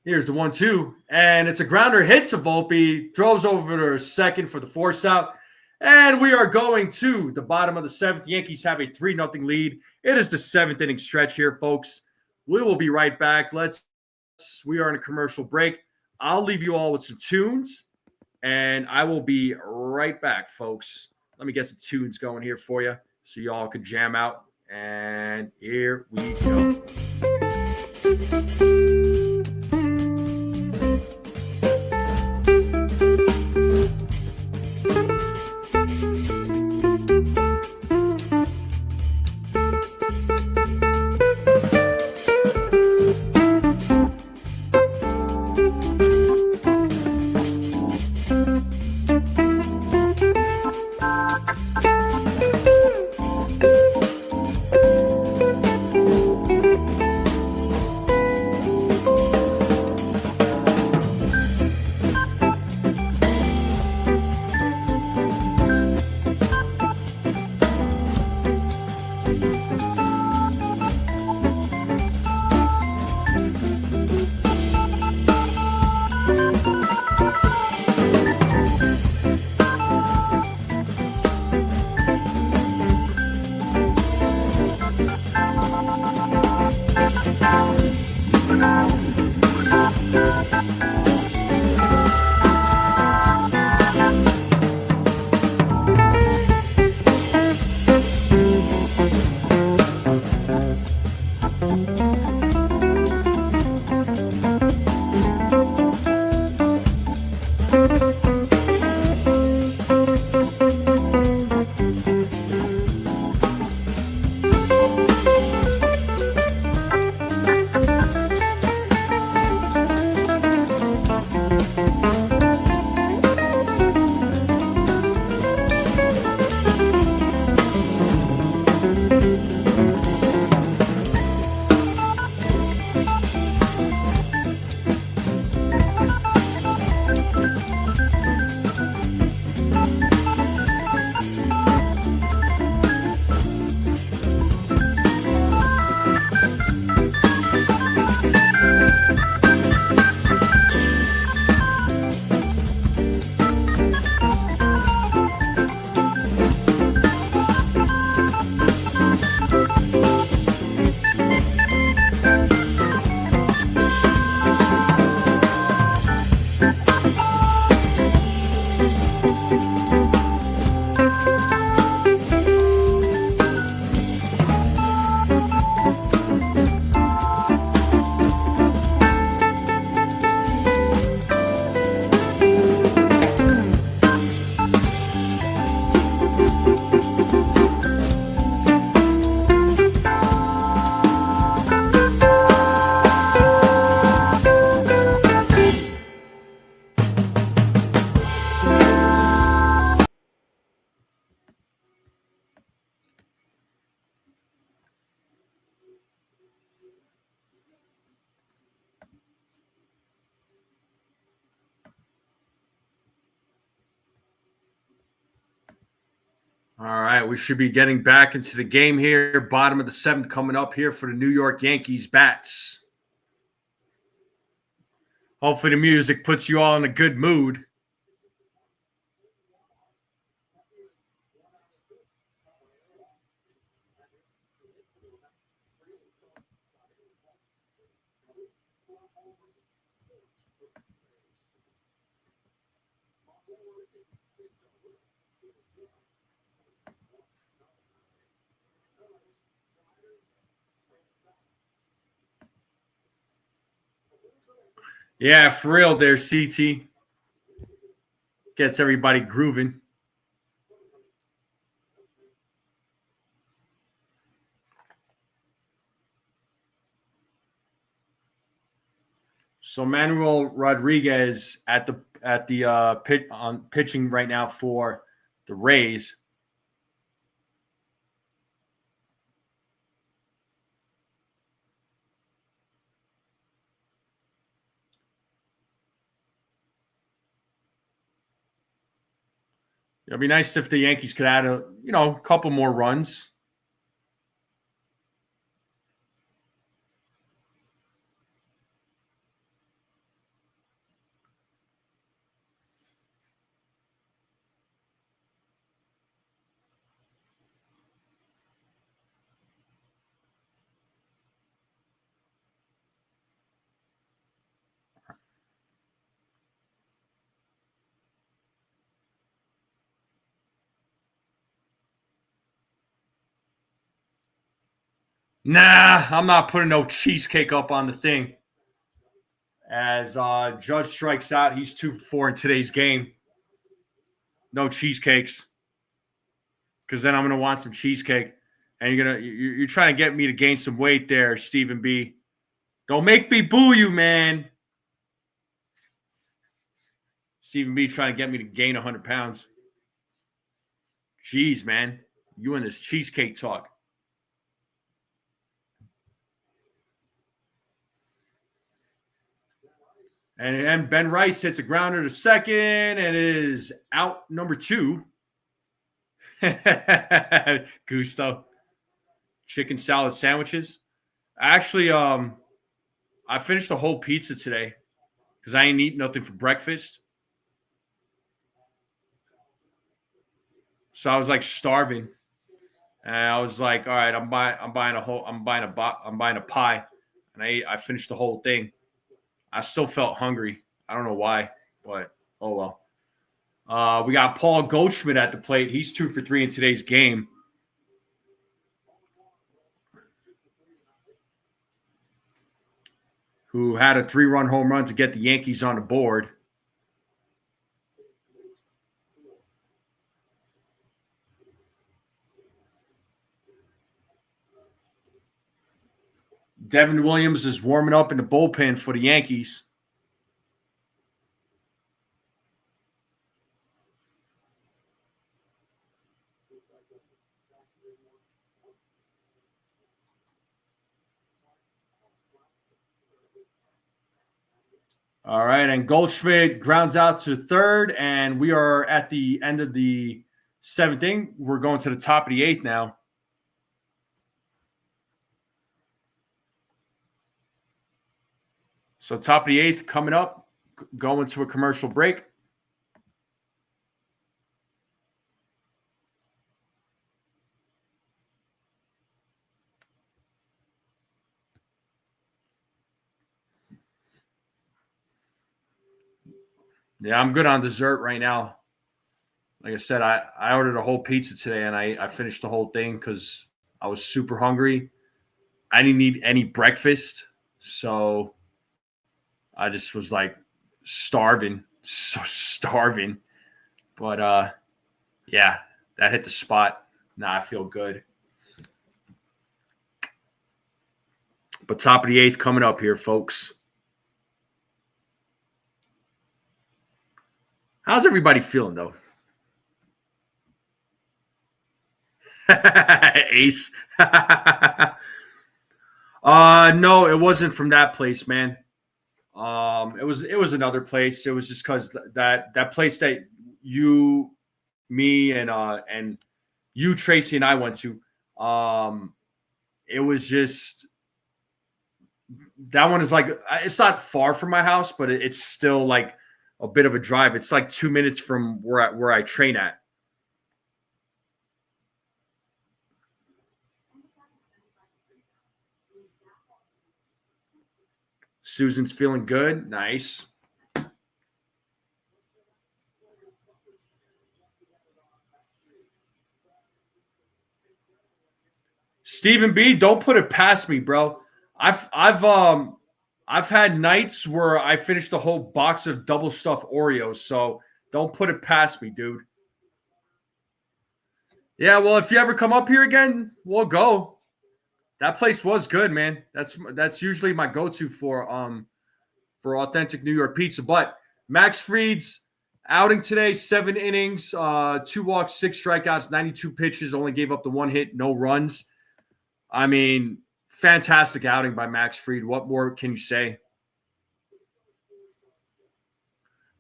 Here's the 1-2. And it's a grounder hit to Volpe. Throws over to second for the force out. And we are going to the bottom of the 7th. The Yankees have a 3-0 lead. It is the 7th inning stretch here, folks. We will be right back. We are in a commercial break. I'll leave you all with some tunes. And I will be right back, folks. Let me get some tunes going here for you so y'all could jam out. And here we go. All right, we should be getting back into the game here. Bottom of the 7th coming up here for the New York Yankees bats. Hopefully the music puts you all in a good mood. Yeah, for real there, CT. Gets everybody grooving. So Manuel Rodriguez at the pitching right now for the Rays. It'd be nice if the Yankees could add a couple more runs. Nah, I'm not putting no cheesecake up on the thing. As Judge strikes out, he's 2 for 4 in today's game. No cheesecakes, because then I'm gonna want some cheesecake, and you're trying to get me to gain some weight there, Stephen B. Don't make me boo you, man. Stephen B. trying to get me to gain 100 pounds. Jeez, man, you and this cheesecake talk. And Ben Rice hits a grounder to second, and it is out number 2. Gusto. Chicken salad sandwiches. Actually, I finished the whole pizza today because I ain't eat nothing for breakfast. So I was like starving. And I was like, all right, I'm buying a pie. And I finished the whole thing. I still felt hungry. I don't know why, but oh well. We got Paul Goldschmidt at the plate. He's 2 for 3 in today's game. Who had a 3-run home run to get the Yankees on the board. Devin Williams is warming up in the bullpen for the Yankees. All right, and Goldschmidt grounds out to third, and we are at the end of the 7th inning. We're going to the top of the 8th now. So top of the 8th coming up, going to a commercial break. Yeah, I'm good on dessert right now. Like I said, I ordered a whole pizza today, and I finished the whole thing because I was super hungry. I didn't need any breakfast, so I just was like starving, so starving. But yeah, that hit the spot. Now I feel good. But top of the 8th coming up here, folks. How's everybody feeling, though? Ace. No, it wasn't from that place, man. It was another place. It was just because that place that you, me, and you, Tracy, and I went to. It was just that one is like it's not far from my house, but it's still like a bit of a drive. It's like 2 minutes from where I train at. Susan's feeling good. Nice. Stephen B, don't put it past me, bro. I've I've had nights where I finished a whole box of double stuffed Oreos, so don't put it past me, dude. Yeah, well, if you ever come up here again, we'll go. That place was good, man. That's usually my go-to for authentic New York pizza. But Max Fried's outing today, 7 innings, 2 walks, 6 strikeouts, 92 pitches, only gave up the 1 hit, no runs. I mean, fantastic outing by Max Fried. What more can you say?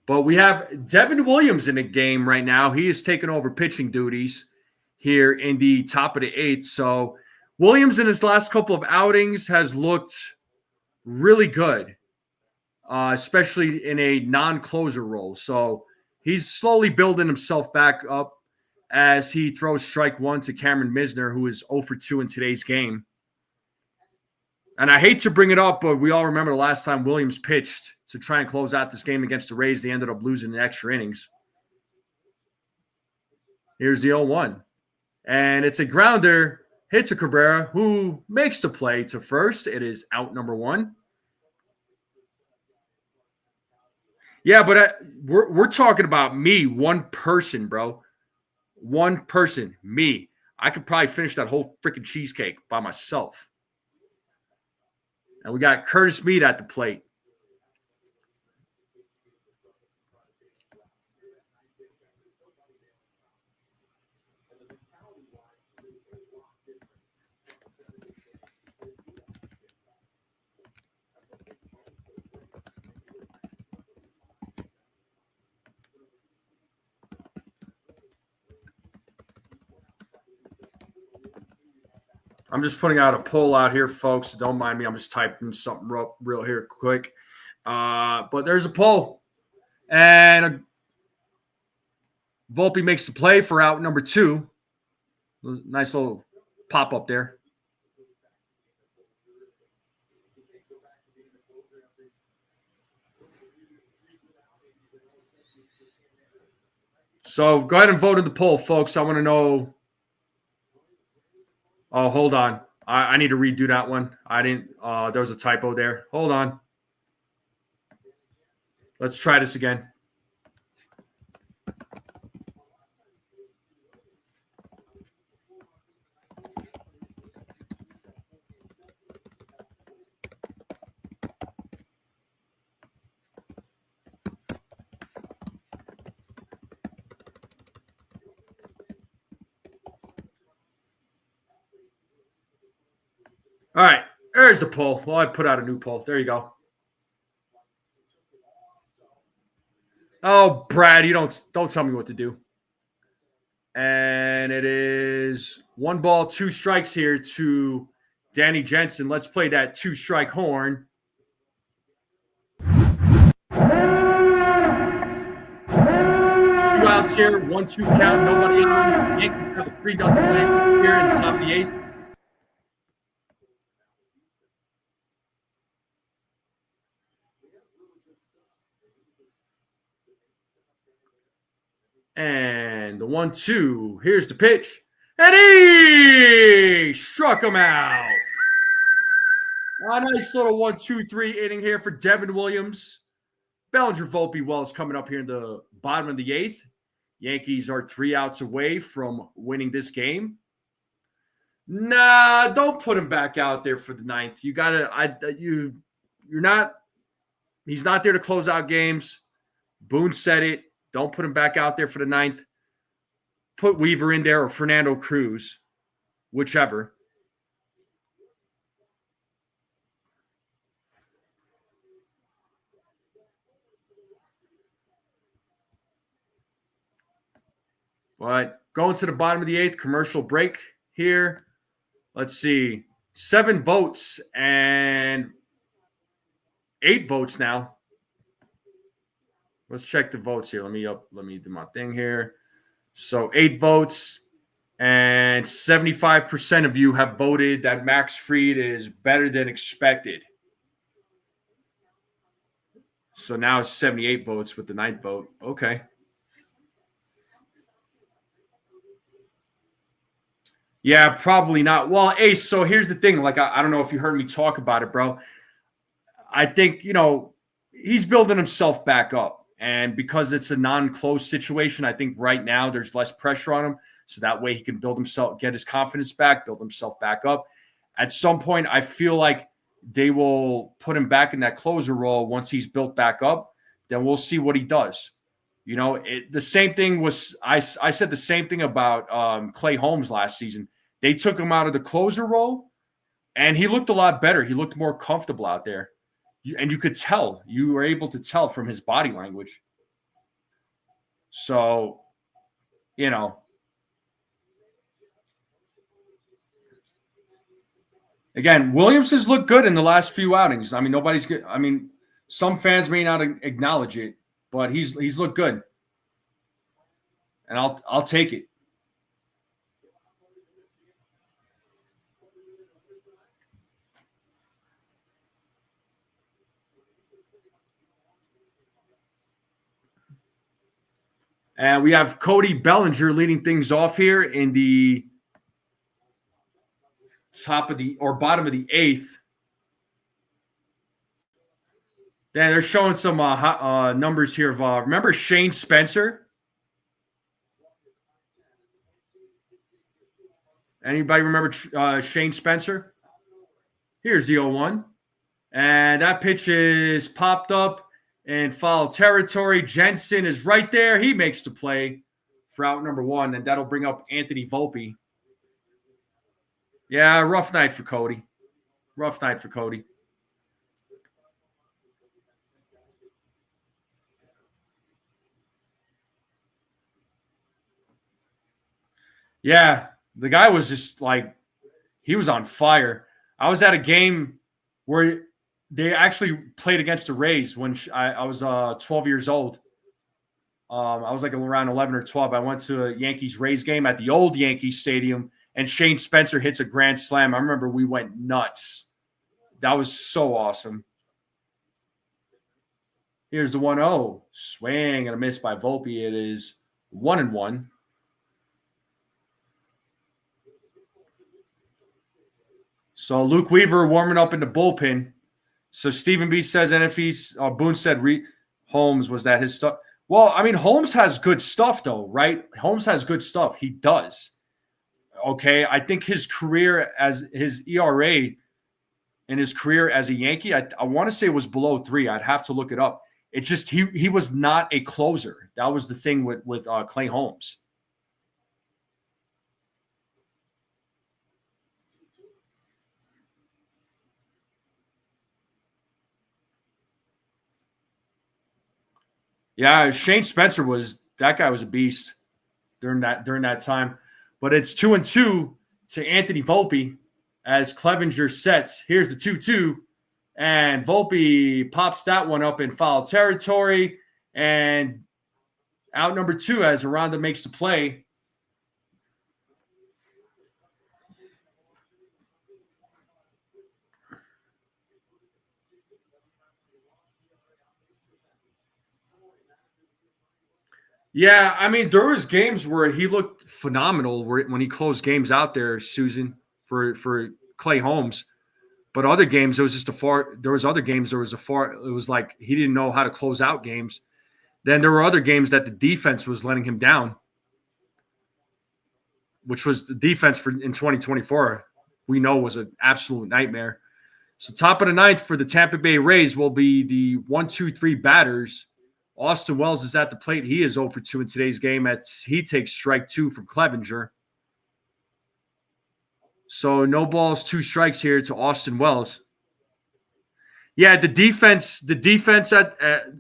But we have Devin Williams in the game right now. He is taking over pitching duties here in the top of the 8th. So Williams in his last couple of outings has looked really good, especially in a non-closer role. So he's slowly building himself back up as he throws strike 1 to Cameron Misner, who is 0 for 2 in today's game. And I hate to bring it up, but we all remember the last time Williams pitched to try and close out this game against the Rays. They ended up losing in extra innings. Here's the 0-1. And it's a grounder hit to Cabrera, who makes the play to first. It is out number 1. Yeah, but we're talking about me, one person, bro. One person, me. I could probably finish that whole freaking cheesecake by myself. And we got Curtis Mead at the plate. I'm just putting out a poll out here, folks. Don't mind me. I'm just typing something real here quick. But there's a poll. And Volpe makes the play for out number 2. Nice little pop-up there. So go ahead and vote in the poll, folks. I want to know. Oh, hold on. I need to redo that one. I didn't. There was a typo there. Hold on. Let's try this again. All right, there's the poll. Well, I put out a new poll. There you go. Oh, Brad, you don't tell me what to do. And it is 1 ball, 2 strikes here to Danny Jensen. Let's play that 2-strike horn. 2 outs here, 1-2 count, nobody on. Yankees have a 3-0 win here in the top of the 8th. And the 1-2. Here's the pitch. And he struck him out. A nice little 1-2-3 inning here for Devin Williams. Bellinger, Volpe, Wells coming up here in the bottom of the 8th. Yankees are 3 outs away from winning this game. Nah, don't put him back out there for the 9th. You gotta. You're not. He's not there to close out games. Boone said it. Don't put him back out there for the 9th. Put Weaver in there or Fernando Cruz, whichever. But going to the bottom of the 8th, commercial break here. Let's see. 7 votes and 8 votes now. Let's check the votes here. Let me do my thing here. So 8 votes and 75% of you have voted that Max Fried is better than expected. So now it's 78 votes with the 9th vote. Okay. Yeah, probably not. Well, Ace, so here's the thing. Like, I don't know if you heard me talk about it, bro. I think, he's building himself back up. And because it's a non-close situation, I think right now there's less pressure on him. So that way he can build himself, get his confidence back, build himself back up. At some point, I feel like they will put him back in that closer role once he's built back up. Then we'll see what he does. The same thing was I said the same thing about Clay Holmes last season. They took him out of the closer role, and he looked a lot better. He looked more comfortable out there. And you could tell. You were able to tell from his body language. So, again, Williams has looked good in the last few outings. I mean, nobody's good. I mean, some fans may not acknowledge it, but he's looked good. And I'll take it. And we have Cody Bellinger leading things off here in the bottom of the eighth. Then they're showing some numbers here of remember Shane Spencer? Anybody remember Shane Spencer? Here's the 0-1. And that pitch is popped up in foul territory. Jensen is right there. He makes the play for out number 1, and that'll bring up Anthony Volpe. Yeah, rough night for Cody. Rough night for Cody. Yeah, the guy was just like, he was on fire. I was at a game where they actually played against the Rays when I was 12 years old. I was like around 11 or 12. I went to a Yankees-Rays game at the old Yankees Stadium, and Shane Spencer hits a grand slam. I remember we went nuts. That was so awesome. Here's the 1-0. Swing and a miss by Volpe. It is 1-1. So Luke Weaver warming up in the bullpen. So Stephen B says, and if he's Boone said Holmes was that his stuff. Well, I mean, Holmes has good stuff though, right? Holmes has good stuff. He does. Okay, I think his career as his ERA and his career as a Yankee, I want to say it was below 3. I'd have to look it up. It just he was not a closer. That was the thing with Clay Holmes. Yeah, Shane Spencer that guy was a beast during that time. But it's 2-2 to Anthony Volpe as Clevenger sets. Here's the 2-2, and Volpe pops that one up in foul territory, and out number 2 as Aranda makes the play. Yeah, I mean, there was games where he looked phenomenal when he closed games out there, Susan, for Clay Holmes. But other games, it was just there was like he didn't know how to close out games. Then there were other games that the defense was letting him down, which was the defense in 2024 we know was an absolute nightmare. So top of the ninth for the Tampa Bay Rays will be the 1-2-3 batters. Austin Wells is at the plate. He is 0 for 2 in today's game. He takes strike 2 from Clevenger. So no balls, 2 strikes here to Austin Wells. Yeah, the defense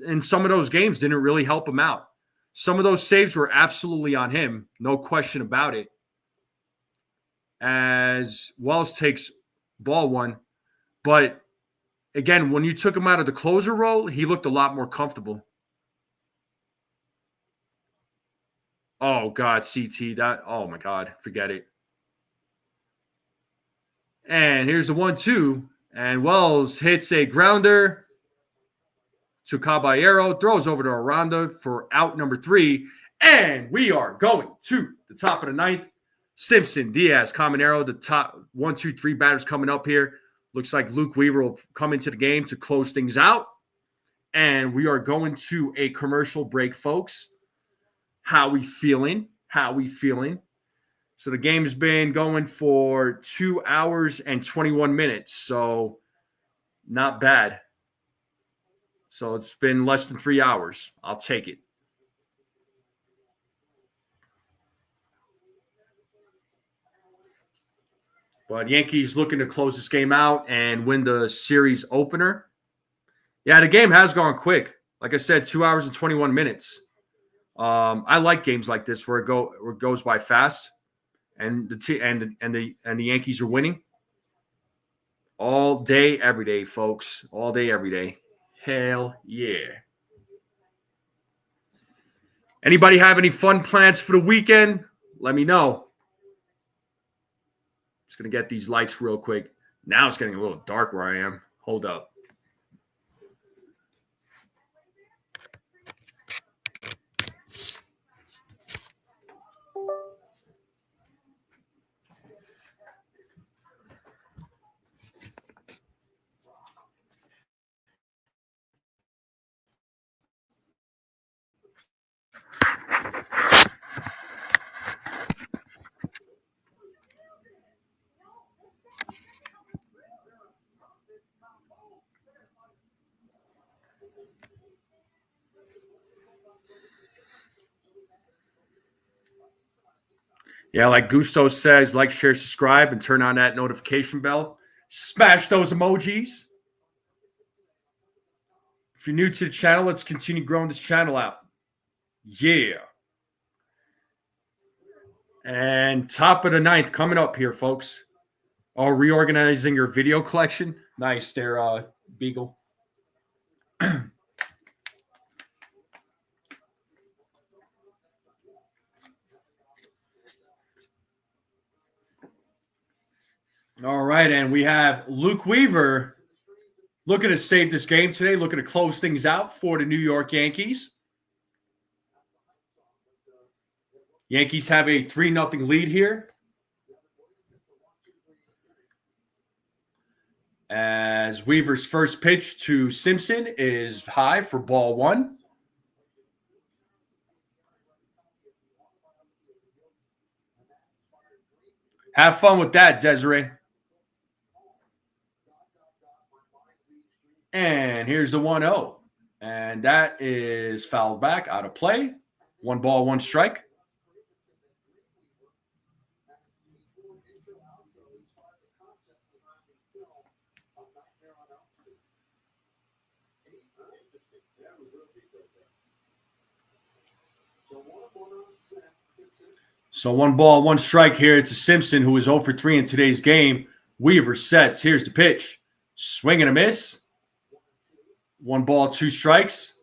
in some of those games didn't really help him out. Some of those saves were absolutely on him, no question about it. As Wells takes ball 1. But again, when you took him out of the closer role, he looked a lot more comfortable. Oh, God, CT. Oh, my God. Forget it. And here's the 1-2. And Wells hits a grounder to Caballero. Throws over to Aranda for out number 3. And we are going to the top of the ninth. Simpson, Diaz, Caminero, the top 1-2-3 batters coming up here. Looks like Luke Weaver will come into the game to close things out. And we are going to a commercial break, folks. How we feeling? How we feeling? So the game's been going for 2 hours and 21 minutes. So not bad. So it's been less than 3 hours. I'll take it. But Yankees looking to close this game out and win the series opener. Yeah, the game has gone quick. Like I said, 2 hours and 21 minutes. I like games like this where it goes by fast, and the Yankees are winning all day, every day, folks. All day, every day. Hell yeah! Anybody have any fun plans for the weekend? Let me know. Just gonna get these lights real quick. Now it's getting a little dark where I am. Hold up. Yeah, like Gusto says, like, share, subscribe, and turn on that notification bell. Smash those emojis. If you're new to the channel, let's continue growing this channel out. Yeah. And top of the ninth coming up here, folks. Oh, reorganizing your video collection. Nice there, Beagle. All right, and we have Luke Weaver looking to save this game today, looking to close things out for the New York Yankees. Yankees have a 3-0 lead here. As Weaver's first pitch to Simpson is high for ball one. Have fun with that, Desiree. And here's the 1-0. And that is fouled back out of play. 1 ball, 1 strike. So 1 ball, 1 strike here to Simpson, who is 0 for 3 in today's game. Weaver sets. Here's the pitch. Swing and a miss. 1 ball, 2 strikes.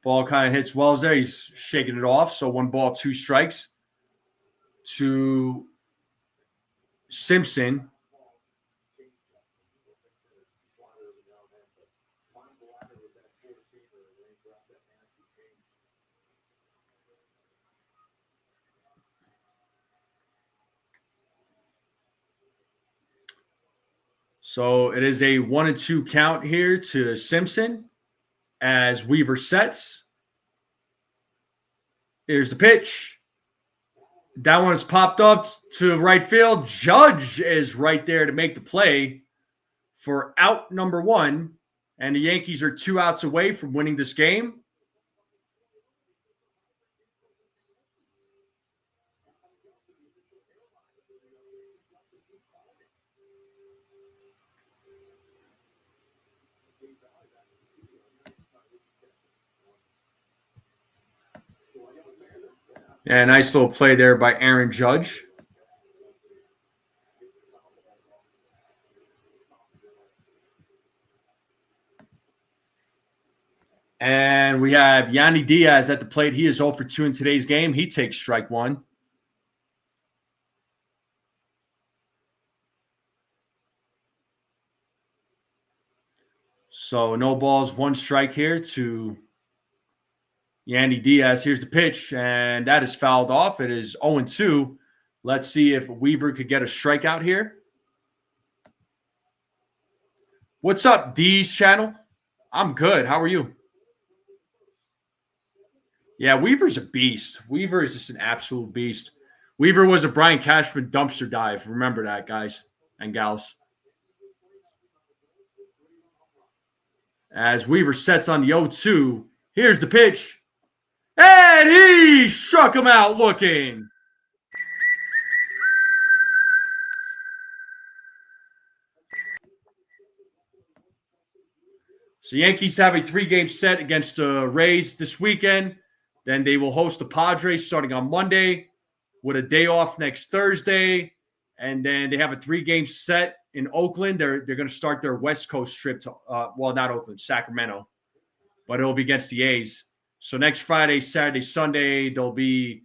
Ball kind of hits Wells there. He's shaking it off. So 1 ball, 2 strikes to Simpson. So it is a 1-2 count here to Simpson as Weaver sets. Here's the pitch. That one is popped up to right field. Judge is right there to make the play for out number 1. And the Yankees are 2 outs away from winning this game. And nice little play there by Aaron Judge. And we have Yanni Diaz at the plate. He is 0 for 2 in today's game. He takes strike 1. So no balls, 1 strike here to Yanni Diaz. Here's the pitch, and that is fouled off. It is 0-2. Let's see if Weaver could get a strikeout here. What's up, D's channel? I'm good. How are you? Yeah, Weaver's a beast. Weaver is just an absolute beast. Weaver was a Brian Cashman dumpster dive. Remember that, guys and gals. As Weaver sets on the 0-2, here's the pitch. And he struck him out looking. So Yankees have a 3-game set against the Rays this weekend. Then they will host the Padres starting on Monday with a day off next Thursday. And then they have a 3-game set in Oakland. They're going to start their West Coast trip to, not Oakland, Sacramento. But it'll be against the A's. So next Friday, Saturday, Sunday, they'll be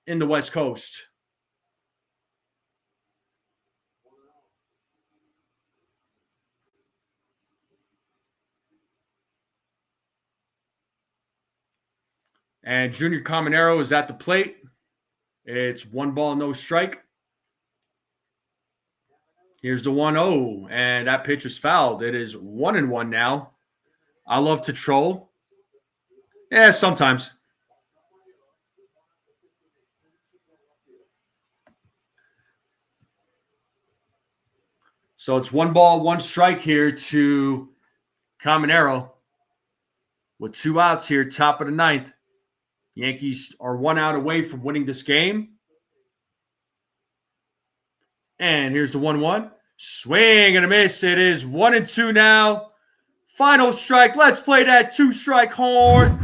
in the West Coast. And Junior Caminero is at the plate. It's 1 ball, no strike. Here's the 1-0, and that pitch is fouled. It is 1-1 now. I love to troll. Yeah, sometimes. So it's 1 ball, 1 strike here to Caminero with 2 outs here, top of the 9th. Yankees are 1 out away from winning this game. And here's the 1-1. Swing and a miss. It is 1-2 now. Final strike. Let's play that 2-strike horn.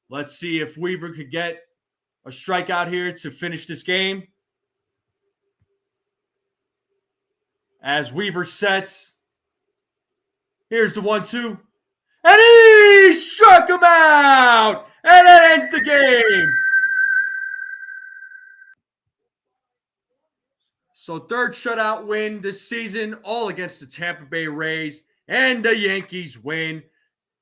Let's see if Weaver could get a strikeout here to finish this game. As Weaver sets, here's the 1-2. And he struck him out! And that ends the game. So 3rd shutout win this season, all against the Tampa Bay Rays. And the Yankees win.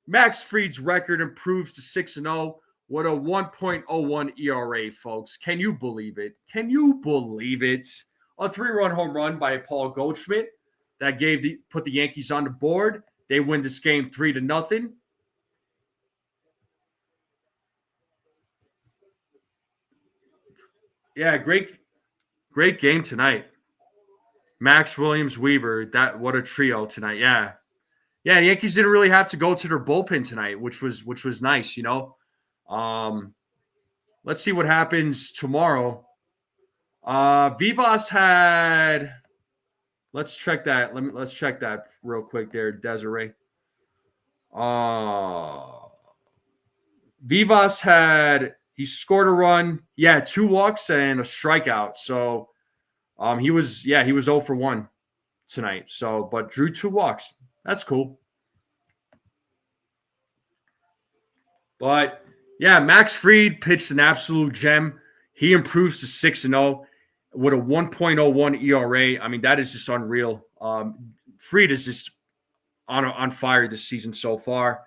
Max Fried's record improves to 6-0 with a 1.01 ERA, folks. Can you believe it? Can you believe it? A 3-run home run by Paul Goldschmidt that put the Yankees on the board. They win this game 3-0. Yeah, great game tonight. Max, Williams, Weaver. What a trio tonight. Yeah. Yeah, the Yankees didn't really have to go to their bullpen tonight, which was nice, you know. Let's see what happens tomorrow. Vivas had. Let's check that. Let's check that real quick there, Desiree. Vivas he scored a run. Yeah, 2 walks and a strikeout. So he was 0 for 1 tonight. So, but drew 2 walks. That's cool. But yeah, Max Fried pitched an absolute gem. He improves to 6-0 with a 1.01 ERA. I mean, that is just unreal. Fried is just on fire this season so far.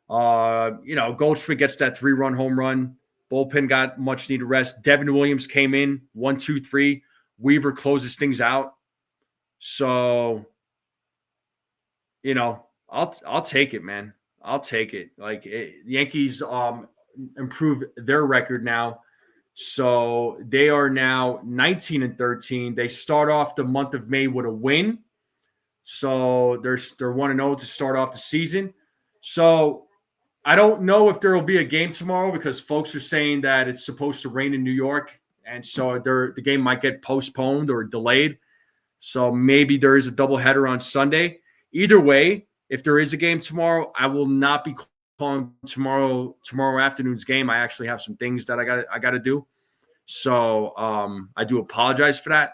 Goldschmidt gets that 3-run home run. Bullpen got much needed rest. Devin Williams came in 1, 2, 3. Weaver closes things out. So, I'll take it, man. I'll take it. The Yankees improve their record now. So they are now 19-13. They start off the month of May with a win. So they're 1-0 to start off the season. So I don't know if there will be a game tomorrow because folks are saying that it's supposed to rain in New York. And so the game might get postponed or delayed. So maybe there is a doubleheader on Sunday. Either way, if there is a game tomorrow, I will not be calling tomorrow afternoon's game. I actually have some things that I got to do. So I do apologize for that.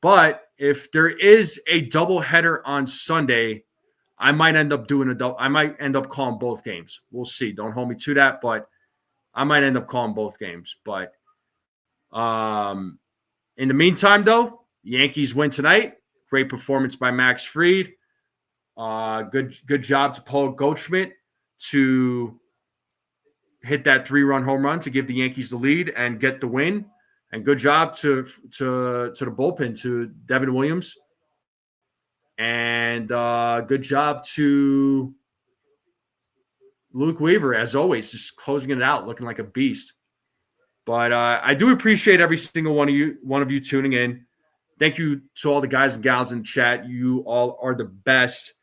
But if there is a doubleheader on Sunday, I might end up calling both games. We'll see. Don't hold me to that, but I might end up calling both games. But in the meantime, though, Yankees win tonight. Great performance by Max Fried. Good job to Paul Goldschmidt to hit that 3-run home run to give the Yankees the lead and get the win. And good job to the bullpen, to Devin Williams. And good job to Luke Weaver, as always, just closing it out, looking like a beast. But I do appreciate every single one of you tuning in. Thank you to all the guys and gals in the chat. You all are the best.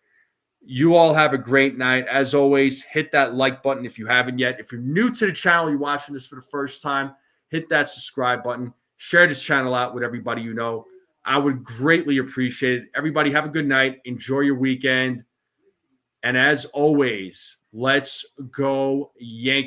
You all have a great night. As always, hit that like button if you haven't yet. If you're new to the channel, you're watching this for the first time, hit that subscribe button. Share this channel out with everybody you know. I would greatly appreciate it. Everybody have a good night. Enjoy your weekend. And as always, let's go Yankees.